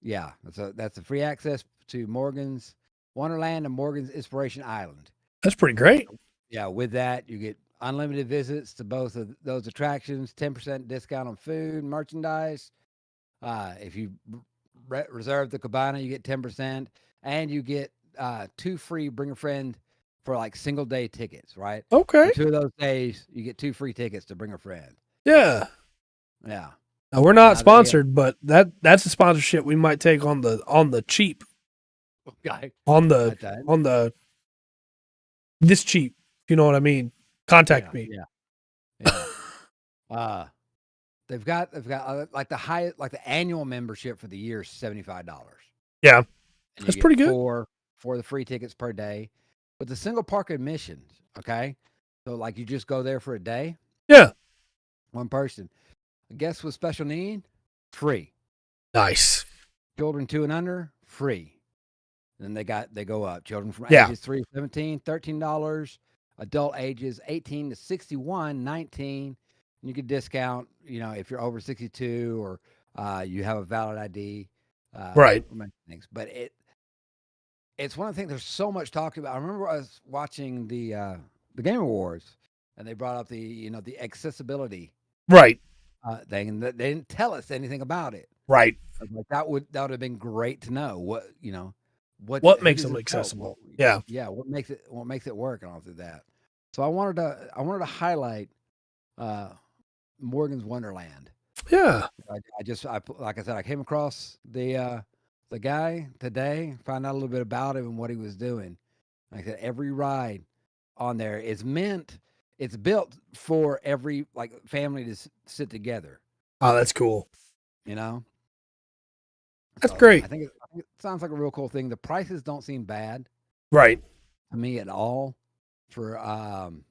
Speaker 1: Yeah, that's a free access to Morgan's Wonderland and Morgan's Inspiration Island.
Speaker 2: That's pretty great.
Speaker 1: Yeah, with that you get unlimited visits to both of those attractions, 10% discount on food, merchandise. If you reserve the cabana, you get 10%, and you get 2 free bring a friend for like single day tickets. Right,
Speaker 2: Okay.
Speaker 1: for 2 of those days, you get 2 free tickets to bring a friend.
Speaker 2: Yeah.
Speaker 1: Yeah.
Speaker 2: Now, we're not
Speaker 1: Now that, yeah.
Speaker 2: sponsored, but that's a sponsorship we might take on the cheap.
Speaker 1: Okay.
Speaker 2: On the this cheap. If you know what I mean. Contact me.
Speaker 1: Yeah. They've got like the annual membership for the year is $75.
Speaker 2: Yeah.
Speaker 1: And
Speaker 2: That's
Speaker 1: you
Speaker 2: pretty
Speaker 1: get
Speaker 2: good.
Speaker 1: for the free tickets per day. But the single park admissions, okay? So like you just go there for a day,
Speaker 2: Yeah.
Speaker 1: one person. Guests with special need, free.
Speaker 2: Nice.
Speaker 1: Children 2 and under, free. And then they go up. Children from
Speaker 2: Yeah.
Speaker 1: ages 3 to 17, $13. Adult ages 18 to 61, 19. And you can discount, if you're over 62 or you have a valid ID.
Speaker 2: Right.
Speaker 1: Things. But it's one of the things there's so much talked about. I remember I was watching the Game Awards, and they brought up the accessibility
Speaker 2: Right.
Speaker 1: thing, and they didn't tell us anything about it.
Speaker 2: Right.
Speaker 1: Like that would have been great to know
Speaker 2: What
Speaker 1: who
Speaker 2: makes
Speaker 1: does
Speaker 2: them
Speaker 1: it help?
Speaker 2: accessible? Yeah.
Speaker 1: What makes it work and all of that. So I wanted to highlight Morgan's Wonderland.
Speaker 2: Yeah.
Speaker 1: Like I said, I came across the guy today, found out a little bit about him and what he was doing. Like I said, every ride on there is it's built for every like family to sit together.
Speaker 2: Oh, that's cool. That's
Speaker 1: So
Speaker 2: great.
Speaker 1: I think it sounds like a real cool thing. The prices don't seem bad
Speaker 2: Right.
Speaker 1: to me at all for and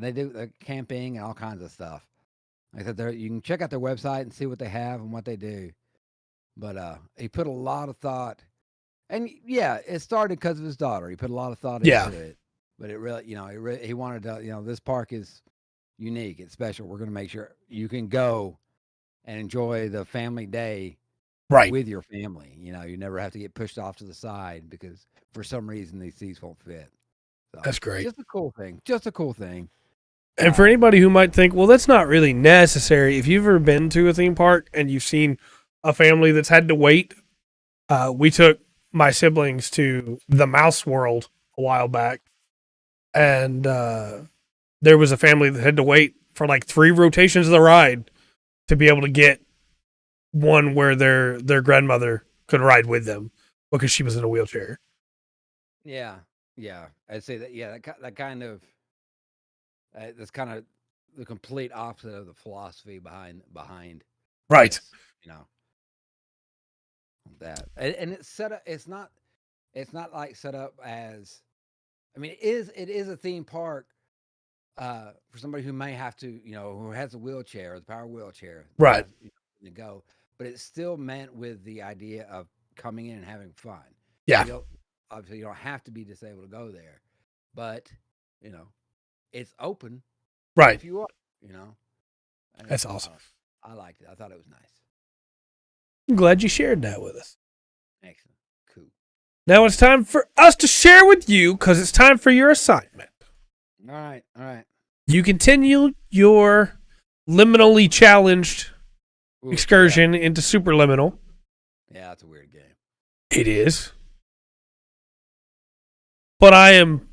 Speaker 1: they do the camping and all kinds of stuff. Like I said, you can check out their website and see what they have and what they do. But he put a lot of thought, and yeah, it started because of his daughter. He put a lot of thought
Speaker 2: Yeah.
Speaker 1: into it, but it really, he wanted to, this park is unique, it's special. We're going to make sure you can go and enjoy the family day
Speaker 2: Right.
Speaker 1: with your family. You never have to get pushed off to the side because for some reason these seats won't fit. So,
Speaker 2: That's great.
Speaker 1: Just a cool thing. Just a cool thing.
Speaker 2: And for anybody who might think, well, that's not really necessary. If you've ever been to a theme park and you've seen a family that's had to wait, we took my siblings to the Mouse World a while back, and there was a family that had to wait for like 3 rotations of the ride to be able to get one where their grandmother could ride with them because she was in a wheelchair.
Speaker 1: Yeah, I'd say that. Yeah, that kind of that's kind of the complete opposite of the philosophy behind
Speaker 2: Right.
Speaker 1: this, that, and it's set up. It's not like set up as. I mean, it is a theme park for somebody who may have to, who has a wheelchair, the power wheelchair,
Speaker 2: Right.
Speaker 1: To go, but it's still meant with the idea of coming in and having fun.
Speaker 2: Yeah.
Speaker 1: Obviously, you don't have to be disabled to go there, but it's open,
Speaker 2: Right.
Speaker 1: if you are, And
Speaker 2: That's awesome.
Speaker 1: I liked it. I thought it was nice.
Speaker 2: I'm glad you shared that with us.
Speaker 1: Excellent. Cool.
Speaker 2: Now it's time for us to share with you because it's time for your assignment.
Speaker 1: All right.
Speaker 2: You continue your liminally challenged excursion into Superliminal.
Speaker 1: Yeah, that's a weird game.
Speaker 2: It is. But I am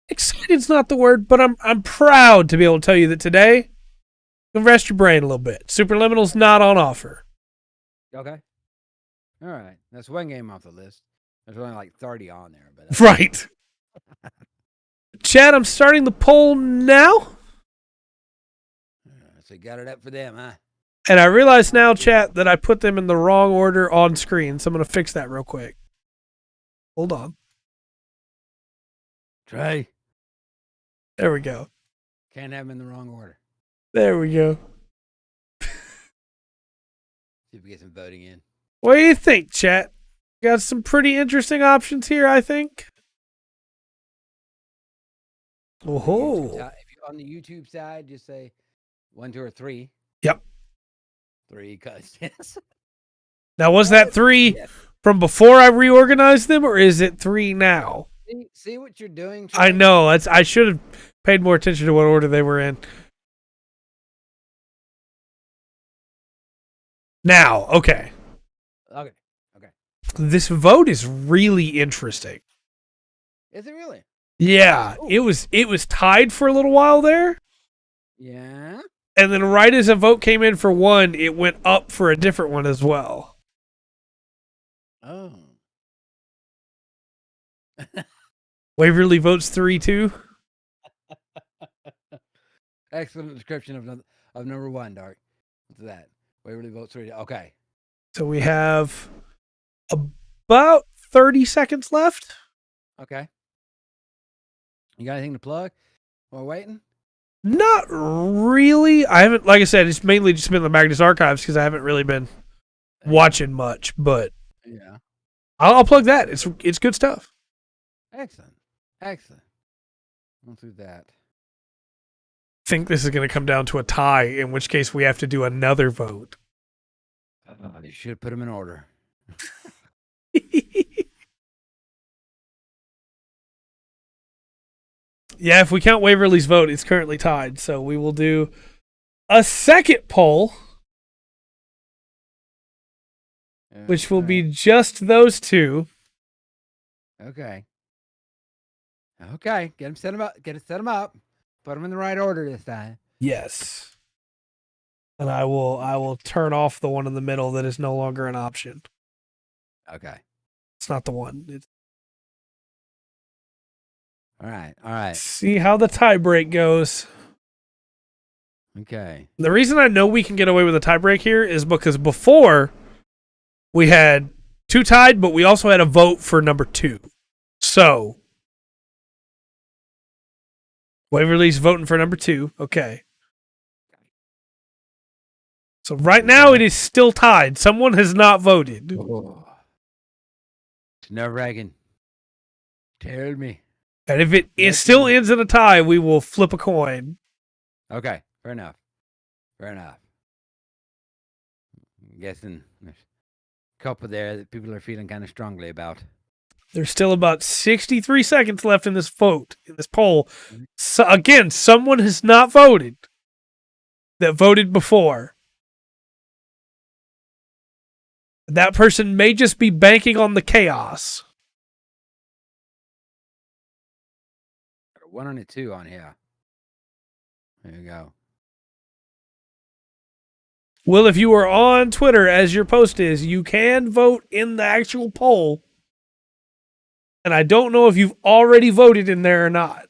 Speaker 2: excited's not the word, but I'm proud to be able to tell you that today you can rest your brain a little bit. Superliminal's not on offer.
Speaker 1: Okay. All right. That's one game off the list. There's only like 30 on there, but
Speaker 2: Right. Chad, I'm starting the poll now.
Speaker 1: So you got it up for them, huh?
Speaker 2: And I realize now, chat, that I put them in the wrong order on screen, so I'm going to fix that real quick. Hold on.
Speaker 1: Trey.
Speaker 2: There we go.
Speaker 1: Can't have them in the wrong order.
Speaker 2: There we go.
Speaker 1: See if we get some voting in.
Speaker 2: What do you think, chat? Got some pretty interesting options here, I think. Oh.
Speaker 1: If you're on the YouTube side, just say 1, 2, or 3.
Speaker 2: Yep.
Speaker 1: 3 because
Speaker 2: Now, was that 3 from before I reorganized them, or is it 3 now?
Speaker 1: See what you're doing.
Speaker 2: I know. I should have paid more attention to what order they were in. Now, okay.
Speaker 1: Okay.
Speaker 2: This vote is really interesting.
Speaker 1: Is it really?
Speaker 2: Yeah, it was tied for a little while there.
Speaker 1: Yeah.
Speaker 2: And then right as a vote came in for one, it went up for a different one as well.
Speaker 1: Oh.
Speaker 2: Waverly votes 3 too.
Speaker 1: Excellent description of number 1, Dark. What's that? Waverly votes 3. Okay.
Speaker 2: So we have about 30 seconds left.
Speaker 1: Okay. You got anything to plug? While waiting?
Speaker 2: Not really. I haven't, like I said, it's mainly just been the Magnus Archives because I haven't really been watching much. But
Speaker 1: yeah,
Speaker 2: I'll plug that. It's good stuff.
Speaker 1: Excellent. We'll do that.
Speaker 2: I think this is going to come down to a tie, in which case we have to do another vote.
Speaker 1: You should put them in order.
Speaker 2: Yeah, if we count Waverly's vote, it's currently tied. So we will do a second poll, which will be just those two.
Speaker 1: Okay. Get them set them up. Set them up. Put them in the right order this time.
Speaker 2: Yes. And I will turn off the one in the middle that is no longer an option.
Speaker 1: Okay.
Speaker 2: It's not the one.
Speaker 1: All right.
Speaker 2: See how the tie break goes.
Speaker 1: Okay.
Speaker 2: The reason I know we can get away with a tie break here is because before we had 2 tied, but we also had a vote for number 2. So Waverly's voting for number 2. Okay. So right now it is still tied. Someone has not voted.
Speaker 1: Oh. It's nerve-wracking. Tell me.
Speaker 2: And if it still ends in a tie, we will flip a coin.
Speaker 1: Okay, fair enough. I'm guessing there's a couple there that people are feeling kind of strongly about.
Speaker 2: There's still about 63 seconds left in this vote, in this poll. So again, someone has not voted that voted before. That person may just be banking on the chaos.
Speaker 1: 1 on it, 2 on here. There you go.
Speaker 2: Well, if you are on Twitter, as your post is, you can vote in the actual poll. And I don't know if you've already voted in there or not.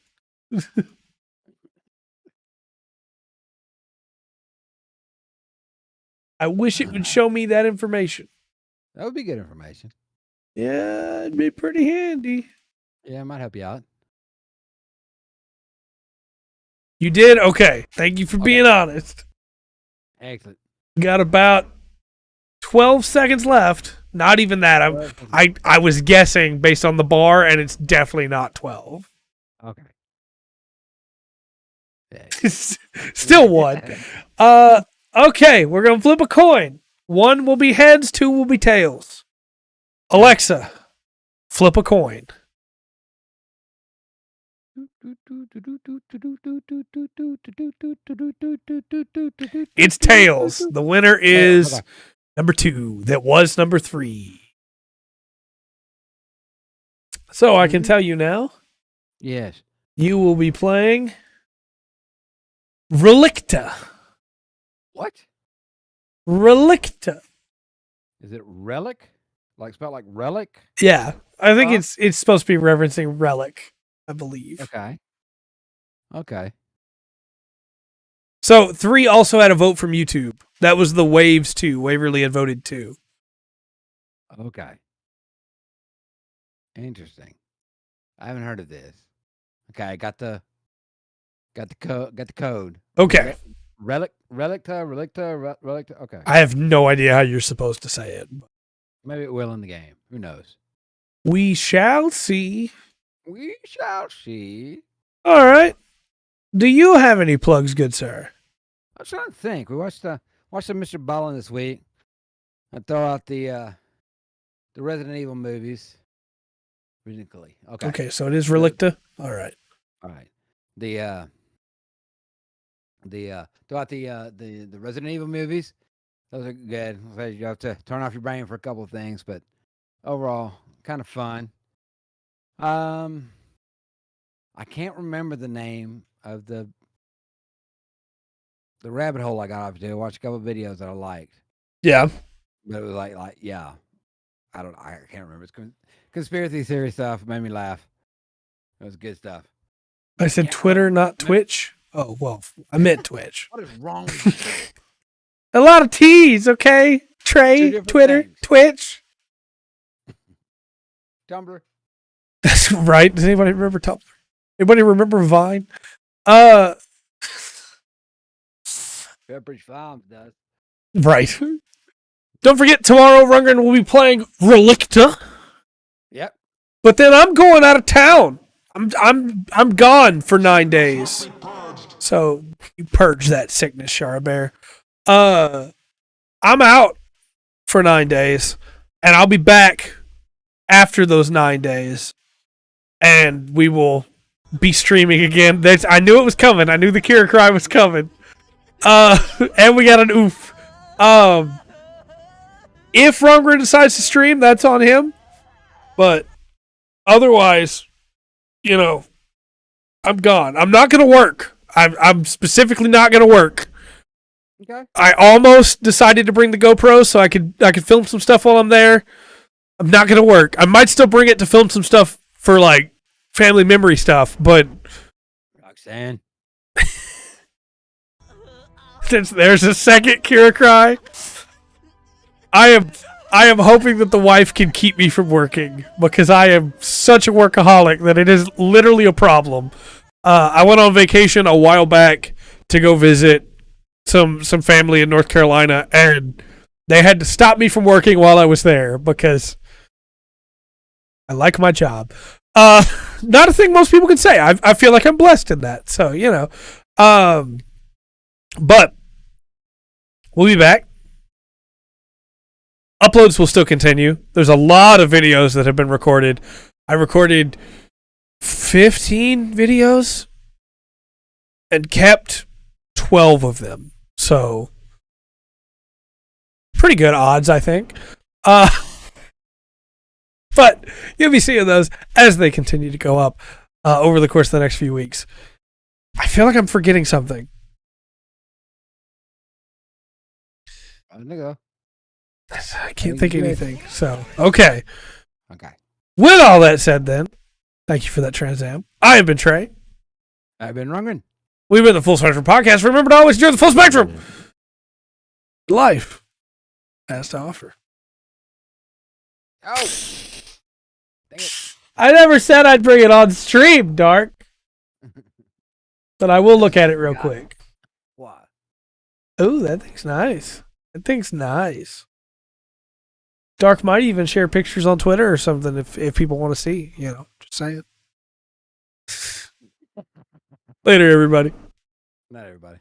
Speaker 2: I wish it would show me that information.
Speaker 1: That would be good information.
Speaker 2: Yeah, it'd be pretty handy.
Speaker 1: Yeah, it might help you out.
Speaker 2: You did? Okay. Thank you for being honest.
Speaker 1: Excellent.
Speaker 2: Got about 12 seconds left. Not even that. I was guessing based on the bar, and it's definitely not 12.
Speaker 1: Okay.
Speaker 2: Still 1. Okay, we're going to flip a coin. 1 will be heads, 2 will be tails. Alexa, flip a coin. It's tails. The winner is number 2. That was number 3. So I can tell you now.
Speaker 1: Yes.
Speaker 2: You will be playing Relicta.
Speaker 1: What?
Speaker 2: Relicta.
Speaker 1: Is it relic? Like spelled like relic?
Speaker 2: Yeah. I think it's supposed to be referencing relic, I believe.
Speaker 1: Okay.
Speaker 2: So 3 also had a vote from YouTube. That was the Waves 2. Waverly had voted 2.
Speaker 1: Okay. Interesting. I haven't heard of this. Okay, I got the code.
Speaker 2: Okay.
Speaker 1: Relicta. Okay,
Speaker 2: I have no idea how you're supposed to say it.
Speaker 1: maybe it will in the game. Who knows?
Speaker 2: We shall see.
Speaker 1: We shall see.
Speaker 2: All right. Do you have any plugs, good sir?
Speaker 1: I was trying to think. We watched the Mr. Ballin this week. I throw out the Resident Evil movies. Ridiculously. Okay.
Speaker 2: Okay, so it is Relicta. All right.
Speaker 1: All right. The throw out the Resident Evil movies. Those are good. You have to turn off your brain for a couple of things, but overall, kind of fun. I can't remember the name of the rabbit hole I got off to. I watched a couple of videos that I liked.
Speaker 2: Yeah.
Speaker 1: But it was like yeah. I can't remember. It's conspiracy theory stuff. Made me laugh. It was good stuff.
Speaker 2: I said Twitter, not Twitch. Oh, well, I meant Twitch.
Speaker 1: What is wrong with you?
Speaker 2: A lot of T's, okay? Trey, Twitter,
Speaker 1: things.
Speaker 2: Twitch.
Speaker 1: Tumblr.
Speaker 2: That's right. Does anybody remember Tumblr? Anybody remember Vine?
Speaker 1: Pepperidge Farms does.
Speaker 2: Right. Don't forget, tomorrow Rundgren will be playing Relicta.
Speaker 1: Yep.
Speaker 2: But then I'm going out of town. I'm gone for 9 days. So you purge that sickness, Charabear. I'm out for 9 days, and I'll be back after those 9 days, and we will be streaming again. I knew it was coming. I knew the Kira cry was coming. And we got an oof. If Rundgren decides to stream, that's on him. But otherwise, I'm gone. I'm not going to work. I'm specifically not going to work.
Speaker 1: Okay.
Speaker 2: I almost decided to bring the GoPro so I could film some stuff while I'm there. I'm not going to work. I might still bring it to film some stuff for like family memory stuff, but
Speaker 1: Roxanne.
Speaker 2: Since there's a second Kira cry, I am hoping that the wife can keep me from working because I am such a workaholic that it is literally a problem. I went on vacation a while back to go visit some family in North Carolina, and they had to stop me from working while I was there because I like my job. Not a thing most people can say. I feel like I'm blessed in that. So, but we'll be back. Uploads will still continue. There's a lot of videos that have been recorded. I recorded 15 videos and kept 12 of them. So, pretty good odds, I think. But you'll be seeing those as they continue to go up over the course of the next few weeks. I feel like I'm forgetting something.
Speaker 1: I don't know.
Speaker 2: I can't think of anything. So, okay.
Speaker 1: Okay.
Speaker 2: With all that said, then, thank you for that Transam. I have been Trey.
Speaker 1: I've been Rundgren.
Speaker 2: We've been the Full Spectrum Podcast. Remember to always enjoy the full spectrum. Life has to offer.
Speaker 1: Oh. Dang it.
Speaker 2: I never said I'd bring it on stream, Dark. But I will look at it real quick.
Speaker 1: What?
Speaker 2: Oh, that thing's nice. That thing's nice. Dark might even share pictures on Twitter or something if people want to see, just saying. Later, everybody.
Speaker 1: Not everybody.